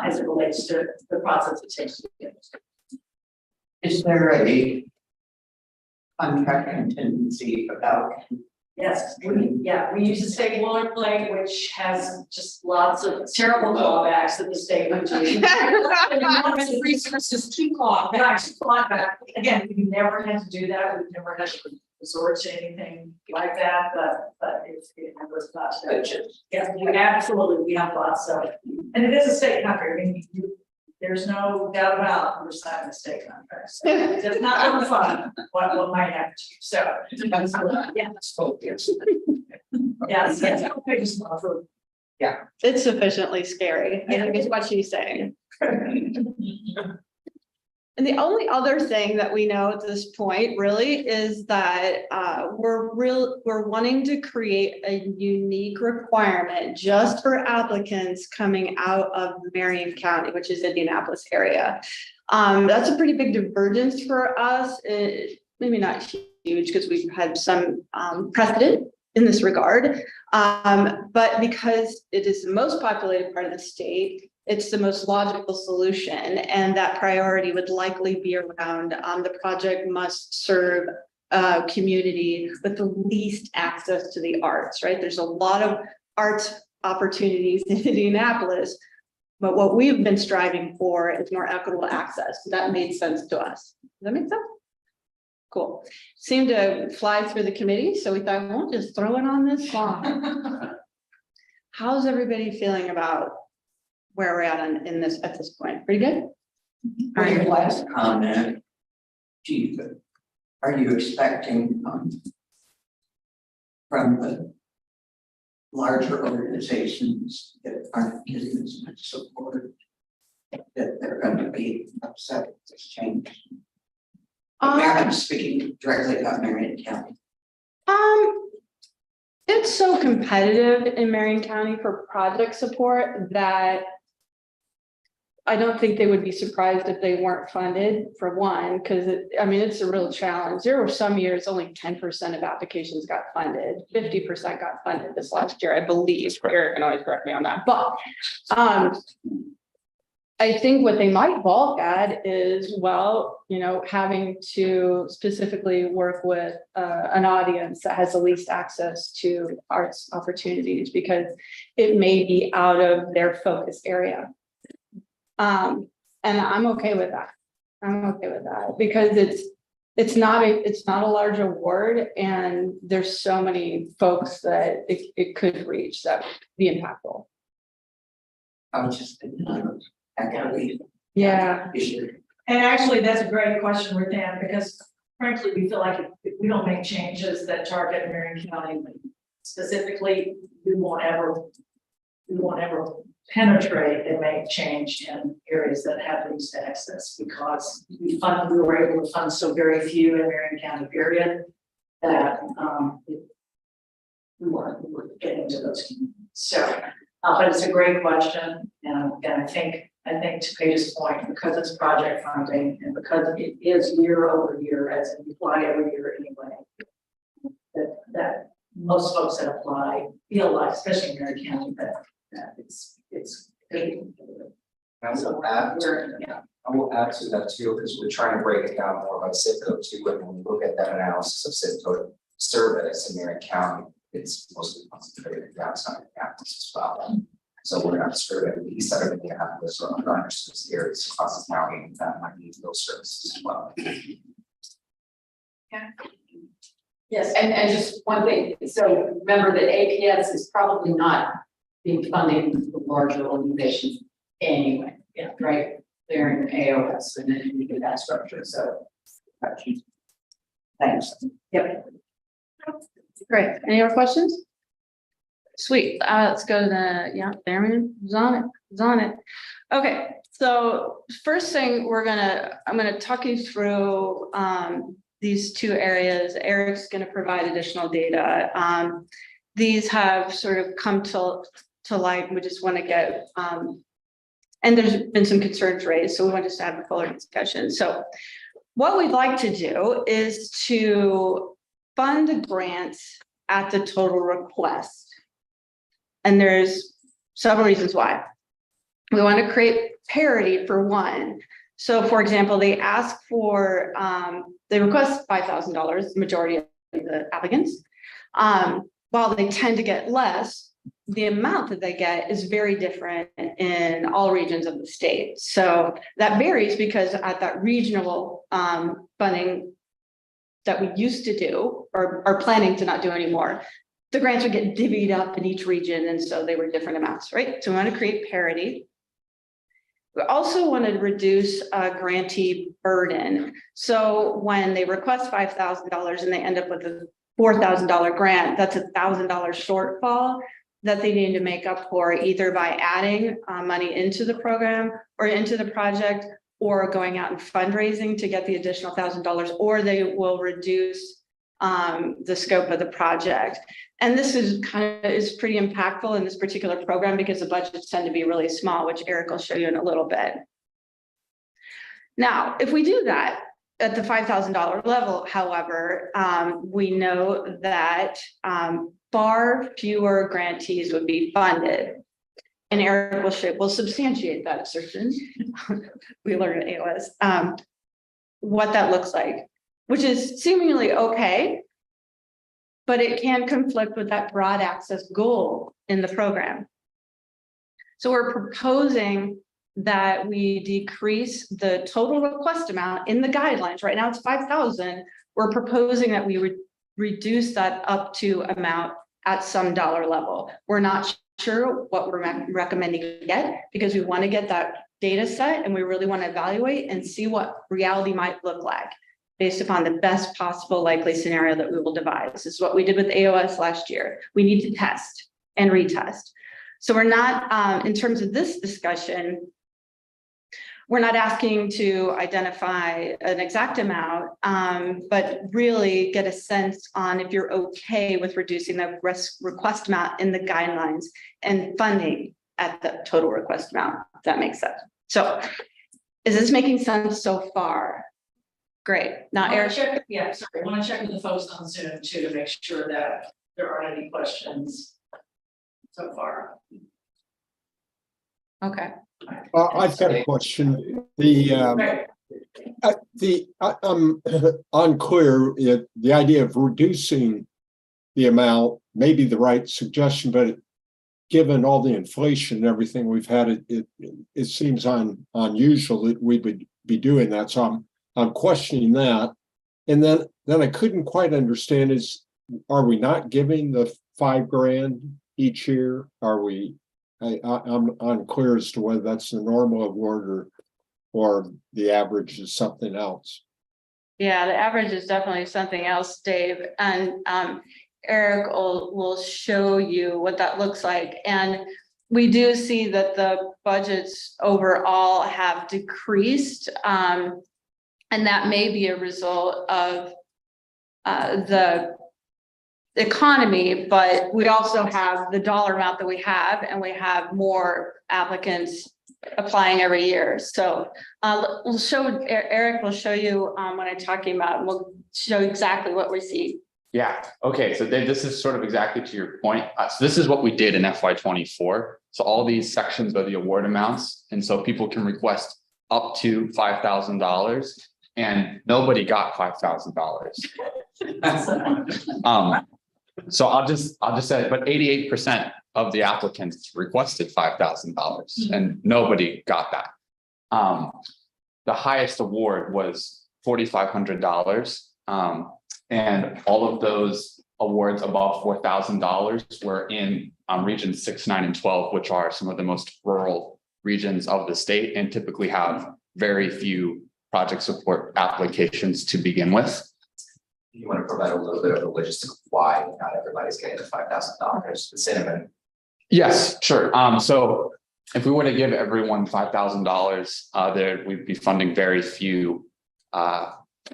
D: as it relates to the process it takes to get this.
O: Is there a contract contingency about?
D: Yes, we use the state boilerplate, which has just lots of terrible clawbacks that the state would do. Resources to clawback. Again, we never had to do that. We've never had to resort to anything like that, but it was not. Yes, we absolutely, we have lots of, and it is a state contract. I mean, there's no doubt about we're signing a state contract. So it's not really fun what might happen to you. So yeah.
C: Yeah, it's sufficiently scary. I think is what she's saying. And the only other thing that we know at this point really is that we're wanting to create a unique requirement just for applicants coming out of Marion County, which is Indianapolis area. That's a pretty big divergence for us. Maybe not huge because we've had some precedent in this regard, but because it is the most populated part of the state, it's the most logical solution, and that priority would likely be around the project must serve a community with the least access to the arts, right? There's a lot of arts opportunities in Indianapolis, but what we've been striving for is more equitable access. That made sense to us. Does that make sense? Cool. Seemed to fly through the committee, so we thought, we'll just throw it on this song. How's everybody feeling about where we're at in this at this point? Pretty good?
O: For your last comment, Chief, are you expecting from the larger organizations that aren't getting as much support that they're going to be upset with this change? I'm speaking directly about Marion County.
C: It's so competitive in Marion County for project support that I don't think they would be surprised if they weren't funded, for one, because it's a real challenge. There were some years only 10% of applications got funded, 50% got funded this last year, I believe. Eric can always correct me on that, but I think what they might balk at is, well, having to specifically work with an audience that has the least access to arts opportunities because it may be out of their focus area. And I'm okay with that. I'm okay with that because it's not a large award, and there's so many folks that it could reach that would be impactful.
O: I was just thinking of equity.
C: Yeah.
D: And actually, that's a great question, Ruthann, because frankly, we feel like if we don't make changes that target Marion County specifically, we won't ever penetrate and make change in areas that have least access, because we were able to fund so very few in Marion County period that we weren't getting to those communities. So, but it's a great question, and I think to Page's point, because it's project funding and because it is year over year, as it apply every year anyway, that most folks that apply feel like, especially in Marion County, that it's
K: will add to that too, because we're trying to break it down more by zip code too, and when we look at that analysis of zip code surveys in Marion County, it's mostly concentrated downtown Minneapolis as well. So we're not surveying the east side of Minneapolis or underserved areas across the county that might need those services as well.
M: Yes, and just one thing, so remember that APS is probably not being funding the larger organizations anyway, yeah, right? They're in AOS and then we do that structure, so. Thanks. Yep.
C: Great. Any other questions? Sweet. Let's go to Darren is on it. Okay, so first thing I'm gonna talk you through these two areas. Eric's gonna provide additional data. These have sort of come to light. We just want to get and there's been some concerns raised, so we want to just have a fuller discussion. So what we'd like to do is to fund the grants at the total request. And there's several reasons why. We want to create parity for one. So for example, they ask for, they request $5,000, the majority of the applicants. While they tend to get less, the amount that they get is very different in all regions of the state. So that varies because at that regional funding that we used to do or are planning to not do anymore, the grants would get divvied up in each region. And so they were different amounts, right? So we want to create parity. We also want to reduce grantee burden. So when they request $5,000 and they end up with a $4,000 grant, that's $1,000 shortfall that they need to make up for either by adding money into the program or into the project or going out and fundraising to get the additional $1,000, or they will reduce the scope of the project. And this is pretty impactful in this particular program because the budgets tend to be really small, which Eric will show you in a little bit. Now, if we do that at the $5,000 level, however, we know that far fewer grantees would be funded. And Eric will substantiate that assertion. We learned at AOS what that looks like, which is seemingly okay, but it can conflict with that broad access goal in the program. So we're proposing that we decrease the total request amount in the guidelines. Right now it's 5,000. We're proposing that we would reduce that up to amount at some dollar level. We're not sure what we're recommending to get because we want to get that data set and we really want to evaluate and see what reality might look like based upon the best possible likely scenario that we will devise. This is what we did with AOS last year. We need to test and retest. So we're not, in terms of this discussion, we're not asking to identify an exact amount, but really get a sense on if you're okay with reducing the request amount in the guidelines and funding at the total request amount, if that makes sense. So is this making sense so far? Great. Now, Eric.
D: Yeah, sorry, I want to check with the folks on Zoom too, to make sure that there aren't any questions so far.
C: Okay.
E: I've got a question. I'm unclear if the idea of reducing the amount may be the right suggestion, but given all the inflation and everything we've had, it seems unusual that we would be doing that. So I'm questioning that. And then I couldn't quite understand are we not giving the $5,000 each year? Are we? I'm unclear as to whether that's the normal award or the average is something else.
C: Yeah, the average is definitely something else, Dave. And Eric will show you what that looks like. And we do see that the budgets overall have decreased. And that may be a result of the economy, but we also have the dollar amount that we have, and we have more applicants applying every year. So Eric will show you what I'm talking about. We'll show exactly what we see.
L: Yeah, okay, so this is sort of exactly to your point. So this is what we did in FY24. So all these sections are the award amounts, and so people can request up to $5,000, and nobody got $5,000. So I'll just say, but 88% of the applicants requested $5,000 and nobody got that. The highest award was $4,500. And all of those awards above $4,000 were in regions 6, 9, and 12, which are some of the most rural regions of the state and typically have very few project support applications to begin with.
K: You want to provide a little bit of the logistics of why not everybody's getting the $5,000, the cinnamon.
L: Yes, sure. So if we were to give everyone $5,000, there we'd be funding very few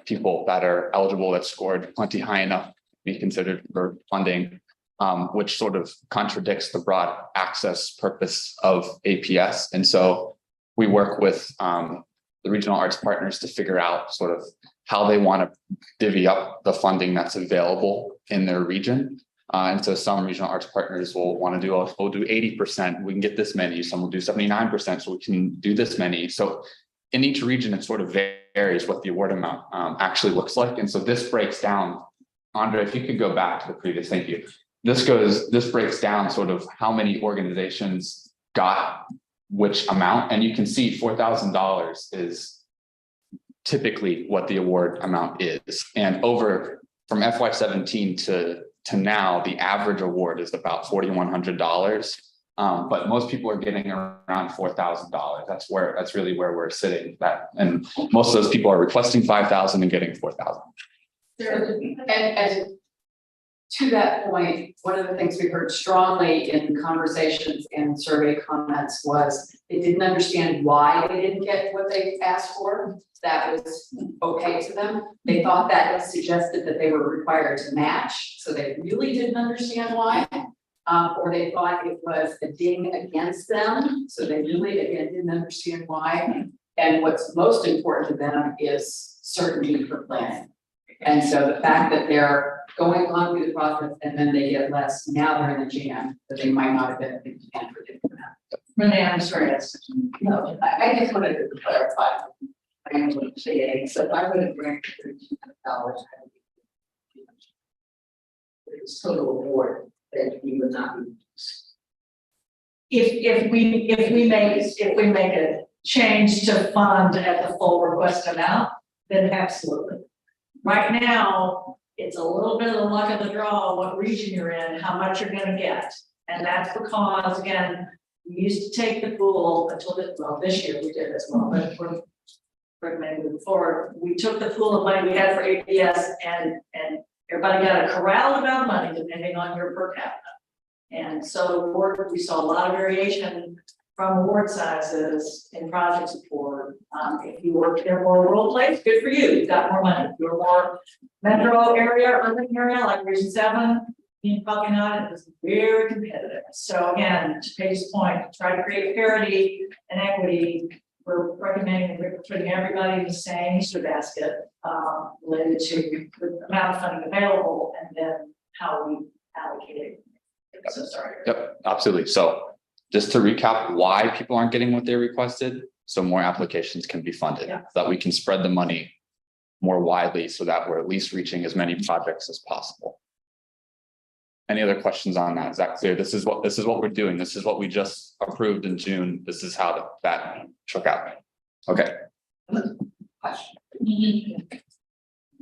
L: people that are eligible that scored plenty high enough to be considered for funding, which sort of contradicts the broad access purpose of APS. And so we work with the regional arts partners to figure out sort of how they want to divvy up the funding that's available in their region. And so some regional arts partners will want to do, we'll do 80%, we can get this many, some will do 79%, so we can do this many. So in each region, it sort of varies what the award amount actually looks like. And so this breaks down, Andre, if you could go back to the previous, thank you. This breaks down sort of how many organizations got which amount, and you can see $4,000 is typically what the award amount is. And over from FY17 to now, the average award is about $4,100. But most people are getting around $4,000. That's really where we're sitting. And most of those people are requesting $5,000 and getting $4,000.
M: And to that point, one of the things we heard strongly in conversations and survey comments was they didn't understand why they didn't get what they asked for. That was okay to them. They thought that suggested that they were required to match, so they really didn't understand why. Or they thought it was a ding against them, so they really, again, didn't understand why. And what's most important to them is certainty for planning. And so the fact that they're going on through the process and then they get less, now they're in the jam that they might not have been in the jam for doing that.
D: Renee, I'm sorry,
F: No, I just wanted to clarify. I am going to say, so if I would have granted $1,300, it's total award that we would not be.
D: if we make a change to fund at the full request amount, then absolutely. Right now, it's a little bit of the luck of the draw, what region you're in, how much you're gonna get. And that's because, again, we used to take the pool until this year we did as well, but we're recommending moving forward. We took the pool of money we had for APS and everybody got a corralled amount of money depending on your per capita. And so we saw a lot of variation from award sizes in project support. If you work in a more rural place, good for you, you've got more money. If you're more metro area, urban area, like Region 7, probably not, it was very competitive. So again, to Paige's point, try to create parity and equity. We're recommending we're putting everybody in the same Easter basket related to the amount of funding available and then how we allocate it. So sorry.
L: Yep, absolutely. So just to recap why people aren't getting what they requested, so more applications can be funded,
D: Yeah.
L: so that we can spread the money more widely so that we're at least reaching as many projects as possible. Any other questions on that? Is that clear? This is what we're doing. This is what we just approved in June. This is how that shook out. Okay.
O: Question.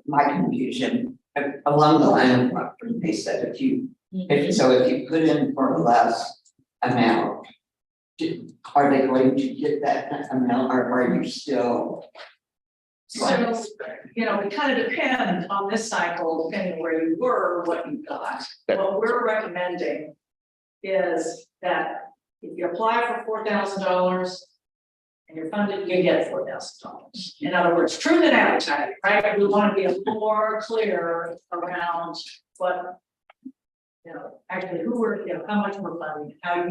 O: My confusion, along the line of what they said, if you put in for less amount, are they going to get that amount, or are you still?
D: So, it kind of depends on this cycle, depending where you were, what you got. What we're recommending is that if you apply for $4,000 and you're funded, you get $4,000. In other words, truth in advertising, right? We want to be a little more clear around what, actually how much we're funding, how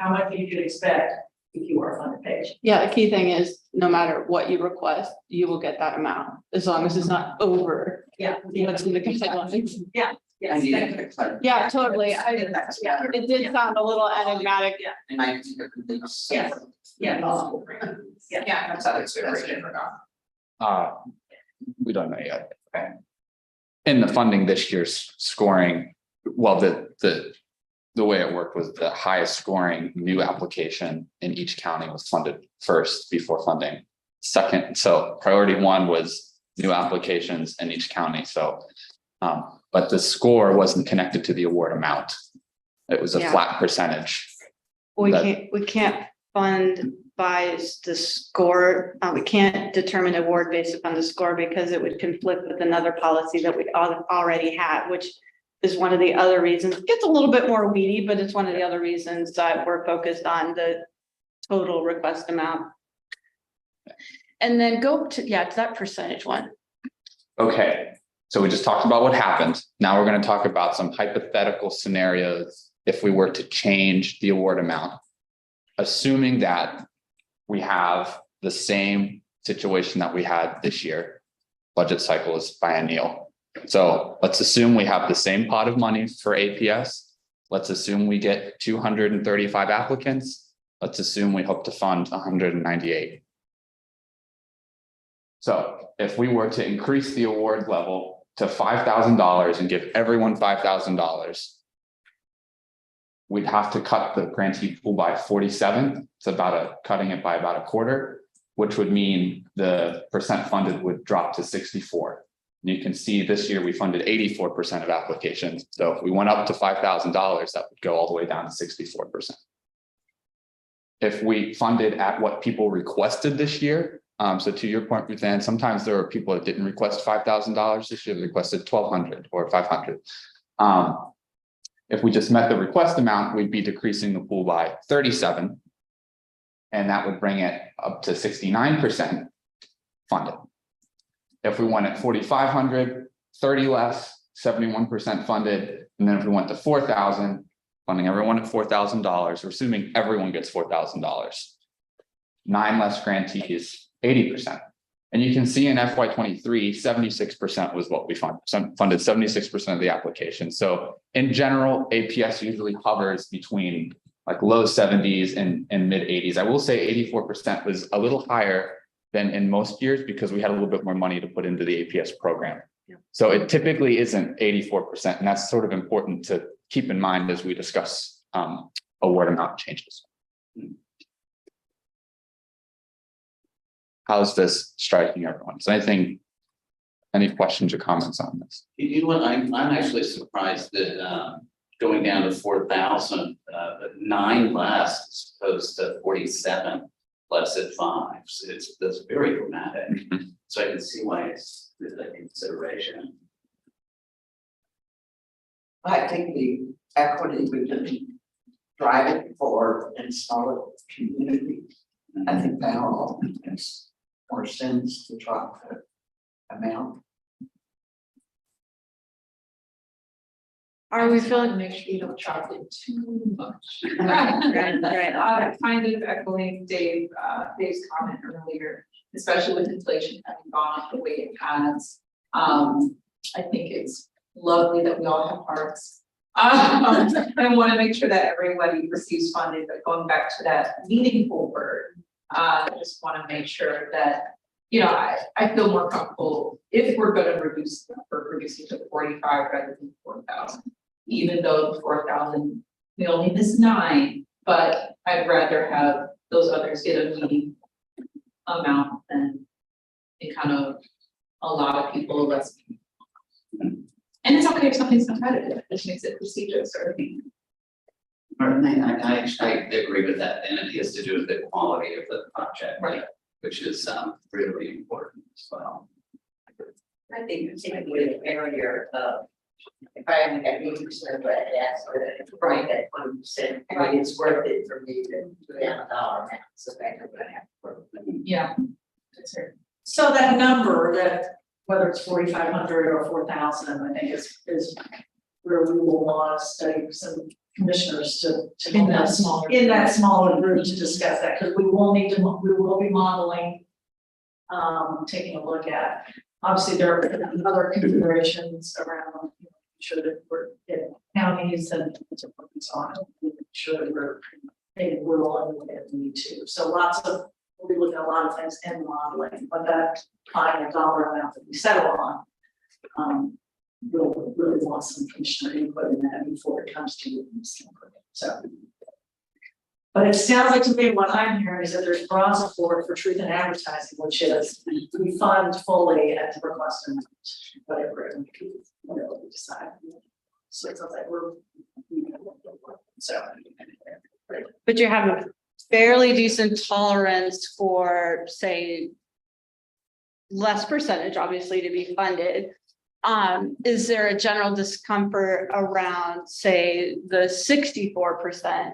D: much you should expect if you are funded Paige.
C: Yeah, the key thing is no matter what you request, you will get that amount as long as it's not over.
D: Yeah.
C: What's in the guidelines.
D: Yeah,
O: I need to clarify.
C: Yeah, totally. It did sound a little enigmatic.
O: And I think everything's.
D: Yes. Yeah.
K: Yeah, that's how it's very different.
L: We don't know yet. Okay. In the funding this year's scoring, well, the way it worked was the highest scoring new application in each county was funded first before funding second. So priority one was new applications in each county. So, but the score wasn't connected to the award amount. It was a
C: Yeah.
L: flat percentage.
C: We
L: That-
C: can't fund by the score. We can't determine award based upon the score because it would conflict with another policy that we already had, which is one of the other reasons. It gets a little bit more weedy, but it's one of the other reasons that we're focused on the total request amount. And then go to that percentage one.
L: Okay, so we just talked about what happened. Now we're going to talk about some hypothetical scenarios if we were to change the award amount. Assuming that we have the same situation that we had this year, budget cycle is biennial. So let's assume we have the same pot of money for APS. Let's assume we get 235 applicants. Let's assume we hope to fund 198. So if we were to increase the award level to $5,000 and give everyone $5,000, we'd have to cut the grantee pool by 47. It's cutting it by about a quarter, which would mean the percent funded would drop to 64. And you can see this year we funded 84% of applications. So if we went up to $5,000, that would go all the way down to 64%. If we funded at what people requested this year, so to your point, Ruth Ann, sometimes there are people that didn't request $5,000 this year, they requested $1,200 or $500. If we just met the request amount, we'd be decreasing the pool by 37. And that would bring it up to 69% funded. If we went at 4,500, 30 less, 71% funded. And then if we went to 4,000, funding everyone at $4,000, we're assuming everyone gets $4,000. 9 less grantees, 80%. And you can see in FY23, 76% was what we funded 76% of the application. So in general, APS usually hovers between like low 70s and mid 80s. I will say 84% was a little higher than in most years because we had a little bit more money to put into the APS program. Yeah. So it typically isn't 84%. And that's sort of important to keep in mind as we discuss award amount changes. How's this striking everyone? So any questions or comments on this?
P: You know what, I'm actually surprised that going down to 4,000, 9 less as opposed to 47 less at 5. So that's very dramatic. Mm-hmm. So I can see why it's a consideration.
O: I think the equity we can drive it forward and solid community. I think that all makes more sense to drop the amount.
C: Are we feeling?
D: Make sure you don't chop it too much.
C: Right.
D: Kind of echoing Dave's comment earlier, especially with inflation having gone up the way it has. I think it's lovely that we all have hearts. I want to make sure that everybody receives funding, but going back to that meaningful word, I just want to make sure that, you know, I feel more comfortable if we're going to reduce to 45 rather than 4,000. Even though the 4,000, we only miss 9, but I'd rather have those others get a meaningful amount than it kind of a lot of people less. And it's okay if something's competitive, which makes it prestigious or
P: I agree with that, and it has to do with the quality of the project,
D: right?
P: Which is really important as well.
F: I think particularly the barrier of if I only got 80%, but I asked for that, right, that 1%, I mean, it's worth it for me to put down a dollar amount, so that's what I have to work with.
D: Yeah. So that number, that whether it's 4,500 or 4,000, I think is where we will want to study some commissioners to in that smaller group to discuss that, because we will be modeling, taking a look at. Obviously, there are other considerations around sure that we're getting counties and so on, making sure that we're making rural in the way that we need to. So we'll be looking at a lot of things in modeling, but that final dollar amount that we settle on, we'll really want some commissioner input in that before it comes to you. So. But it sounds like to me, what I'm hearing is that there's broad support for truth in advertising, which is we fund fully at the request of whatever we decide. So it sounds like so.
C: But you have a fairly decent tolerance for, say, less percentage, obviously, to be funded. Is there a general discomfort around, say, the 64%?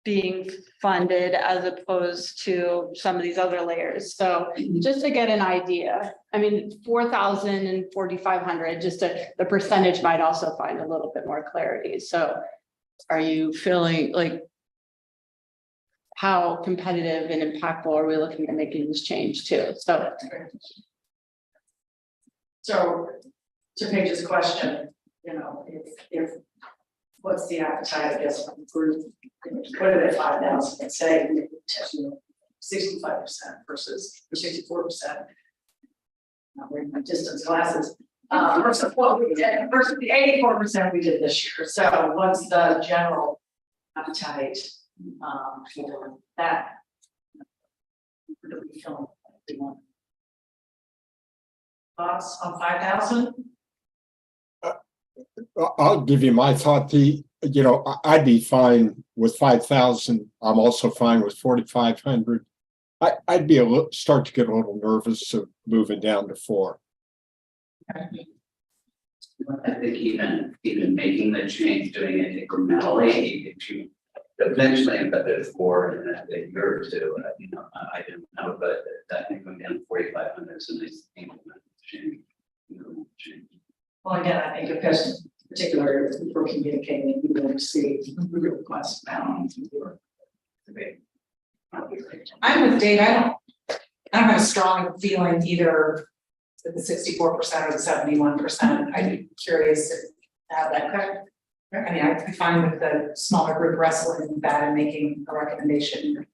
C: Being funded as opposed to some of these other layers. So just to get an idea, I mean, 4,000 and 4,500, the percentage might also find a little bit more clarity. So are you feeling like how competitive and impactful are we looking at making this change too?
D: So to Paige's question, if what's the appetite, I guess, from the group, what are they 5,000, let's say, 65% versus 64%. Not wearing my distance glasses, versus what we did, versus the 84% we did this year. So what's the general appetite, for that? What do we feel like we want? Thoughts on 5,000?
E: I'll give you my thought. I'd be fine with 5,000. I'm also fine with 4,500. I'd be start to get a little nervous of moving down to 4.
P: I think even making the change, doing it incrementally, if you eventually end up at 4 in a year or two, I don't know, but I think going down to 4,500 is a nice increment change.
D: Well, again, I think because particularly if we're communicating, we will see the request now.
A: I'm with Dave. I don't have a strong feeling either with the 64% or the 71%. I'd be curious to have that. I mean, I'd be fine with the smaller group wrestling with that and making a recommendation.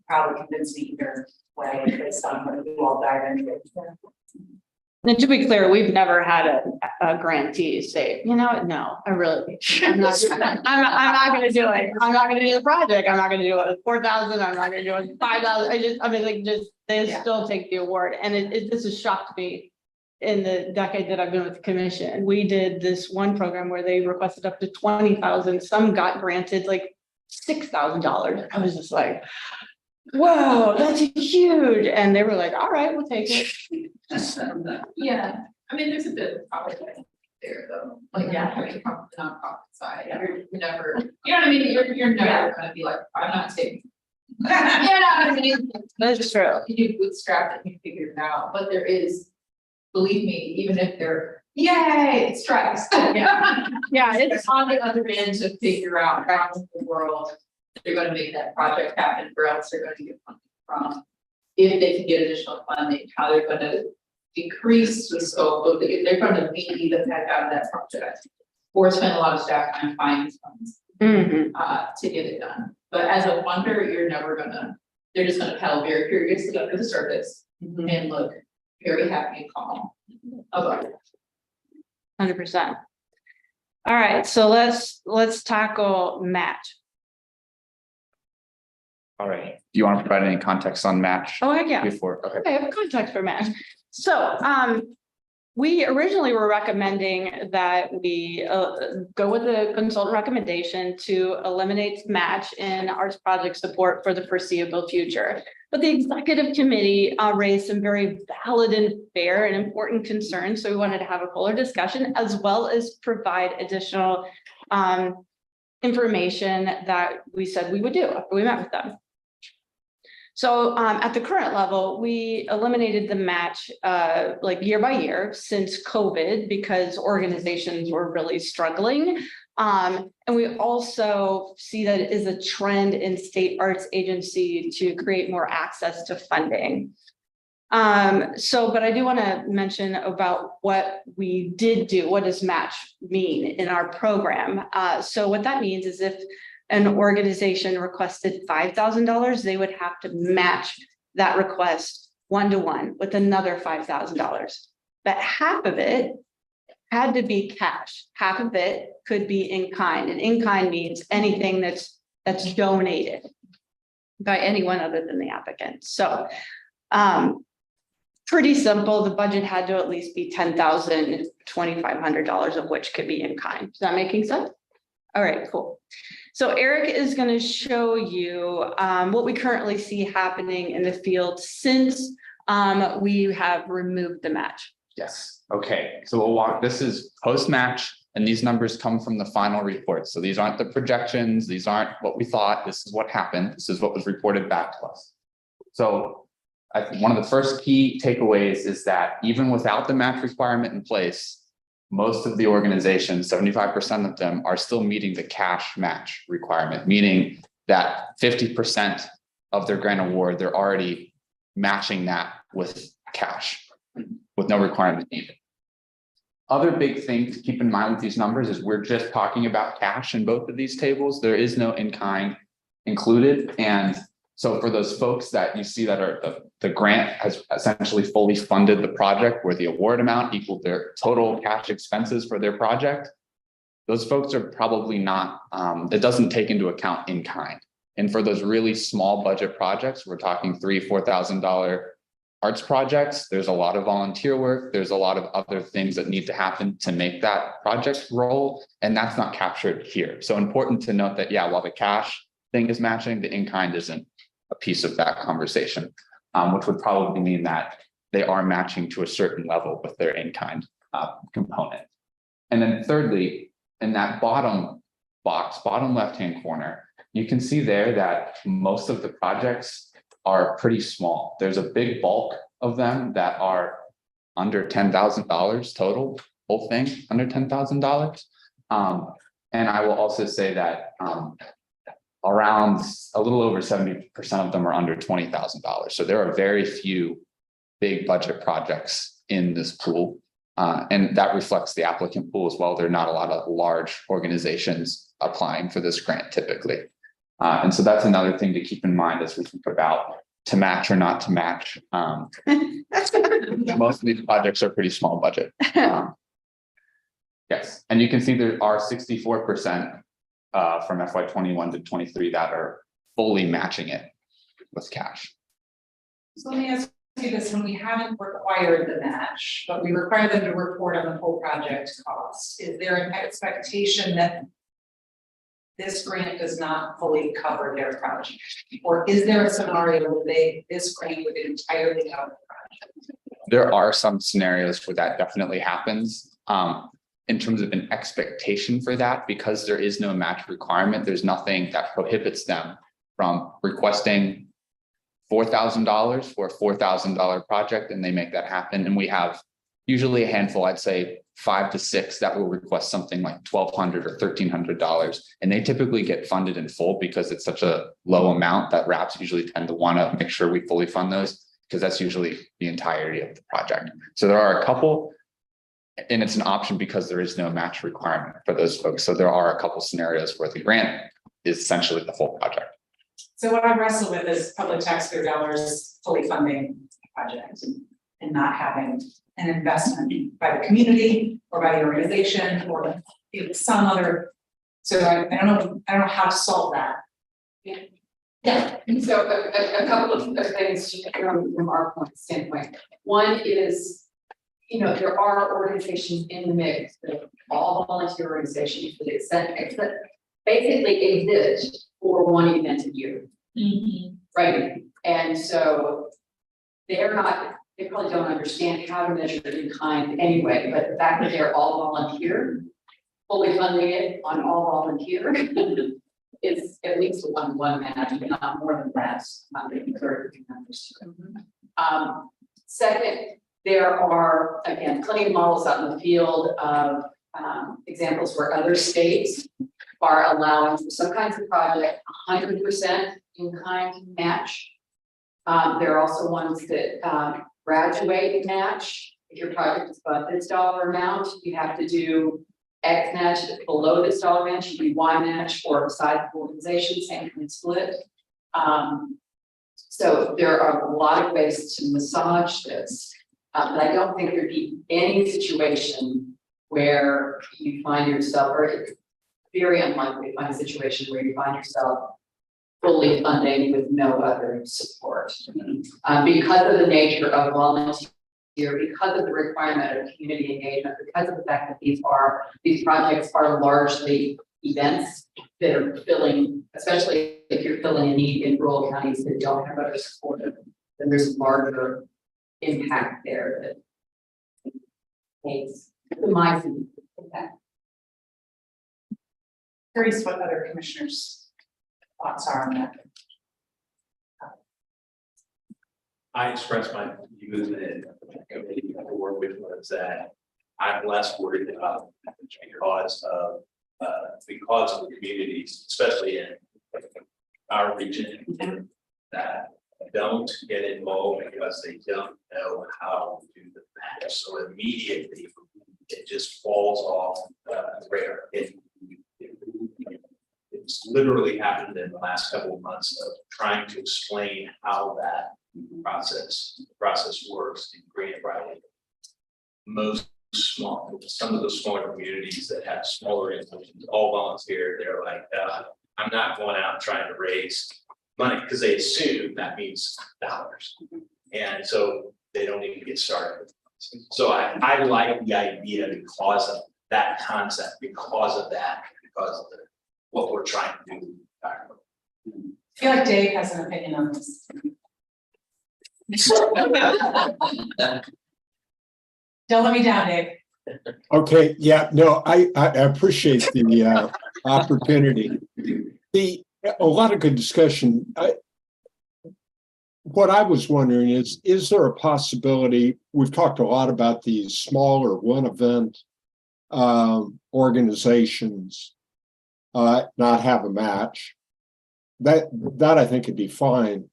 A: Probably convince me either way based on what you all dive into.
C: And to be clear, we've never had a grantee say, no, I really, I'm not going to do it. I'm not going to do the project. I'm not going to do it with 4,000. I'm not going to do it with 5,000. They still take the award. And this has shocked me in the decade that I've been with the commission. We did this one program where they requested up to 20,000. Some got granted like $6,000. I was just like, whoa, that's huge. And they were like, all right, we'll take it.
Q: Yeah, I mean, there's a bit of power there though, like, coming from the nonprofit side, you're never, you know what I mean, you're never gonna be like, I'm not taking. You know what I mean?
C: That's true.
Q: You bootstrap it, you figure it out, but there is, believe me, even if they're, yay, it strikes. Yeah, it's on the other end to figure out how in the world they're gonna make that project happen, or else they're gonna get funding from. If they can get additional funding, how they're gonna decrease the scope of if they're gonna be the heck out of that project. Or spend a lot of staff time finding funds to get it done. But as a funder, you're never gonna, they're just gonna paddle very curiously under the surface and look very happy and calm about it.
C: 100%. All right, so let's tackle match.
L: All right. Do you want to provide any context on match?
C: Oh, heck yeah.
L: Before, okay.
C: I have context for match. So we originally were recommending that we go with the consultant recommendation to eliminate match in arts project support for the foreseeable future. But the executive committee raised some very valid and fair and important concerns. So we wanted to have a fuller discussion as well as provide additional information that we said we would do after we met with them. So at the current level, we eliminated the match like year by year since COVID because organizations were really struggling. And we also see that it is a trend in state arts agency to create more access to funding. But I do want to mention about what we did do. What does match mean in our program? So what that means is if an organization requested $5,000, they would have to match that request 1-to-1 with another $5,000. But half of it had to be cash. Half of it could be in kind, and in kind means anything that's donated by anyone other than the applicant. So pretty simple. The budget had to at least be $10,000, $2,500 of which could be in kind. Is that making sense? All right, cool. So Eric is going to show you what we currently see happening in the field since we have removed the match.
L: Yes, okay, so we'll walk, this is post-match, and these numbers come from the final report. So these aren't the projections, these aren't what we thought, this is what happened, this is what was reported back to us. So I think one of the first key takeaways is that even without the match requirement in place, most of the organizations, 75% of them, are still meeting the cash match requirement, meaning that 50% of their grant award, they're already matching that with cash, with no requirement needed. Other big thing to keep in mind with these numbers is we're just talking about cash in both of these tables. There is no in-kind included. And so for those folks that you see that are the grant has essentially fully funded the project where the award amount equaled their total cash expenses for their project, those folks are probably not, it doesn't take into account in kind. And for those really small budget projects, we're talking $3,000, $4,000 arts projects, there's a lot of volunteer work, there's a lot of other things that need to happen to make that project roll, and that's not captured here. So important to note that, yeah, while the cash thing is matching, the in-kind isn't a piece of that conversation, which would probably mean that they are matching to a certain level with their in-kind component. And then thirdly, in that bottom box, bottom left-hand corner, you can see there that most of the projects are pretty small. There's a big bulk of them that are under $10,000 total, whole thing under $10,000. And I will also say that around a little over 70% of them are under $20,000. So there are very few big budget projects in this pool. And that reflects the applicant pool as well. There are not a lot of large organizations applying for this grant typically. And so that's another thing to keep in mind as we think about to match or not to match. Most of these projects are pretty small budget. Yes, and you can see there are 64% from FY21 to 23 that are fully matching it with cash.
A: So let me ask you this, when we haven't required the match, but we require them to report on the whole project cost, is there an expectation that this grant does not fully cover their project? Or is there a scenario where this grant would entirely cover the project?
L: There are some scenarios where that definitely happens. In terms of an expectation for that, because there is no match requirement, there's nothing that prohibits them from requesting $4,000 for a $4,000 project, and they make that happen. And we have usually a handful, I'd say 5 to 6 that will request something like $1,200 or $1,300. And they typically get funded in full because it's such a low amount that RAPs usually tend to want to make sure we fully fund those, because that's usually the entirety of the project. So there are a couple, and it's an option because there is no match requirement for those folks. So there are a couple scenarios where the grant is essentially the full project.
A: So what I wrestle with is public taxpayer dollars fully funding projects and not having an investment by the community or by the organization or some other. So I don't know how to solve that.
M: Yeah, so a couple of things from our point standpoint. One is, you know, there are organizations in the mix, all volunteer organizations that basically exist for one event a year. Right? And so they probably don't understand how to measure it in kind anyway, but the fact that they're all volunteer, fully funding it on all volunteer is at least a 1-to-1 match, if not more than that. Second, there are, again, plenty of models out in the field of examples where other states are allowing for some kinds of project 100% in kind match. There are also ones that graduate match. If your project is above this dollar amount, you have to do X match. If below this dollar amount, you do Y match or side organization, same kind of split. So there are a lot of ways to massage this. But I don't think there'd be any situation where you find yourself, or it's very unlikely to find a situation where you find yourself fully funding with no other support. Because of the nature of volunteer, because of the requirement of community engagement, because of the fact that these projects are largely events that are filling, especially if you're filling a need in rural counties that don't have other support, then there's larger impact there that makes my impact.
A: Curious what other commissioners' thoughts are on that.
J: I expressed my views in the committee before, which was that I'm less worried about because of the communities, especially in our region, that don't get involved because they don't know how to do the match. So immediately it just falls off the radar. It's literally happened in the last couple of months of trying to explain how that process works in grant writing. Some of the smaller communities that have smaller institutions, all volunteer, they're like, I'm not going out trying to raise money because they assume that means dollars. And so they don't even get started. So I like the idea because of that concept, because of what we're trying to do.
A: I feel like Dave has an opinion on this. Don't let me down, Dave.
E: Okay, yeah, no, I appreciate the opportunity. A lot of good discussion. What I was wondering is there a possibility, we've talked a lot about these smaller one event organizations not have a match. That I think would be fine.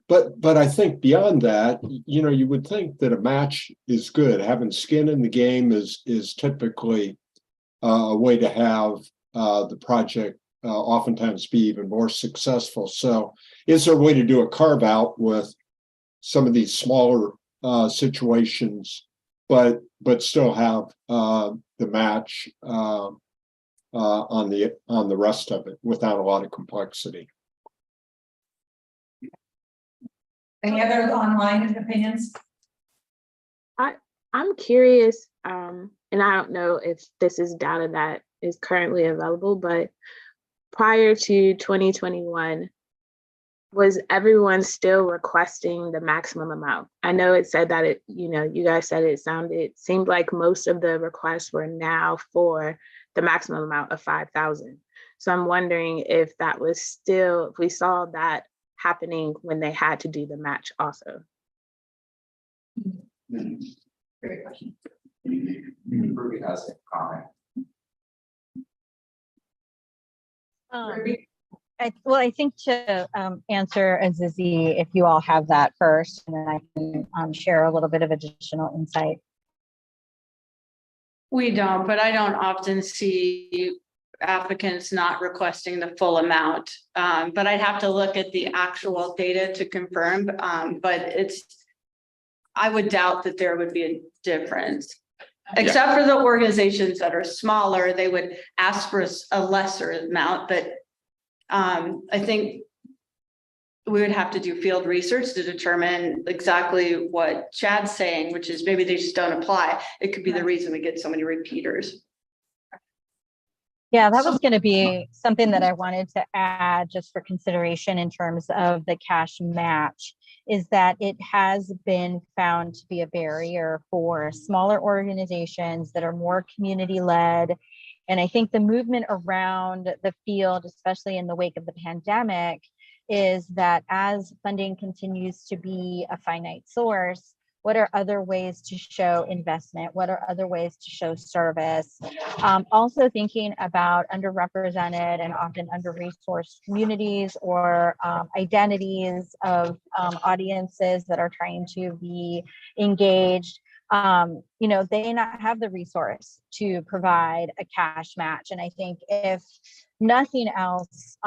E: But I think beyond that, you would think that a match is good. Having skin in the game is typically a way to have the project oftentimes be even more successful. So is there a way to do a carve out with some of these smaller situations, but still have the match on the rest of it without a lot of complexity?
A: Any other online opinions?
R: I'm curious, and I don't know if this is data that is currently available, but prior to 2021, was everyone still requesting the maximum amount? I know it said that you guys said it seemed like most of the requests were now for the maximum amount of 5,000. So I'm wondering if we saw that happening when they had to do the match also.
K: Great question. Ruby has a comment.
N: I think to answer Azizi, if you all have that first, and then I can share a little bit of additional insight.
C: We don't, but I don't often see applicants not requesting the full amount. But I'd have to look at the actual data to confirm, but I would doubt that there would be a difference. Except for the organizations that are smaller, they would ask for a lesser amount, but I think we would have to do field research to determine exactly what Chad's saying, which is maybe they just don't apply. It could be the reason we get so many repeaters.
N: Yeah, that was going to be something that I wanted to add just for consideration in terms of the cash match, is that it has been found to be a barrier for smaller organizations that are more community-led. And I think the movement around the field, especially in the wake of the pandemic, is that as funding continues to be a finite source, What are other ways to show investment? What are other ways to show service? Also thinking about underrepresented and often under-resourced communities or identities of audiences that are trying to be engaged. You know, they not have the resource to provide a cash match. And I think if nothing else,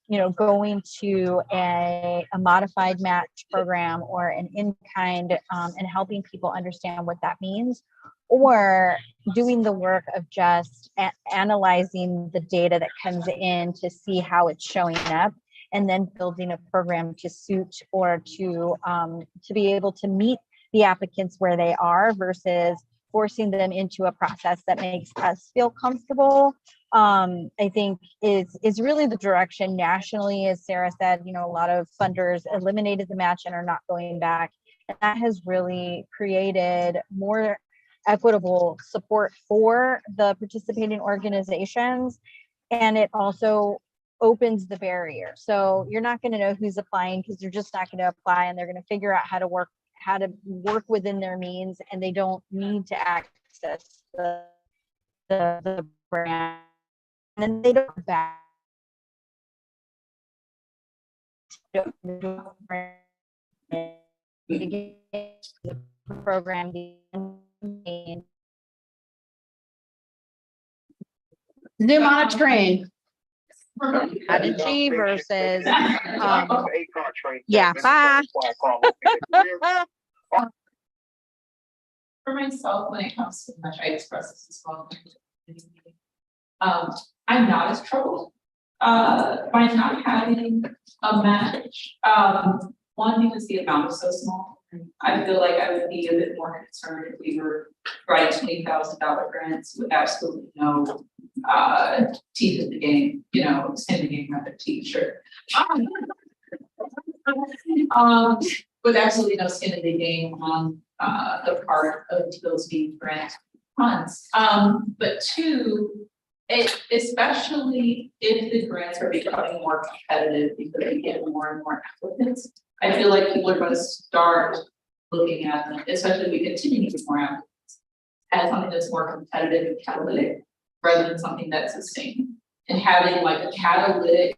N: you know, going to a modified match program or an in-kind and helping people understand what that means, or doing the work of just analyzing the data that comes in to see how it's showing up, and then building a program to suit or to be able to meet the applicants where they are versus forcing them into a process that makes us feel comfortable, I think is really the direction nationally. As Sarah said, you know, a lot of funders eliminated the match and are not going back. And that has really created more equitable support for the participating organizations. And it also opens the barrier. So you're not going to know who's applying because they're just not going to apply, and they're going to figure out how to work within their means, and they don't need to access the brand, and then they don't back the program.
I: New monitoring.
N: Strategy versus yeah, bye.
Q: For myself, when it comes to match, I express this as well. I'm not as troubled by not having a match. One, because the amount is so small. I feel like I would be a bit more concerned if we were writing $20,000 grants with absolutely no teeth in the game, you know, skin in the game, not the t-shirt. With absolutely no skin in the game on the part of those being grant funds. But two, especially if the grants are becoming more competitive because we get more and more applicants, I feel like people are going to start looking at them, especially if we continue to get more applicants, as something that's more competitive and catalytic rather than something that's sustained. And having like a catalytic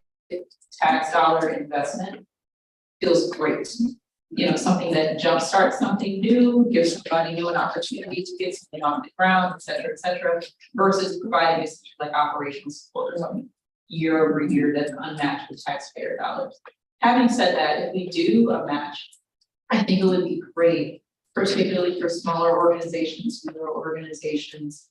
Q: tax dollar investment feels great. You know, something that jumpstarts something new, gives somebody new an opportunity to get something off the ground, et cetera, versus providing this like operational support or something year over year that's unmatched with taxpayer dollars. Having said that, if we do a match, I think it would be great, particularly for smaller organizations, rural organizations,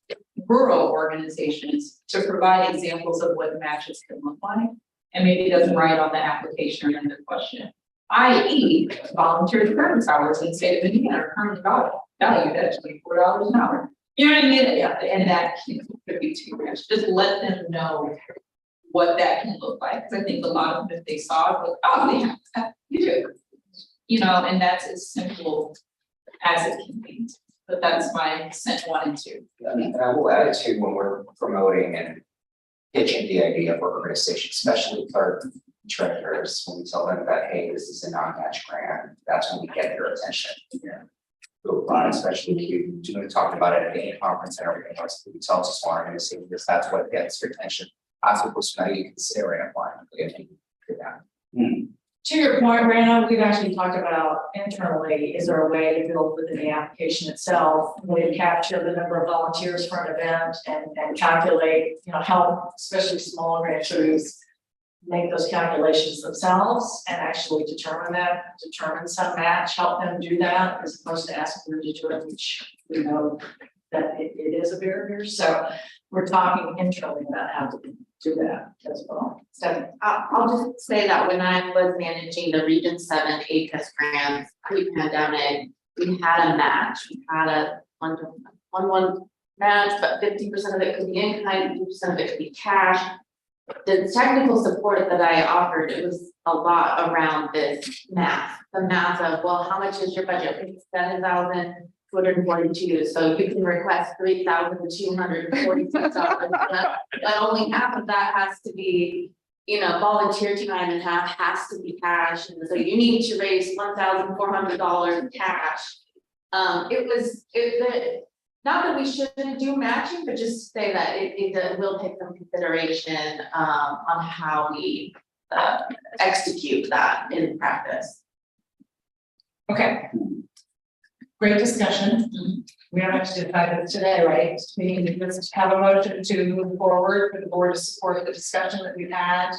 Q: to provide examples of what matches can look like. And maybe it doesn't write on the application or in the question. I.e. volunteer service hours in the state of Indiana are currently valued at $24 an hour. You know what I mean? Yeah, and that could be too much. Just let them know what that can look like. Because I think a lot of them, if they saw it, like, oh, they have that, you do. You know, and that's as simple as it can be. But that's my cent 1 and 2.
K: And I will add to when we're promoting and pitching the idea for organizations, especially for treasurers, when we tell them that, hey, this is a non-match grant, that's when we get their attention. Yeah. Especially if you talked about it at any conference and everything else, we tell to small organizations, that's what gets your attention. As opposed to now you consider applying if you do that.
D: To your point, Rana, we've actually talked about internally, is there a way to build within the application itself, we capture the number of volunteers for an event and calculate, you know, help, especially small grantees, make those calculations themselves and actually determine some match, help them do that as opposed to asking them to do it, which we know that it is a barrier. So we're talking internally about how to do that as well.
R: So I'll just say that when I was managing the Region 7 APES grants pre-pandemic, we had a match. We had a one match, but 50% of it could be in kind, 50% of it could be cash. The technical support that I offered, it was a lot around this math. The math of, well, how much is your budget? It's 7,242. So you can request $3,246. But only half of that has to be, you know, volunteer time, and half has to be cash. And so you need to raise $1,400 cash not that we shouldn't do matching, but just say that it will take some consideration, on how we, execute that in practice.
D: Okay. Great discussion. We don't have to decide this today, right? We need to just have a motion to move forward for the board to support the discussion that we've had.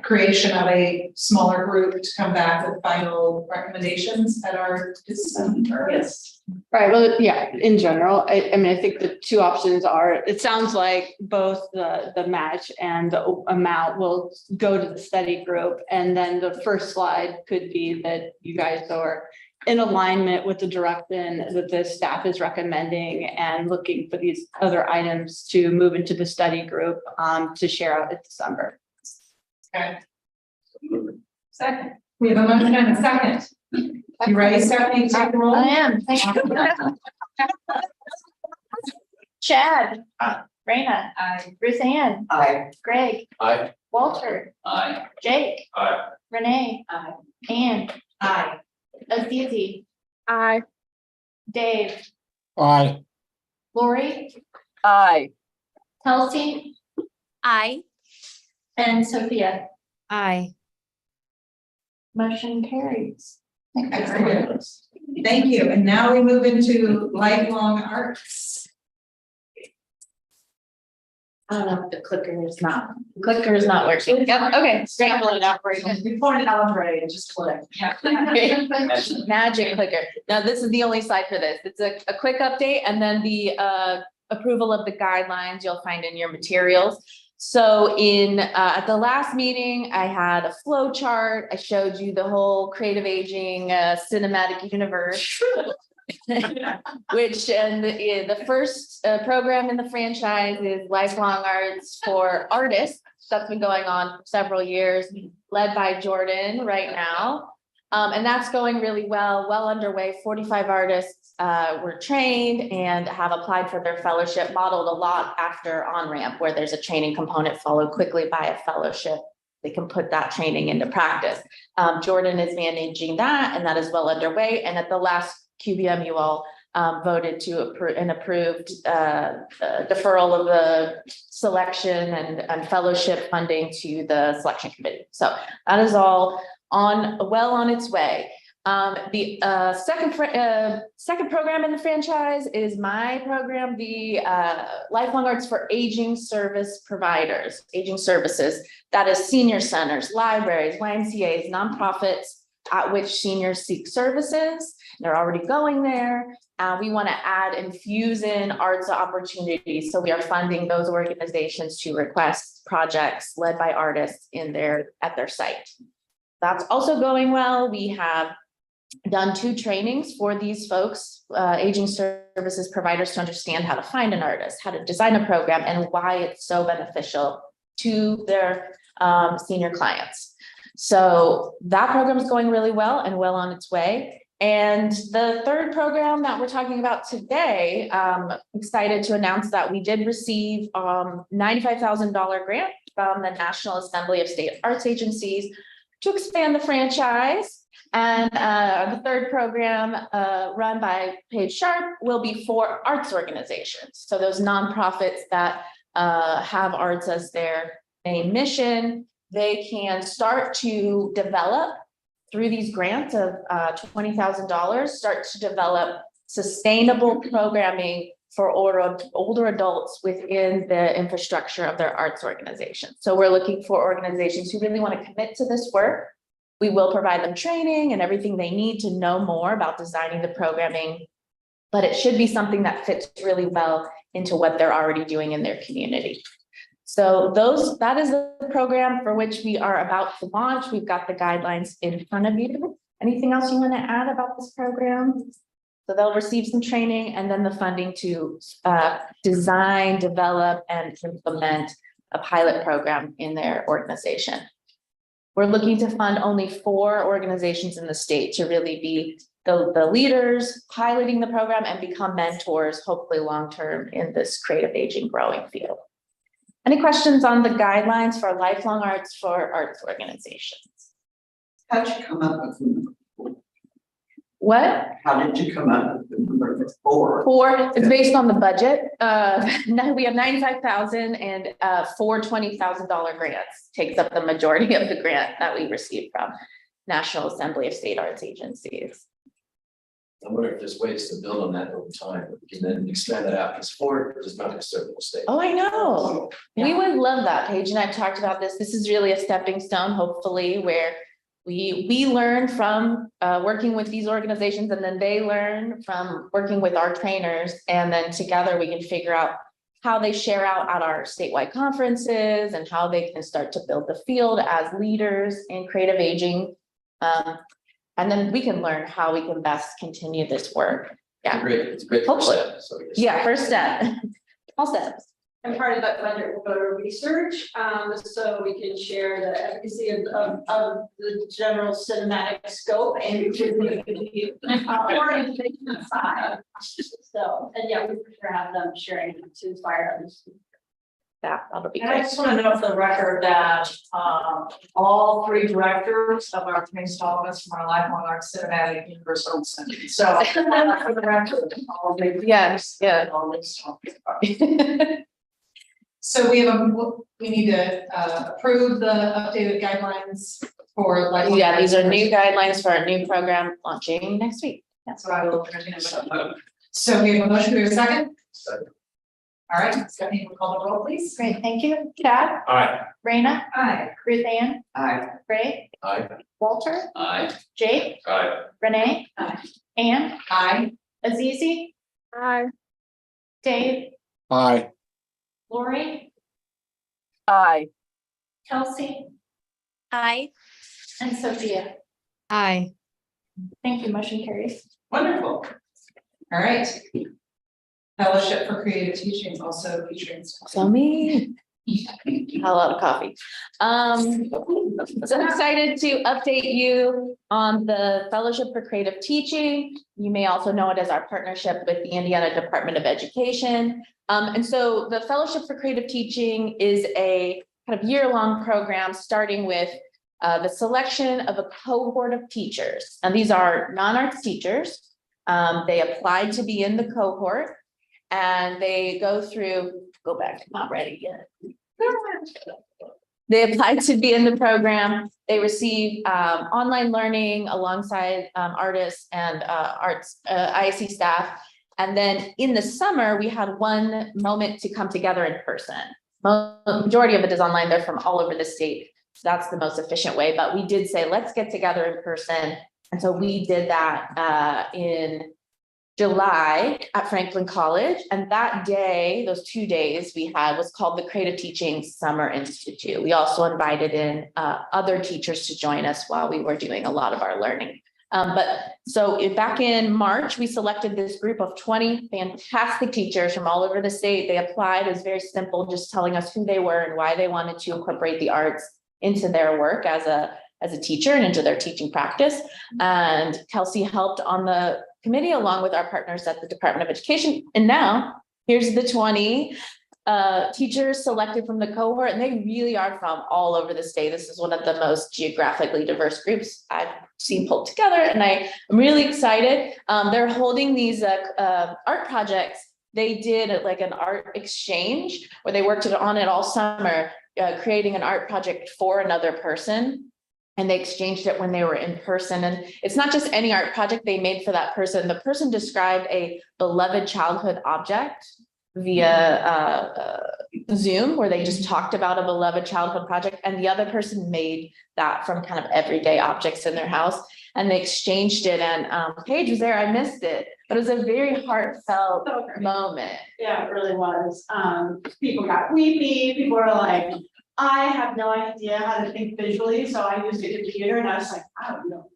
D: Creation of a smaller group to come back with final recommendations at our December. Yes.
C: Right, well, yeah, in general, I mean, I think the two options are, it sounds like both the match and the amount will go to the study group. And then the first slide could be that you guys are in alignment with the direction that the staff is recommending and looking for these other items to move into the study group to share out in December.
D: Okay. Second, we have a motion and a second. You ready, Stephanie, to take the roll?
R: I am, thank you. Chad.
P: Aye.
R: Raina.
D: Aye.
R: Ruth Ann.
O: Aye.
R: Greg.
P: Aye.
R: Walter.
P: Aye.
R: Jake.
P: Aye.
R: Renee.
D: Aye.
R: Ann.
D: Aye.
R: Azizi. Aye. Dave.
E: Aye.
R: Lori.
G: Aye.
R: Kelsey.
N: Aye.
R: And Sophia.
N: Aye.
R: Motion carries.
A: Excellent. Thank you. And now we move into lifelong arts.
R: I don't know if the clicker is not working. Yep, okay, great.
D: We pointed out already, just click.
R: Magic clicker. Now, this is the only slide for this. It's a quick update and then the approval of the guidelines you'll find in your materials. So at the last meeting, I had a flow chart. I showed you the whole creative aging cinematic universe. Which the first program in the franchise is lifelong arts for artists. That's been going on for several years, led by Jordan right now. And that's going really well underway. 45 artists were trained and have applied for their fellowship, modeled a lot after On-Ramp, where there's a training component followed quickly by a fellowship. They can put that training into practice. Jordan is managing that, and that is well underway. And at the last QBM, you all voted to approve and approved deferral of the selection and fellowship funding to the selection committee. So that is all well on its way. The second program in the franchise is my program, the Lifelong Arts for Aging Service Providers, Aging Services. That is senior centers, libraries, YMCAs, nonprofits at which seniors seek services. They're already going there. We want to add infuse in arts opportunities. So we are funding those organizations to request projects led by artists at their site. That's also going well. We have done 2 trainings for these folks, aging services providers, to understand how to find an artist, how to design a program, and why it's so beneficial to their senior clients. So that program is going really well and well on its way. And the third program that we're talking about today, excited to announce that we did receive $95,000 grant from the National Assembly of State Arts Agencies to expand the franchise. And the third program run by Paige Sharp will be for arts organizations. So those nonprofits that have arts as their main mission, they can start to develop through these grants of $20,000, start to develop sustainable programming for older adults within the infrastructure of their arts organization. So we're looking for organizations who really want to commit to this work. We will provide them training and everything they need to know more about designing the programming, but it should be something that fits really well into what they're already doing in their community. So that is the program for which we are about to launch. We've got the guidelines in front of you. Anything else you want to add about this program? So they'll receive some training and then the funding to design, develop, and implement a pilot program in their organization. We're looking to fund only 4 organizations in the state to really be the leaders piloting the program and become mentors, hopefully long-term, in this creative aging growing field. Any questions on the guidelines for lifelong arts for arts organizations?
O: How'd you come up with them?
M: What?
O: How did you come up with the number 4?
M: It's based on the budget. Now we have 95,000 and four $20,000 grants takes up the majority of the grant that we received from National Assembly of State Arts Agencies.
H: I wonder if there's ways to build on that over time, and then expand that out, because 4 is not a certain state.
M: Oh, I know. We would love that. Paige and I talked about this. This is really a stepping stone, hopefully, where we learn from working with these organizations, and then they learn from working with our trainers, and then together we can figure out how they share out at our statewide conferences and how they can start to build the field as leaders in creative aging. And then we can learn how we can best continue this work. Yeah.
H: It's a great first
M: Hopefully.
H: step, so yes.
M: Yeah, first step. All steps.
D: And part of that budget will go to research, so we can share the efficacy of the general cinematic scope and organization side. So, and yeah, we for sure have them sharing to inspire others.
M: That'll be
D: And I
M: great.
D: just want to note for the record that all 3 directors of our 3 installments from our Lifelong Arts Cinematic Universe are listening. So for the record, all the
M: Yes, yeah.
D: all the So we need to approve the updated guidelines for like.
M: Yeah, these are new guidelines for our new program launching next week.
D: That's what I will entertain a motion. So we have a motion, we have a second?
H: Second.
D: All right, Stephanie, will call the roll, please.
M: Great, thank you. Chad,
B: Aye.
M: Raina,
D: Aye.
M: Ruth Ann,
O: Aye.
M: Ray,
H: Aye.
M: Walter,
P: Aye.
M: Jake,
H: Aye.
M: Renee,
D: Aye.
M: Anne,
D: Aye.
M: Azizi,
R: Hi.
M: Dave,
E: Aye.
M: Lori,
G: Aye.
M: Kelsey,
N: Aye.
M: and Sophia.
N: Aye.
M: Thank you, motion carries.
D: Wonderful. All right. Fellowship for Creative Teaching also featuring.
M: So me. A lot of coffee. So excited to update you on the Fellowship for Creative Teaching. You may also know it as our partnership with the Indiana Department of Education. And so the Fellowship for Creative Teaching is a kind of year-long program starting with the selection of a cohort of teachers. And these are non-arts teachers. They applied to be in the cohort and they go back, not ready yet. They applied to be in the program. They receive online learning alongside artists and arts ISC staff. And then in the summer, we had one moment to come together in person. Majority of it is online. They're from all over the state. So that's the most efficient way. But we did say, let's get together in person. And so we did that in July at Franklin College. And that day, those 2 days we had was called the Creative Teaching Summer Institute. We also invited in other teachers to join us while we were doing a lot of our learning. Back in March, we selected this group of 20 fantastic teachers from all over the state. They applied. It was very simple, just telling us who they were and why they wanted to incorporate the arts into their work as a teacher and into their teaching practice. And Kelsey helped on the committee along with our partners at the Department of Education. And now here's the 20 teachers selected from the cohort, and they really are from all over the state. This is one of the most geographically diverse groups I've seen pulled together, and I'm really excited. They're holding these art projects. They did like an art exchange where they worked on it all summer, creating an art project for another person. And they exchanged it when they were in person. And it's not just any art project they made for that person. The person described a beloved childhood object via Zoom, where they just talked about a beloved childhood project. And the other person made that from kind of everyday objects in their house. And they exchanged it. And Paige was there. I missed it. But it was a very heartfelt moment.
D: Yeah, it really was. People got weepy. People were like, I have no idea how to think visually, so I used a computer and I was like, I don't know.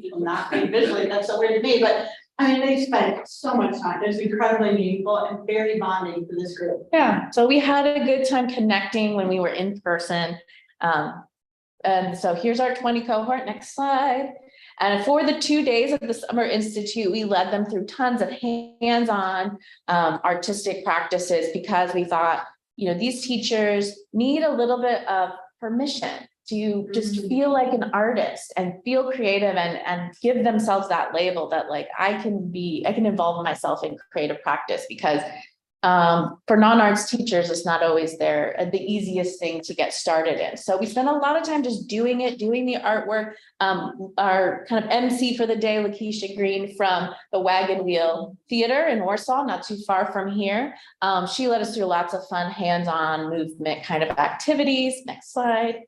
D: People not think visually, that's so weird to me, but I mean, they spent so much time. It was incredibly meaningful and very bonding for this group.
M: Yeah, so we had a good time connecting when we were in person. And so here's our 20 cohort, next slide. And for the 2 days of the Summer Institute, we led them through tons of hands-on artistic practices because we thought, you know, these teachers need a little bit of permission
C: to just feel like an artist and feel creative and give themselves that label that like I can involve myself in creative practice because for non-arts teachers, it's not always the easiest thing to get started in. So we spend a lot of time just doing the artwork. Our kind of MC for the day, Lakeisha Green from the Wagon Wheel Theater in Warsaw, not too far from here. She led us through lots of fun hands-on movement kind of activities. Next slide.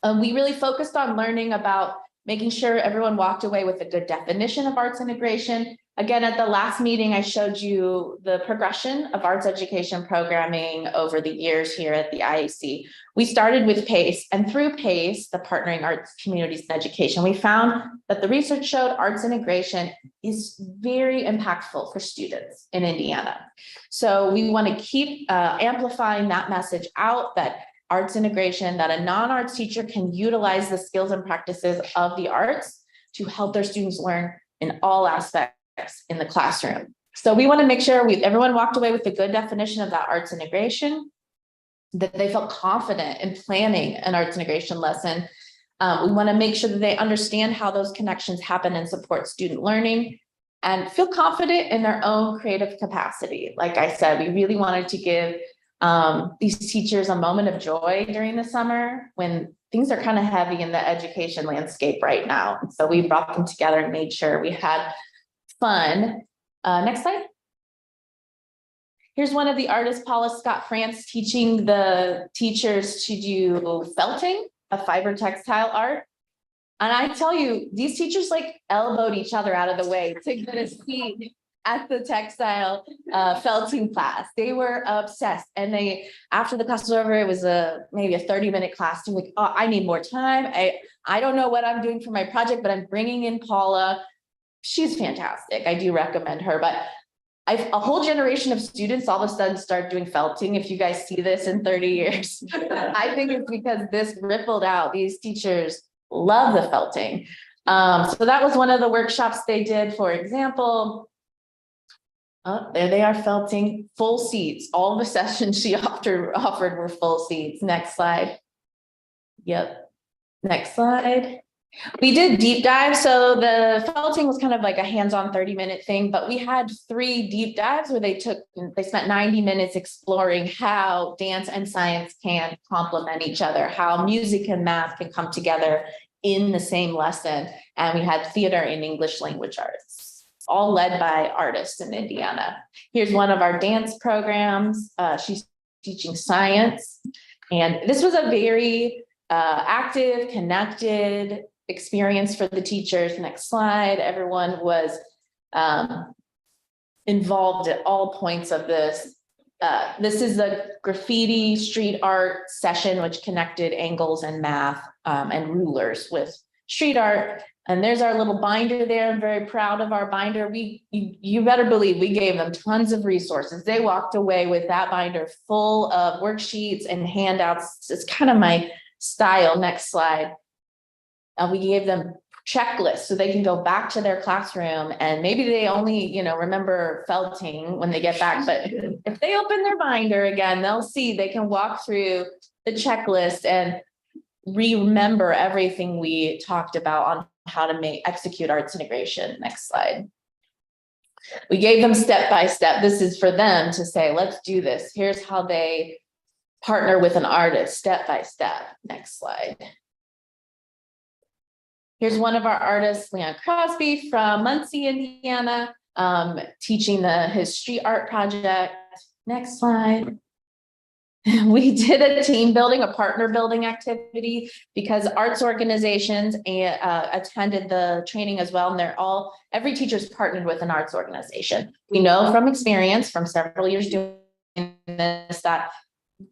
C: We really focused on learning about making sure everyone walked away with a good definition of arts integration. Again, at the last meeting, I showed you the progression of arts education programming over the years here at the IAC. We started with PACE, and through PACE, the Partnering Arts Communities in Education, we found that the research showed arts integration is very impactful for students in Indiana. So we want to keep amplifying that message out that arts integration, that a non-arts teacher can utilize the skills and practices of the arts to help their students learn in all aspects in the classroom. So we want to make sure everyone walked away with a good definition of that arts integration, that they felt confident in planning an arts integration lesson. We want to make sure that they understand how those connections happen and support student learning and feel confident in their own creative capacity. Like I said, we really wanted to give these teachers a moment of joy during the summer when things are kind of heavy in the education landscape right now. So we brought them together and made sure we had fun. Next slide. Here's one of the artists, Paula Scott France, teaching the teachers to do felting, a fiber textile art. And I tell you, these teachers like elbowed each other out of the way to get a seat at the textile felting class. They were obsessed. And after the class was over, it was maybe a 30-minute class. They're like, oh, I need more time. I don't know what I'm doing for my project, but I'm bringing in Paula. She's fantastic. I do recommend her, but a whole generation of students all of a sudden start doing felting. If you guys see this in 30 years, I think it's because this rippled out. These teachers love the felting. So that was one of the workshops they did, for example. There they are felting, full seats. All the sessions she offered were full seats. Next slide. Yep. Next slide. We did deep dive. So the felting was kind of like a hands-on 30-minute thing, but we had 3 deep dives where they spent 90 minutes exploring how dance and science can complement each other, how music and math can come together in the same lesson. And we had theater and English language arts, all led by artists in Indiana. Here's one of our dance programs. She's teaching science. And this was a very active, connected experience for the teachers. Next slide. Everyone was involved at all points of this. This is the graffiti street art session, which connected angles and math and rulers with street art. And there's our little binder there. I'm very proud of our binder. You better believe we gave them tons of resources. They walked away with that binder full of worksheets and handouts. It's kind of my style. Next slide. We gave them checklists so they can go back to their classroom, and maybe they only, remember felting when they get back. But if they open their binder again, they'll see they can walk through the checklist and remember everything we talked about on how to execute arts integration. Next slide. We gave them step by step. This is for them to say, let's do this. Here's how they partner with an artist step by step. Next slide. Here's one of our artists, Leon Crosby from Muncie, Indiana, teaching his street art project. Next slide. We did a team building, a partner building activity, because arts organizations attended the training as well. And every teacher's partnered with an arts organization. We know from experience from several years doing this that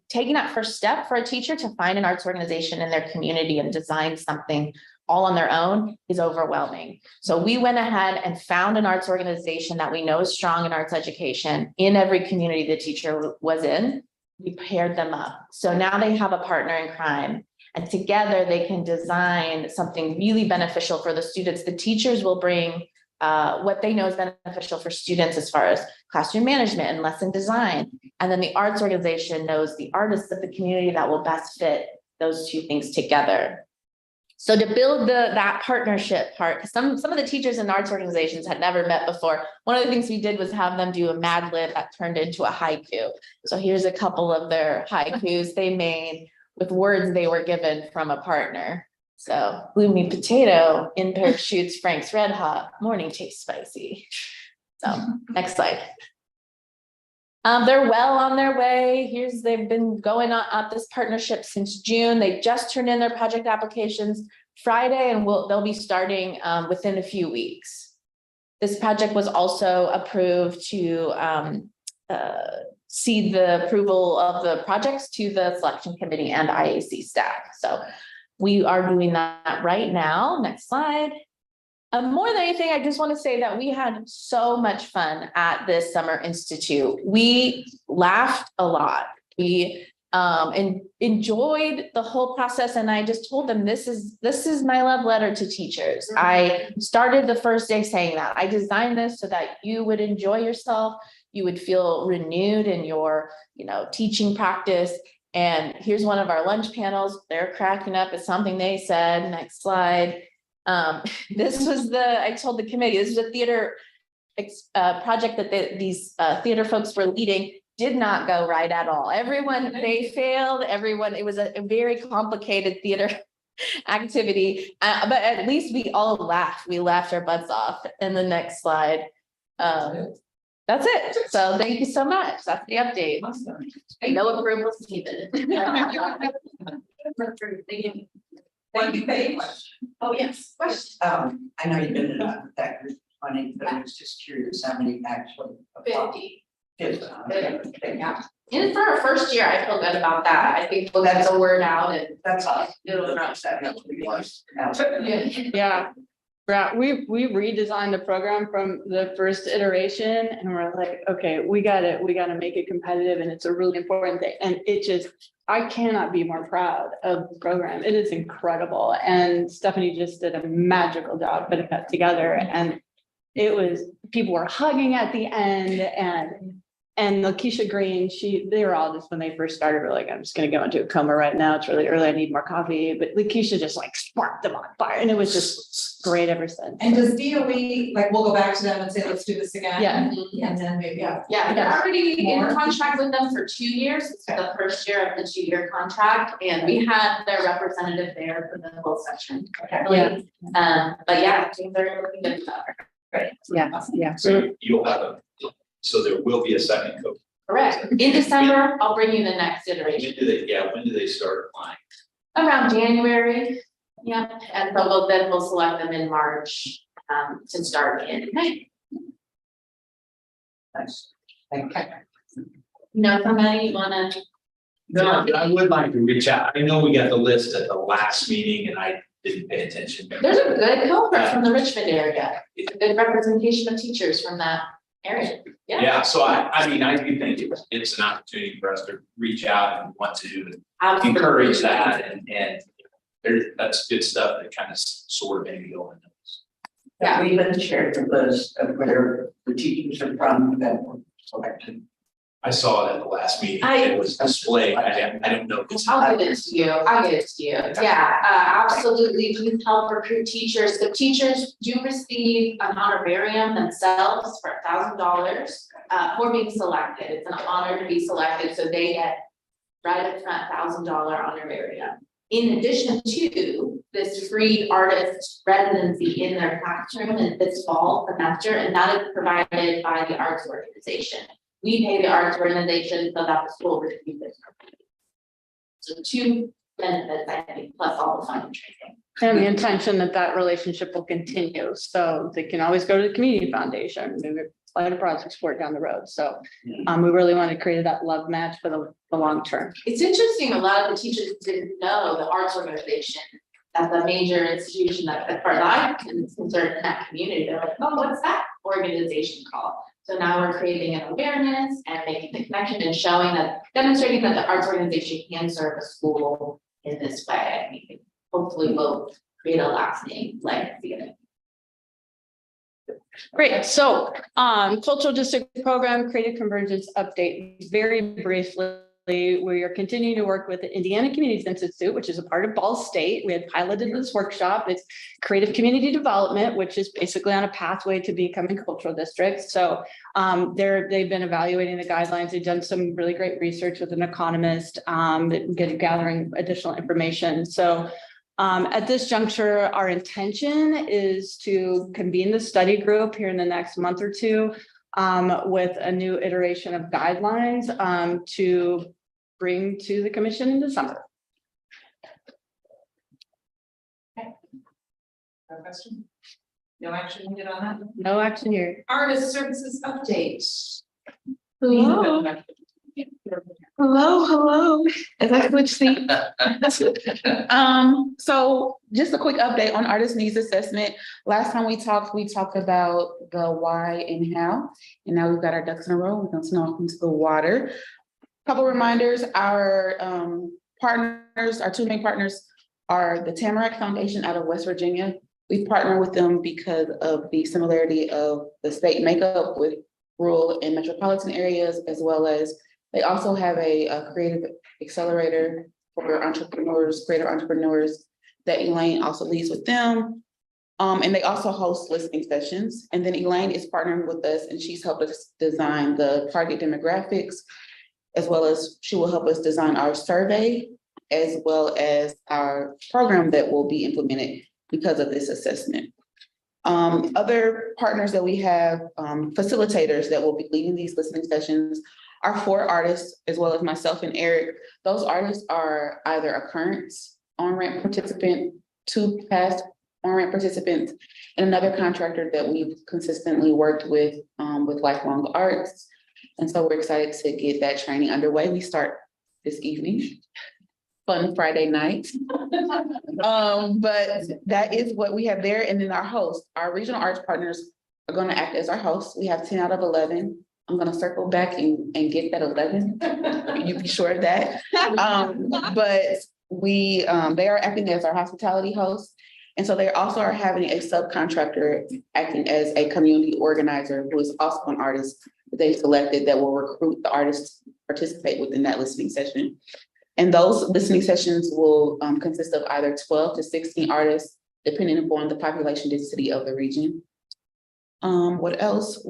C: taking that first step for a teacher to find an arts organization in their community and design something all on their own is overwhelming. So we went ahead and found an arts organization that we know is strong in arts education in every community the teacher was in. We paired them up. So now they have a partner in crime, and together they can design something really beneficial for the students. The teachers will bring what they know is beneficial for students as far as classroom management and lesson design. And then the arts organization knows the artists of the community that will best fit
S: those two things together. So to build that partnership part, some of the teachers in arts organizations had never met before. One of the things we did was have them do a Mad Lib that turned into a haiku. So here's a couple of their haikus they made with words they were given from a partner. So gloomy potato, in parachutes, Frank's Red Hot, morning tastes spicy. So next slide. They're well on their way. They've been going on at this partnership since June. They just turned in their project applications Friday, and they'll be starting within a few weeks. This project was also approved to see the approval of the projects to the selection committee and IAC staff. So we are doing that right now. Next slide. More than anything, I just want to say that we had so much fun at this Summer Institute. We laughed a lot. We enjoyed the whole process, and I just told them this is my love letter to teachers. I started the first day saying that I designed this so that you would enjoy yourself, you would feel renewed in your teaching practice. And here's one of our lunch panels. They're cracking up at something they said. Next slide. This was I told the committee, this is a theater project that these theater folks were leading, did not go right at all. They failed, it was a very complicated theater activity, but at least we all laughed. We laughed our butts off. And the next slide. That's it. So thank you so much. That's the update. No approvals needed.
O: Thank you, Paige.
S: Oh, yes.
O: I know you did that group funding, but I was just curious how many actually.
S: 50.
O: 50.
S: Yeah. And for our first year, I feel good about that. I think we'll get the word out and
O: that's awesome.
S: it'll grow.
C: Yeah. Yeah, we redesigned the program from the first iteration, and we're like, okay, we gotta make it competitive, and it's a really important thing. And I cannot be more proud of the program. It is incredible. And Stephanie just did a magical job putting that together. And people were hugging at the end, and Lakeisha Green, they were all just, when they first started, were like, I'm just gonna go into a coma right now. It's really early. I need more coffee. But Lakeisha just sparked them on fire, and it was just great ever since.
A: And does DOE, we'll go back to them and say, let's do this again?
C: Yeah.
A: And then maybe,
S: Yeah, they're already in a contract with them for 2 years. It's the first year of the 2-year contract, and we had their representative there for the whole section. But yeah, things are looking good. Great.
C: Yeah.
J: So you'll have so there will be a second coach.
S: Correct. In December, I'll bring you the next iteration.
J: When do they start applying?
S: Around January. Yep. And so we'll select them in March to start in May.
O: Nice. Thank you.
S: No, somebody you wanna?
J: No, but I would like to reach out. I know we got the list at the last meeting and I didn't pay attention.
S: There's a good cohort from the Richmond area. It's a good representation of teachers from that area.
J: Yeah, so I do think it's an opportunity for us to reach out and want to encourage that and that's good stuff that kind of sort of maybe go into this.
O: Yeah, we even shared the list of where the teachers are from that were selected.
J: I saw it at the last meeting. It was displayed. I don't know.
S: I'll get it to you. Yeah, absolutely. We help recruit teachers. The teachers do receive an honorarium themselves for $1,000 for being selected. It's an honor to be selected, so they get right up front $1,000 honorarium. In addition to this free artist residency in their classroom in this fall semester, and that is provided by the arts organization. We pay the arts organization so that the school receives this. So 2 benefits, I think, plus all the fun and training.
C: And the intention that relationship will continue. So they can always go to the community foundation, maybe apply to project support down the road. So we really want to create that love match for the long term.
S: It's interesting, a lot of the teachers didn't know the arts organization as a major institution that, as far as I'm concerned in that community, they're like, oh, what's that organization called? So now we're creating an awareness and making the connection and demonstrating that the arts organization can serve a school in this way. I think hopefully will create a lasting legacy.
C: Great. So cultural district program, creative convergence update, very briefly. we are continuing to work with the Indiana Communities Institute, which is a part of Ball State. We had piloted this workshop. It's creative community development, which is basically on a pathway to becoming cultural districts. So they've been evaluating the guidelines. They've done some really great research with an economist, gathering additional information. So at this juncture, our intention is to convene the study group here in the next month or two with a new iteration of guidelines to bring to the commission in December.
D: No question? No action needed on that?
C: No action here.
D: Artist services update.
R: Hello. Hello. Is that what you see? So just a quick update on artist needs assessment. Last time we talked about the why and how, and now we've got our ducks in a row. We're going to off into the water. Couple reminders, our partners, our two main partners are the Tamarack Foundation out of West Virginia. We partner with them because of the similarity of the state makeup with rural and metropolitan areas, as well as they also have a creative accelerator for entrepreneurs, creative entrepreneurs that Elaine also leads with them. And they also host listening sessions. And then Elaine is partnering with us and she's helped us design the target demographics, as well as she will help us design our survey, as well as our program that will be implemented because of this assessment. Other partners that we have, facilitators that will be leading these listening sessions are 4 artists, as well as myself and Eric. Those artists are either a current on-ramp participant, 2 past on-ramp participants, and another contractor that we've consistently worked with Lifelong Arts. And so we're excited to get that training underway. We start this evening. Fun Friday night. But that is what we have there. And then our hosts, our regional arts partners are going to act as our hosts. We have 10 out of 11. I'm going to circle back and get that 11. You be sure of that. But they are acting as our hospitality hosts. And so they also are having a subcontractor acting as a community organizer who is also an artist that they selected that will recruit the artists to participate within that listening session. And those listening sessions will consist of either 12 to 16 artists, depending upon the population density of the region. What else?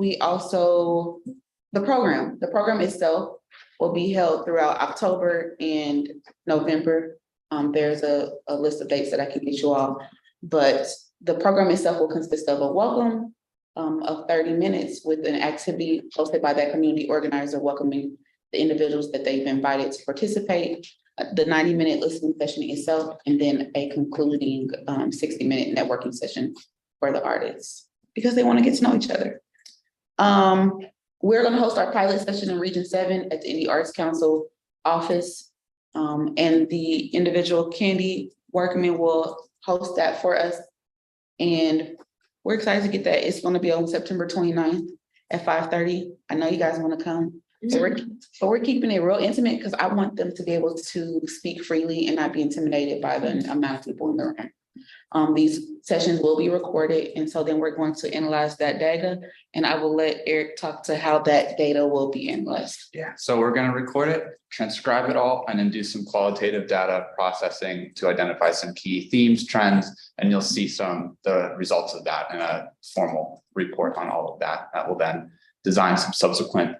R: The program itself will be held throughout October and November. There's a list of dates that I can get you all, but the program itself will consist of a welcome of 30 minutes with an activity hosted by that community organizer, welcoming the individuals that they've invited to participate, the 90-minute listening session itself, and then a concluding 60-minute networking session for the artists because they want to get to know each other. We're going to host our pilot session in Region 7 at the Indie Arts Council office. And the individual Candy Workman will host that for us. And we're excited to get that. It's going to be on September 29th at 5:30. I know you guys want to come. So we're keeping it real intimate because I want them to be able to speak freely and not be intimidated by the amount of people in the room. These sessions will be recorded, and so then we're going to analyze that data, and I will let Eric talk to how that data will be analyzed.
L: Yeah, so we're going to record it, transcribe it all, and then do some qualitative data processing to identify some key themes, trends, and you'll see the results of that in a formal report on all of that. That will then design some subsequent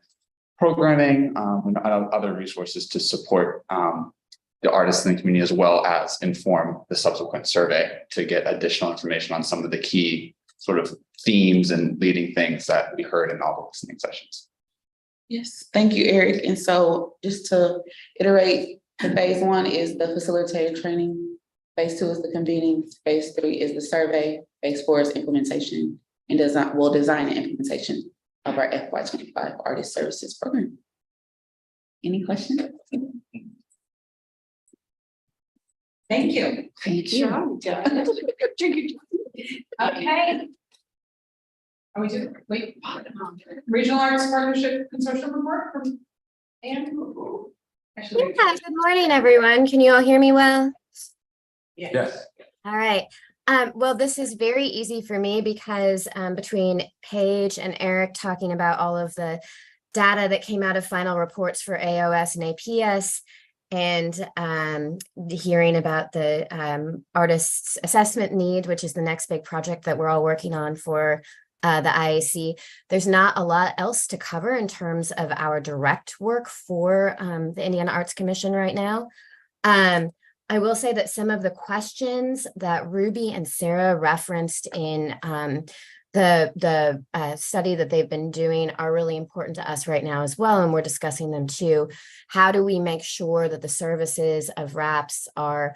L: programming and other resources to support the artists in the community, as well as inform the subsequent survey to get additional information on some of the key sort of themes and leading things that we heard in all the listening sessions.
R: Yes, thank you, Eric. And so just to iterate, the phase 1 is the facilitator training. Phase 2 is the convening. Phase 3 is the survey. Phase 4 is implementation and design and implementation of our FY25 Artist Services Program. Any questions?
D: Thank you.
R: Thank you.
D: Okay. Are we doing, Regional Arts Partnership Consortium report from Anne? Actually,
T: Yeah, good morning, everyone. Can you all hear me well?
L: Yes.
T: All right. Well, this is very easy for me because between Paige and Eric talking about all of the data that came out of final reports for AOS and APS, and hearing about the artist's assessment need, which is the next big project that we're all working on for the IAC. There's not a lot else to cover in terms of our direct work for the Indiana Arts Commission right now. I will say that some of the questions that Ruby and Sarah referenced in the study that they've been doing are really important to us right now as well, and we're discussing them too. How do we make sure that the services of RAPS are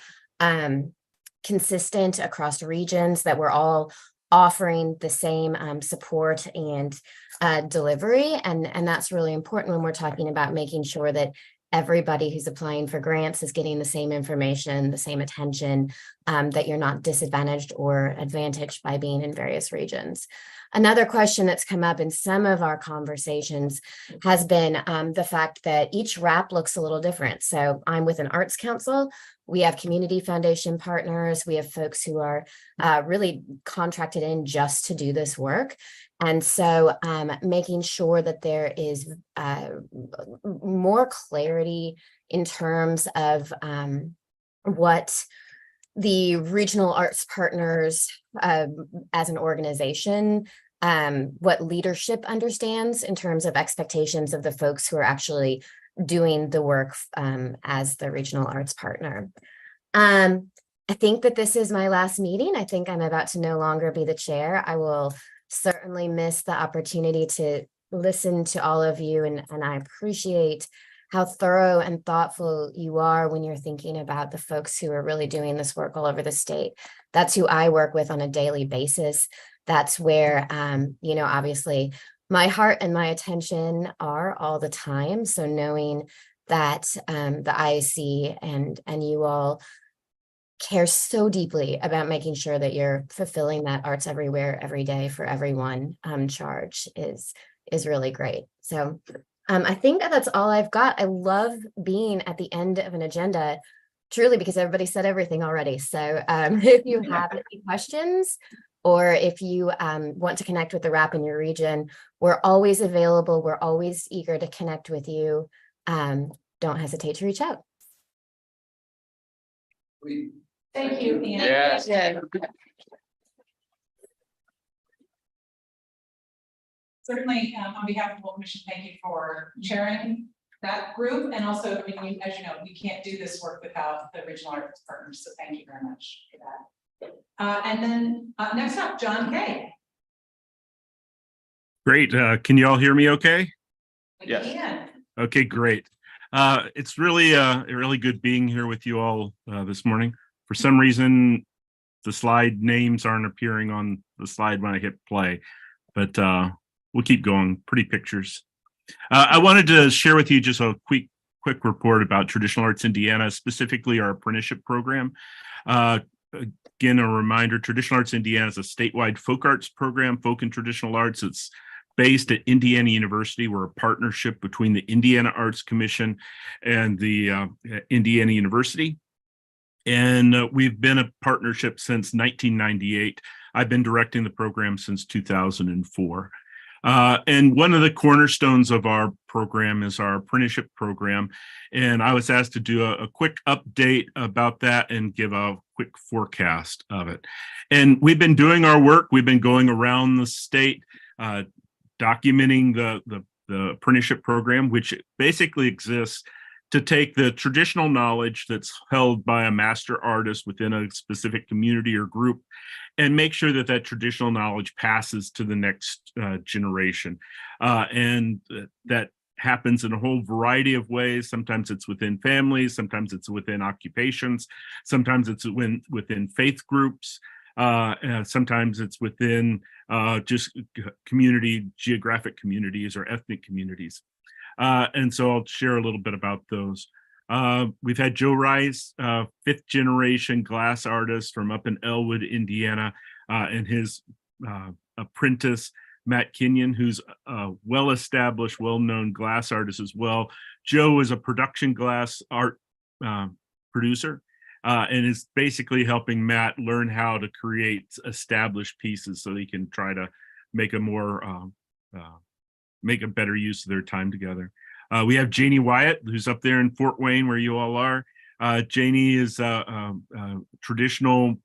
T: consistent across regions, that we're all offering the same support and delivery, and that's really important when we're talking about making sure that everybody who's applying for grants is getting the same information, the same attention, that you're not disadvantaged or advantaged by being in various regions. Another question that's come up in some of our conversations has been the fact that each RAP looks a little different. So I'm with an arts council. We have community foundation partners. We have folks who are really contracted in just to do this work. And so making sure that there is more clarity in terms of what the regional arts partners as an organization, what leadership understands in terms of expectations of the folks who are actually doing the work as the regional arts partner. I think that this is my last meeting. I think I'm about to no longer be the chair. I will certainly miss the opportunity to listen to all of you, and I appreciate how thorough and thoughtful you are when you're thinking about the folks who are really doing this work all over the state. That's who I work with on a daily basis. That's where, you know, obviously my heart and my attention are all the time. So knowing that the IAC and you all care so deeply about making sure that you're fulfilling that arts everywhere, every day for everyone charge is really great. So I think that's all I've got. I love being at the end of an agenda, truly, because everybody said everything already. So if you have any questions, or if you want to connect with the RAP in your region, we're always available. We're always eager to connect with you. Don't hesitate to reach out.
D: Thank you, Ian.
L: Yes.
A: Certainly, on behalf of the whole commission, thank you for chairing that group. And also, I mean, as you know, we can't do this work without the regional arts partners. So thank you very much for that. And then next up, John Kay.
U: Great. Can you all hear me okay?
L: Yes.
A: Ian.
U: Okay, great. It's really good being here with you all this morning. For some reason, the slide names aren't appearing on the slide when I hit play, but we'll keep going. Pretty pictures. I wanted to share with you just a quick report about Traditional Arts Indiana, specifically our apprenticeship program. Again, a reminder, Traditional Arts Indiana is a statewide folk arts program, folk and traditional arts. It's based at Indiana University. We're a partnership between the Indiana Arts Commission and the Indiana University. And we've been a partnership since 1998. I've been directing the program since 2004. And one of the cornerstones of our program is our apprenticeship program. And I was asked to do a quick update about that and give a quick forecast of it. And we've been doing our work. We've been going around the state, documenting the apprenticeship program, which basically exists to take the traditional knowledge that's held by a master artist within a specific community or group and make sure that that traditional knowledge passes to the next generation. And that happens in a whole variety of ways. Sometimes it's within families, sometimes it's within occupations, sometimes it's within faith groups, sometimes it's within just geographic communities or ethnic communities. And so I'll share a little bit about those. We've had Joe Rice, fifth generation glass artist from up in Elwood, Indiana, and his apprentice, Matt Kenyon, who's a well-established, well-known glass artist as well. Joe is a production glass art producer and is basically helping Matt learn how to create established pieces so he can try to make a more make a better use of their time together. We have Janie Wyatt, who's up there in Fort Wayne, where you all are. Janie is a traditional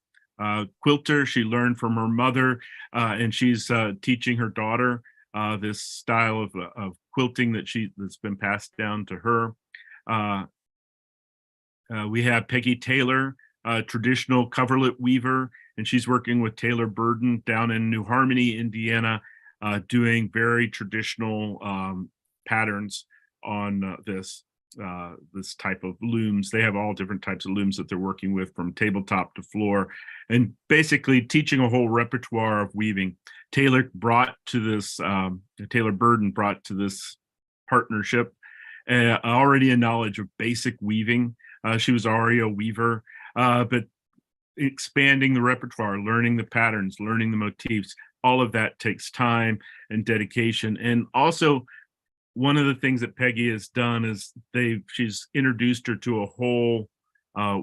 U: quilter. She learned from her mother, and she's teaching her daughter this style of quilting that's been passed down to her. We have Peggy Taylor, a traditional coverlet weaver, and she's working with Taylor Burden down in New Harmony, Indiana, doing very traditional patterns on this type of looms. They have all different types of looms that they're working with, from tabletop to floor, and basically teaching a whole repertoire of weaving. Taylor Burden brought to this partnership already a knowledge of basic weaving. She was already a weaver, but expanding the repertoire, learning the patterns, learning the motifs, all of that takes time and dedication. And also, one of the things that Peggy has done is she's introduced her to a whole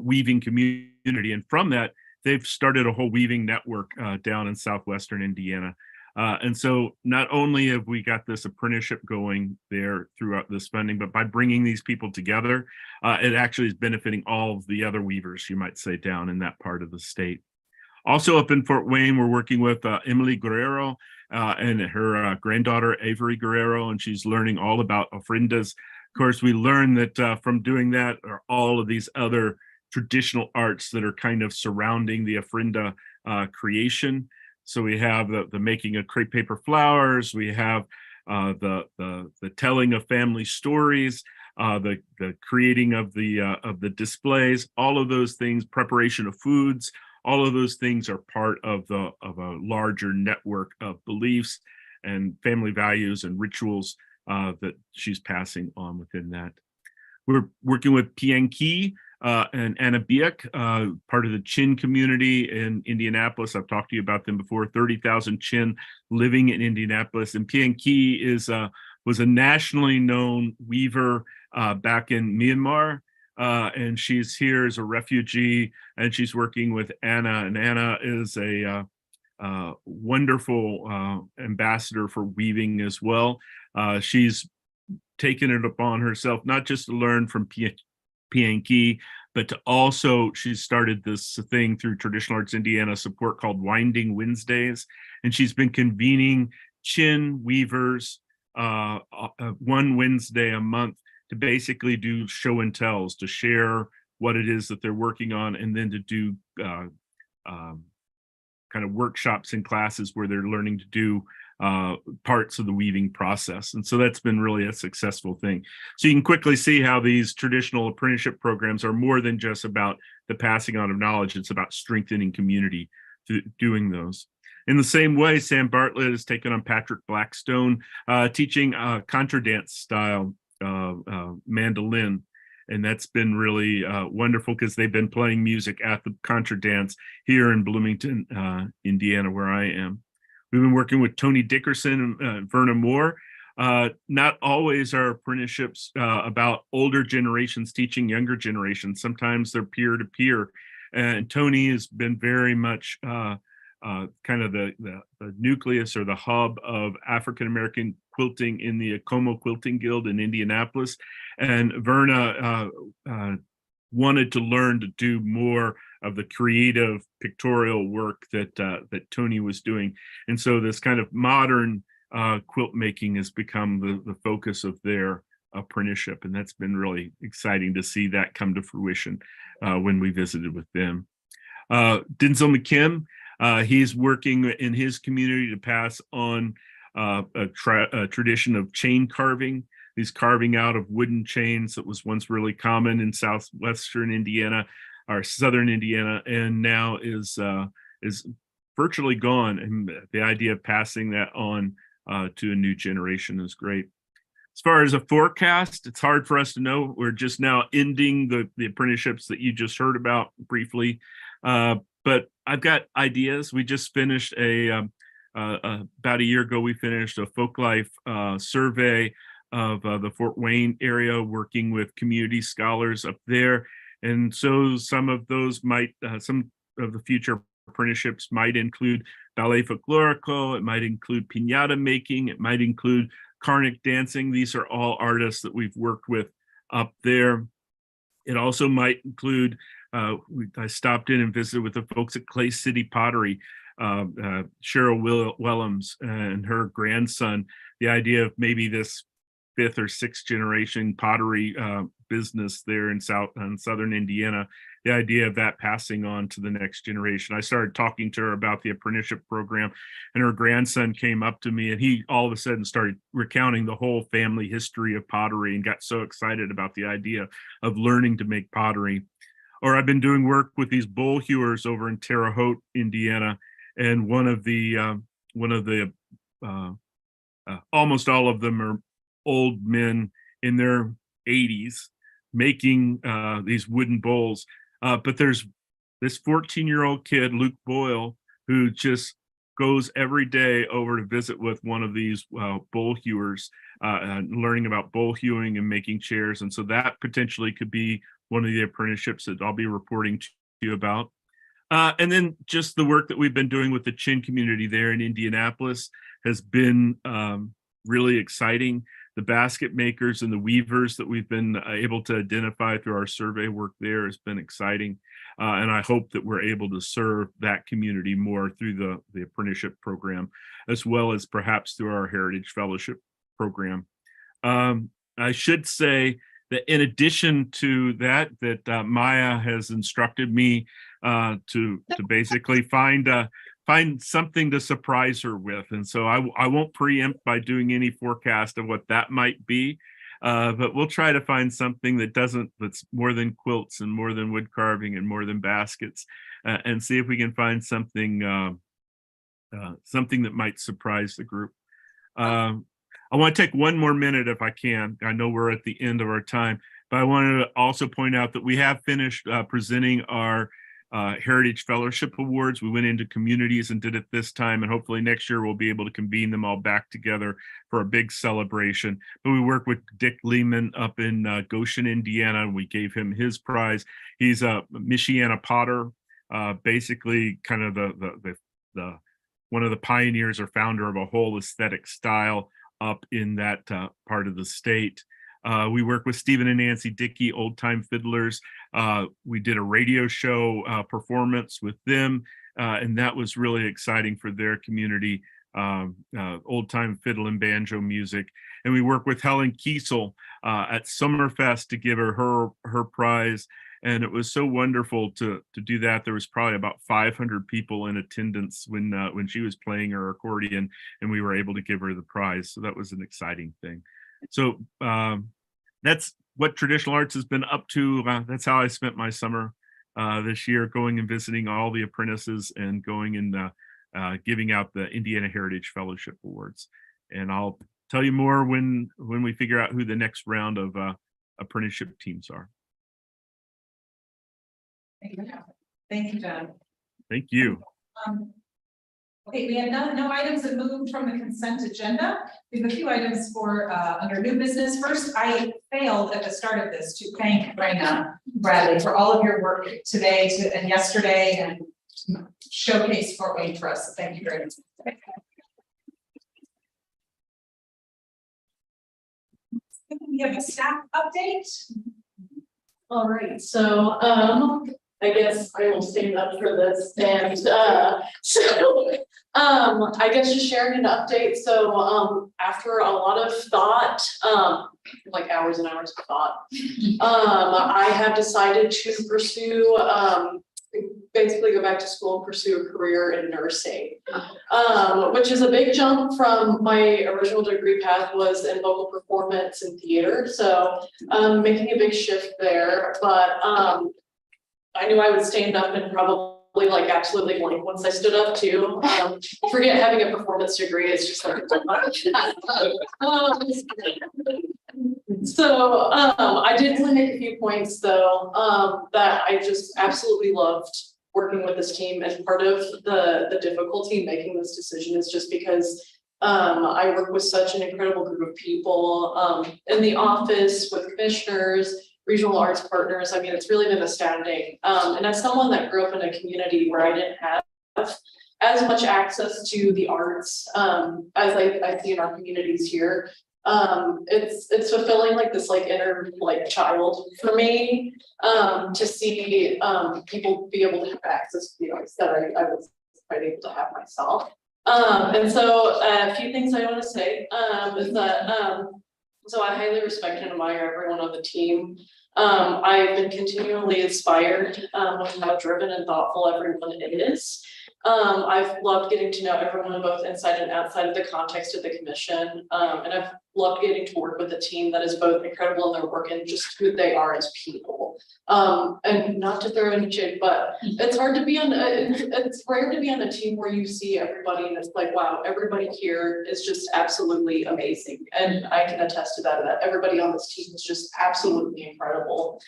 U: weaving community. And from that, they've started a whole weaving network down in southwestern Indiana. And so not only have we got this apprenticeship going there throughout this funding, but by bringing these people together, it actually is benefiting all of the other weavers, you might say, down in that part of the state. Also up in Fort Wayne, we're working with Emily Guerrero and her granddaughter, Avery Guerrero, and she's learning all about ofrendas. Of course, we learned that from doing that are all of these other traditional arts that are kind of surrounding the ofrenda creation. So we have the making of crepe paper flowers, we have the telling of family stories, the creating of the displays, all of those things, preparation of foods. All of those things are part of a larger network of beliefs and family values and rituals that she's passing on within that. We're working with Pianki and Anna Biak, part of the Chin community in Indianapolis. I've talked to you about them before. 30,000 Chin living in Indianapolis, and Pianki was a nationally known weaver back in Myanmar. And she's here as a refugee, and she's working with Anna. And Anna is a wonderful ambassador for weaving as well. She's taken it upon herself not just to learn from Pianki, but to also, she started this thing through Traditional Arts Indiana support called Winding Wednesdays, and she's been convening Chin weavers one Wednesday a month to basically do show and tells, to share what it is that they're working on, and then to do kind of workshops and classes where they're learning to do parts of the weaving process. And so that's been really a successful thing. So you can quickly see how these traditional apprenticeship programs are more than just about the passing on of knowledge. It's about strengthening community through doing those. In the same way, Sam Bartlett has taken on Patrick Blackstone, teaching contradance style mandolin, and that's been really wonderful because they've been playing music at the contradance here in Bloomington, Indiana, where I am. We've been working with Tony Dickerson and Verna Moore. Not always are apprenticeships about older generations teaching younger generations. Sometimes they're peer to peer, and Tony has been very much kind of the nucleus or the hub of African American quilting in the Como Quilting Guild in Indianapolis. And Verna wanted to learn to do more of the creative pictorial work that Tony was doing. And so this kind of modern quilt making has become the focus of their apprenticeship. And that's been really exciting to see that come to fruition when we visited with them. Denzel McKim, he's working in his community to pass on a tradition of chain carving. He's carving out of wooden chains that was once really common in southwestern Indiana or southern Indiana, and now is virtually gone. And the idea of passing that on to a new generation is great. As far as a forecast, it's hard for us to know. We're just now ending the apprenticeships that you just heard about briefly. But I've got ideas. We just finished about a year ago, we finished a folklife survey of the Fort Wayne area, working with community scholars up there. And so some of those some of the future apprenticeships might include ballet folklorico, it might include piñata making, it might include Karnak Dancing. These are all artists that we've worked with up there. It also might include, I stopped in and visited with the folks at Clay City Pottery, Cheryl Willems and her grandson, the idea of maybe this 5th or 6th generation pottery business there in southern Indiana, the idea of that passing on to the next generation. I started talking to her about the apprenticeship program, and her grandson came up to me and he all of a sudden started recounting the whole family history of pottery and got so excited about the idea of learning to make pottery. Or I've been doing work with these bull hewers over in Terre Haute, Indiana, and one of the almost all of them are old men in their 80s making these wooden bowls. But there's this 14-year-old kid, Luke Boyle, who just goes every day over to visit with one of these bowl hewers, learning about bowl hewing and making chairs. And so that potentially could be one of the apprenticeships that I'll be reporting to you about. And then just the work that we've been doing with the Chin community there in Indianapolis has been really exciting. The basket makers and the weavers that we've been able to identify through our survey work there has been exciting. And I hope that we're able to serve that community more through the apprenticeship program, as well as perhaps through our Heritage Fellowship program. I should say that in addition to that, Maya has instructed me to basically find something to surprise her with. And so I won't preempt by doing any forecast of what that might be, but we'll try to find something that's more than quilts and more than wood carving and more than baskets, and see if we can find something that might surprise the group. I want to take one more minute if I can. I know we're at the end of our time, but I wanted to also point out that we have finished presenting our Heritage Fellowship Awards. We went into communities and did it this time, and hopefully next year we'll be able to convene them all back together for a big celebration. But we worked with Dick Lehman up in Goshen, Indiana, and we gave him his prize. He's a Michiana potter, basically kind of the one of the pioneers or founder of a whole aesthetic style up in that part of the state. We work with Stephen and Nancy Dickey, Old Time Fiddlers. We did a radio show performance with them, and that was really exciting for their community, old time fiddle and banjo music. And we work with Helen Kiesel at Summerfest to give her prize. And it was so wonderful to do that. There was probably about 500 people in attendance when she was playing her accordion, and we were able to give her the prize. So that was an exciting thing. So that's what Traditional Arts has been up to. That's how I spent my summer this year, going and visiting all the apprentices and going and giving out the Indiana Heritage Fellowship Awards. And I'll tell you more when we figure out who the next round of apprenticeship teams are.
A: Thank you, John.
U: Thank you.
A: Okay, we have no items that moved from the consent agenda. We have a few items for under new business. First, I failed at the start of this to thank Raina Bradley for all of your work today and yesterday and showcase Fort Wayne for us. So thank you very much. We have a staff update.
D: All right, so I guess I will stand up for this and I guess just sharing an update. So after a lot of thought, like hours and hours of thought, I have decided to pursue basically go back to school and pursue a career in nursing, which is a big jump from my original degree path was in vocal performance and theater. So making a big shift there, but I knew I would stand up and probably like absolutely blank once I stood up too. Forget having a performance degree, it's just like so I did want to make a few points though, that I just absolutely loved working with this team, and part of the difficulty in making this decision is just because I work with such an incredible group of people in the office with commissioners, regional arts partners. I mean, it's really been astounding. And as someone that grew up in a community where I didn't have as much access to the arts as I see in our communities here, It's fulfilling like this like inner like child for me, to see, people be able to have access to the arts that I was quite able to have myself. And so a few things I want to say, is that, so I highly respect and admire everyone on the team. I've been continually inspired, with how driven and thoughtful everyone is. I've loved getting to know everyone both inside and outside of the context of the commission. And I've loved getting to work with a team that is both incredible in their work and just who they are as people. And not to throw in a jig, but it's hard to be on, it's rare to be on a team where you see everybody and it's like, wow, everybody here is just absolutely amazing. And I can attest to that everybody on this team is just absolutely incredible.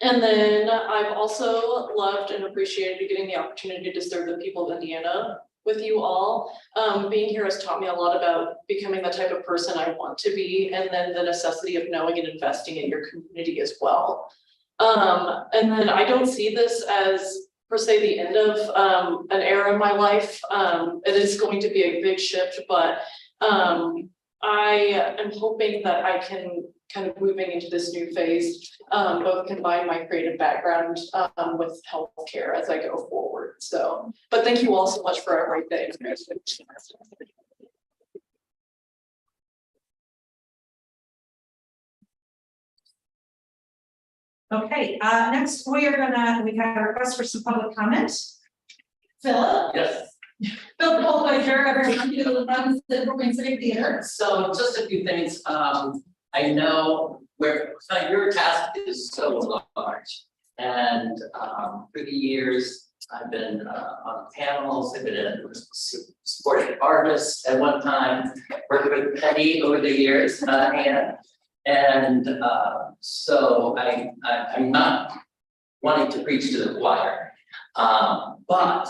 D: And then I've also loved and appreciated getting the opportunity to serve the people of Indiana with you all. Being here has taught me a lot about becoming the type of person I want to be, and then the necessity of knowing and investing in your community as well. And then I don't see this as per se the end of an era in my life. It is going to be a big shift, but I am hoping that I can kind of moving into this new phase, both combine my creative background with healthcare as I go forward. So, but thank you all so much for everything.
A: Okay, next we have a request for some public comment. Philip?
F: Yes.
A: Philip Holtweiser, everyone who runs the Brooklyn Civic Theater.
F: So just a few things. I know where your task is so large. And through the years, I've been on panels, I've been in supporting artists at one time, worked with Penny over the years, and so I'm not wanting to preach to the choir. But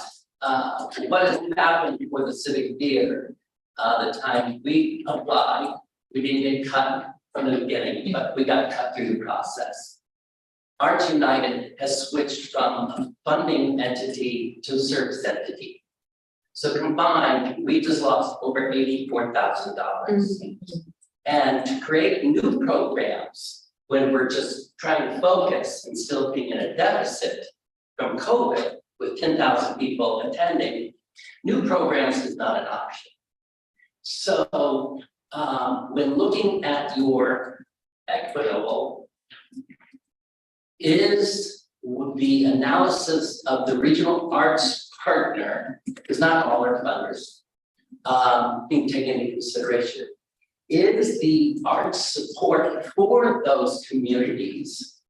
F: what has happened for the Civic Theater, the time we applied, we didn't get cut from the beginning, but we got cut through the process. Arts United has switched from a funding entity to a service entity. So combined, we just lost over $84,000. And to create new programs when we're just trying to focus and still being in a deficit from COVID with 10,000 people attending, new programs is not an option. So when looking at your equitable, is the analysis of the regional arts partner, is not all our funders, being taken into consideration. Is the arts support for those communities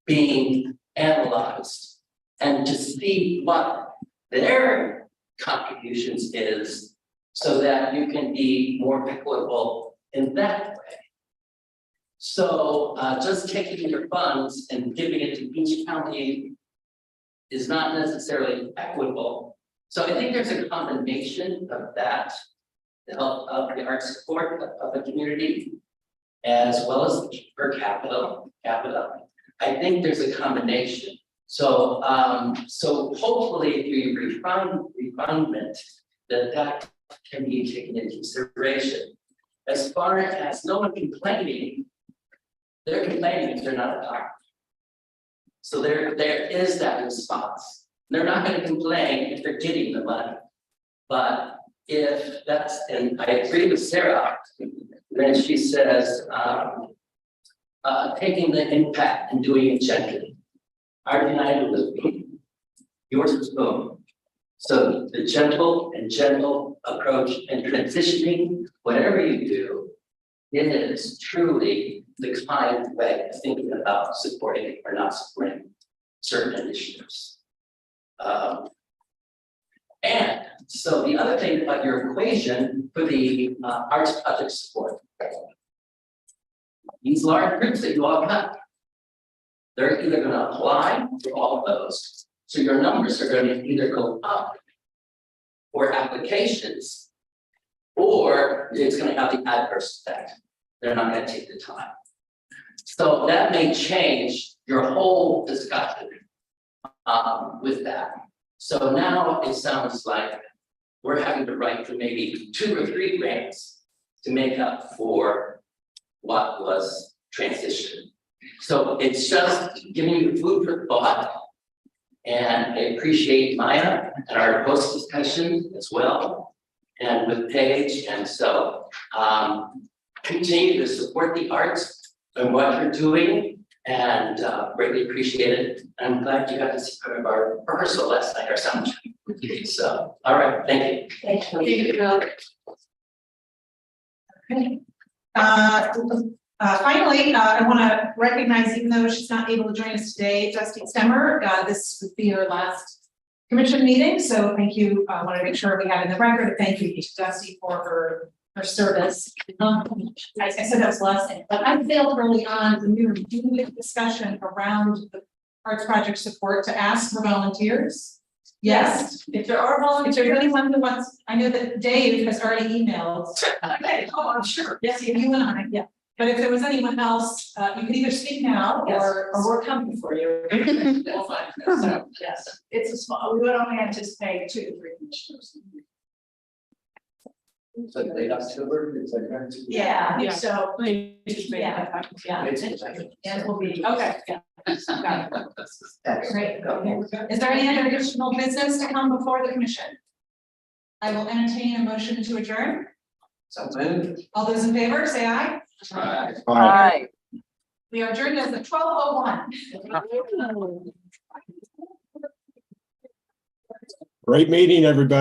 F: being analyzed and to see what their contributions is so that you can be more equitable in that way. So just taking your funds and giving it to each county is not necessarily equitable. So I think there's a combination of that, the help of the art support of the community, as well as per capita. I think there's a combination. So so hopefully through refinement that can be taken into consideration. As far as no one complaining, they're complaining if they're not a doctor. So there is that response. They're not going to complain if they're getting the money. But if that's, and I agree with Sarah, when she says, taking the impact and doing it gently. Art United was boom, yours was boom. So the gentle approach and transitioning, whatever you do, it is truly the kind way of thinking about supporting or not supporting certain initiatives. And so the other thing about your equation for the arts project support, these large groups that you all got, they're either going to apply for all of those. So your numbers are going to either go up for applications, or it's going to have the adverse effect. They're not going to take the time. So that may change your whole discussion with that. So now it sounds like we're having to write for maybe 2 or 3 grants to make up for what was transitioned. So it's just giving you food for thought. And I appreciate Maya and our post discussion as well, and with Paige. And so continue to support the arts and what you're doing, and greatly appreciate it. I'm glad you got to see part of our rehearsal last night or something. So, all right, thank you.
D: Thank you.
A: Okay. Finally, I want to recognize, even though she's not able to join us today, Dusty Stemmer. This would be her last commission meeting, so thank you. I want to make sure we have in the record. Thank you to Dusty for her service. I said that was the last thing, but I failed early on when we were doing the discussion around the arts project support to ask for volunteers. Yes,
D: If there are
A: if
D: volunteers.
A: there's anyone who wants, I know that Dave has already emailed.
D: Okay, oh, I'm sure. Yes,
A: You and I, yeah. But if there was anyone else, you could either speak now
D: or
A: or
D: we're coming for you. We'll find it. So, yes, it's a small, we would only anticipate 2 to 3 commissioners.
H: It's like late October, it's like.
D: Yeah,
A: Yeah.
D: so. Yeah, yeah. And we'll be, okay, yeah. Got it.
O: That's
A: Great. Is there any other additional business to come before the commission? I will entertain a motion to adjourn.
H: Sounds good.
A: All those in favor, say aye.
G: Aye.
A: We are adjourned as of 12:01.
E: Great meeting, everybody.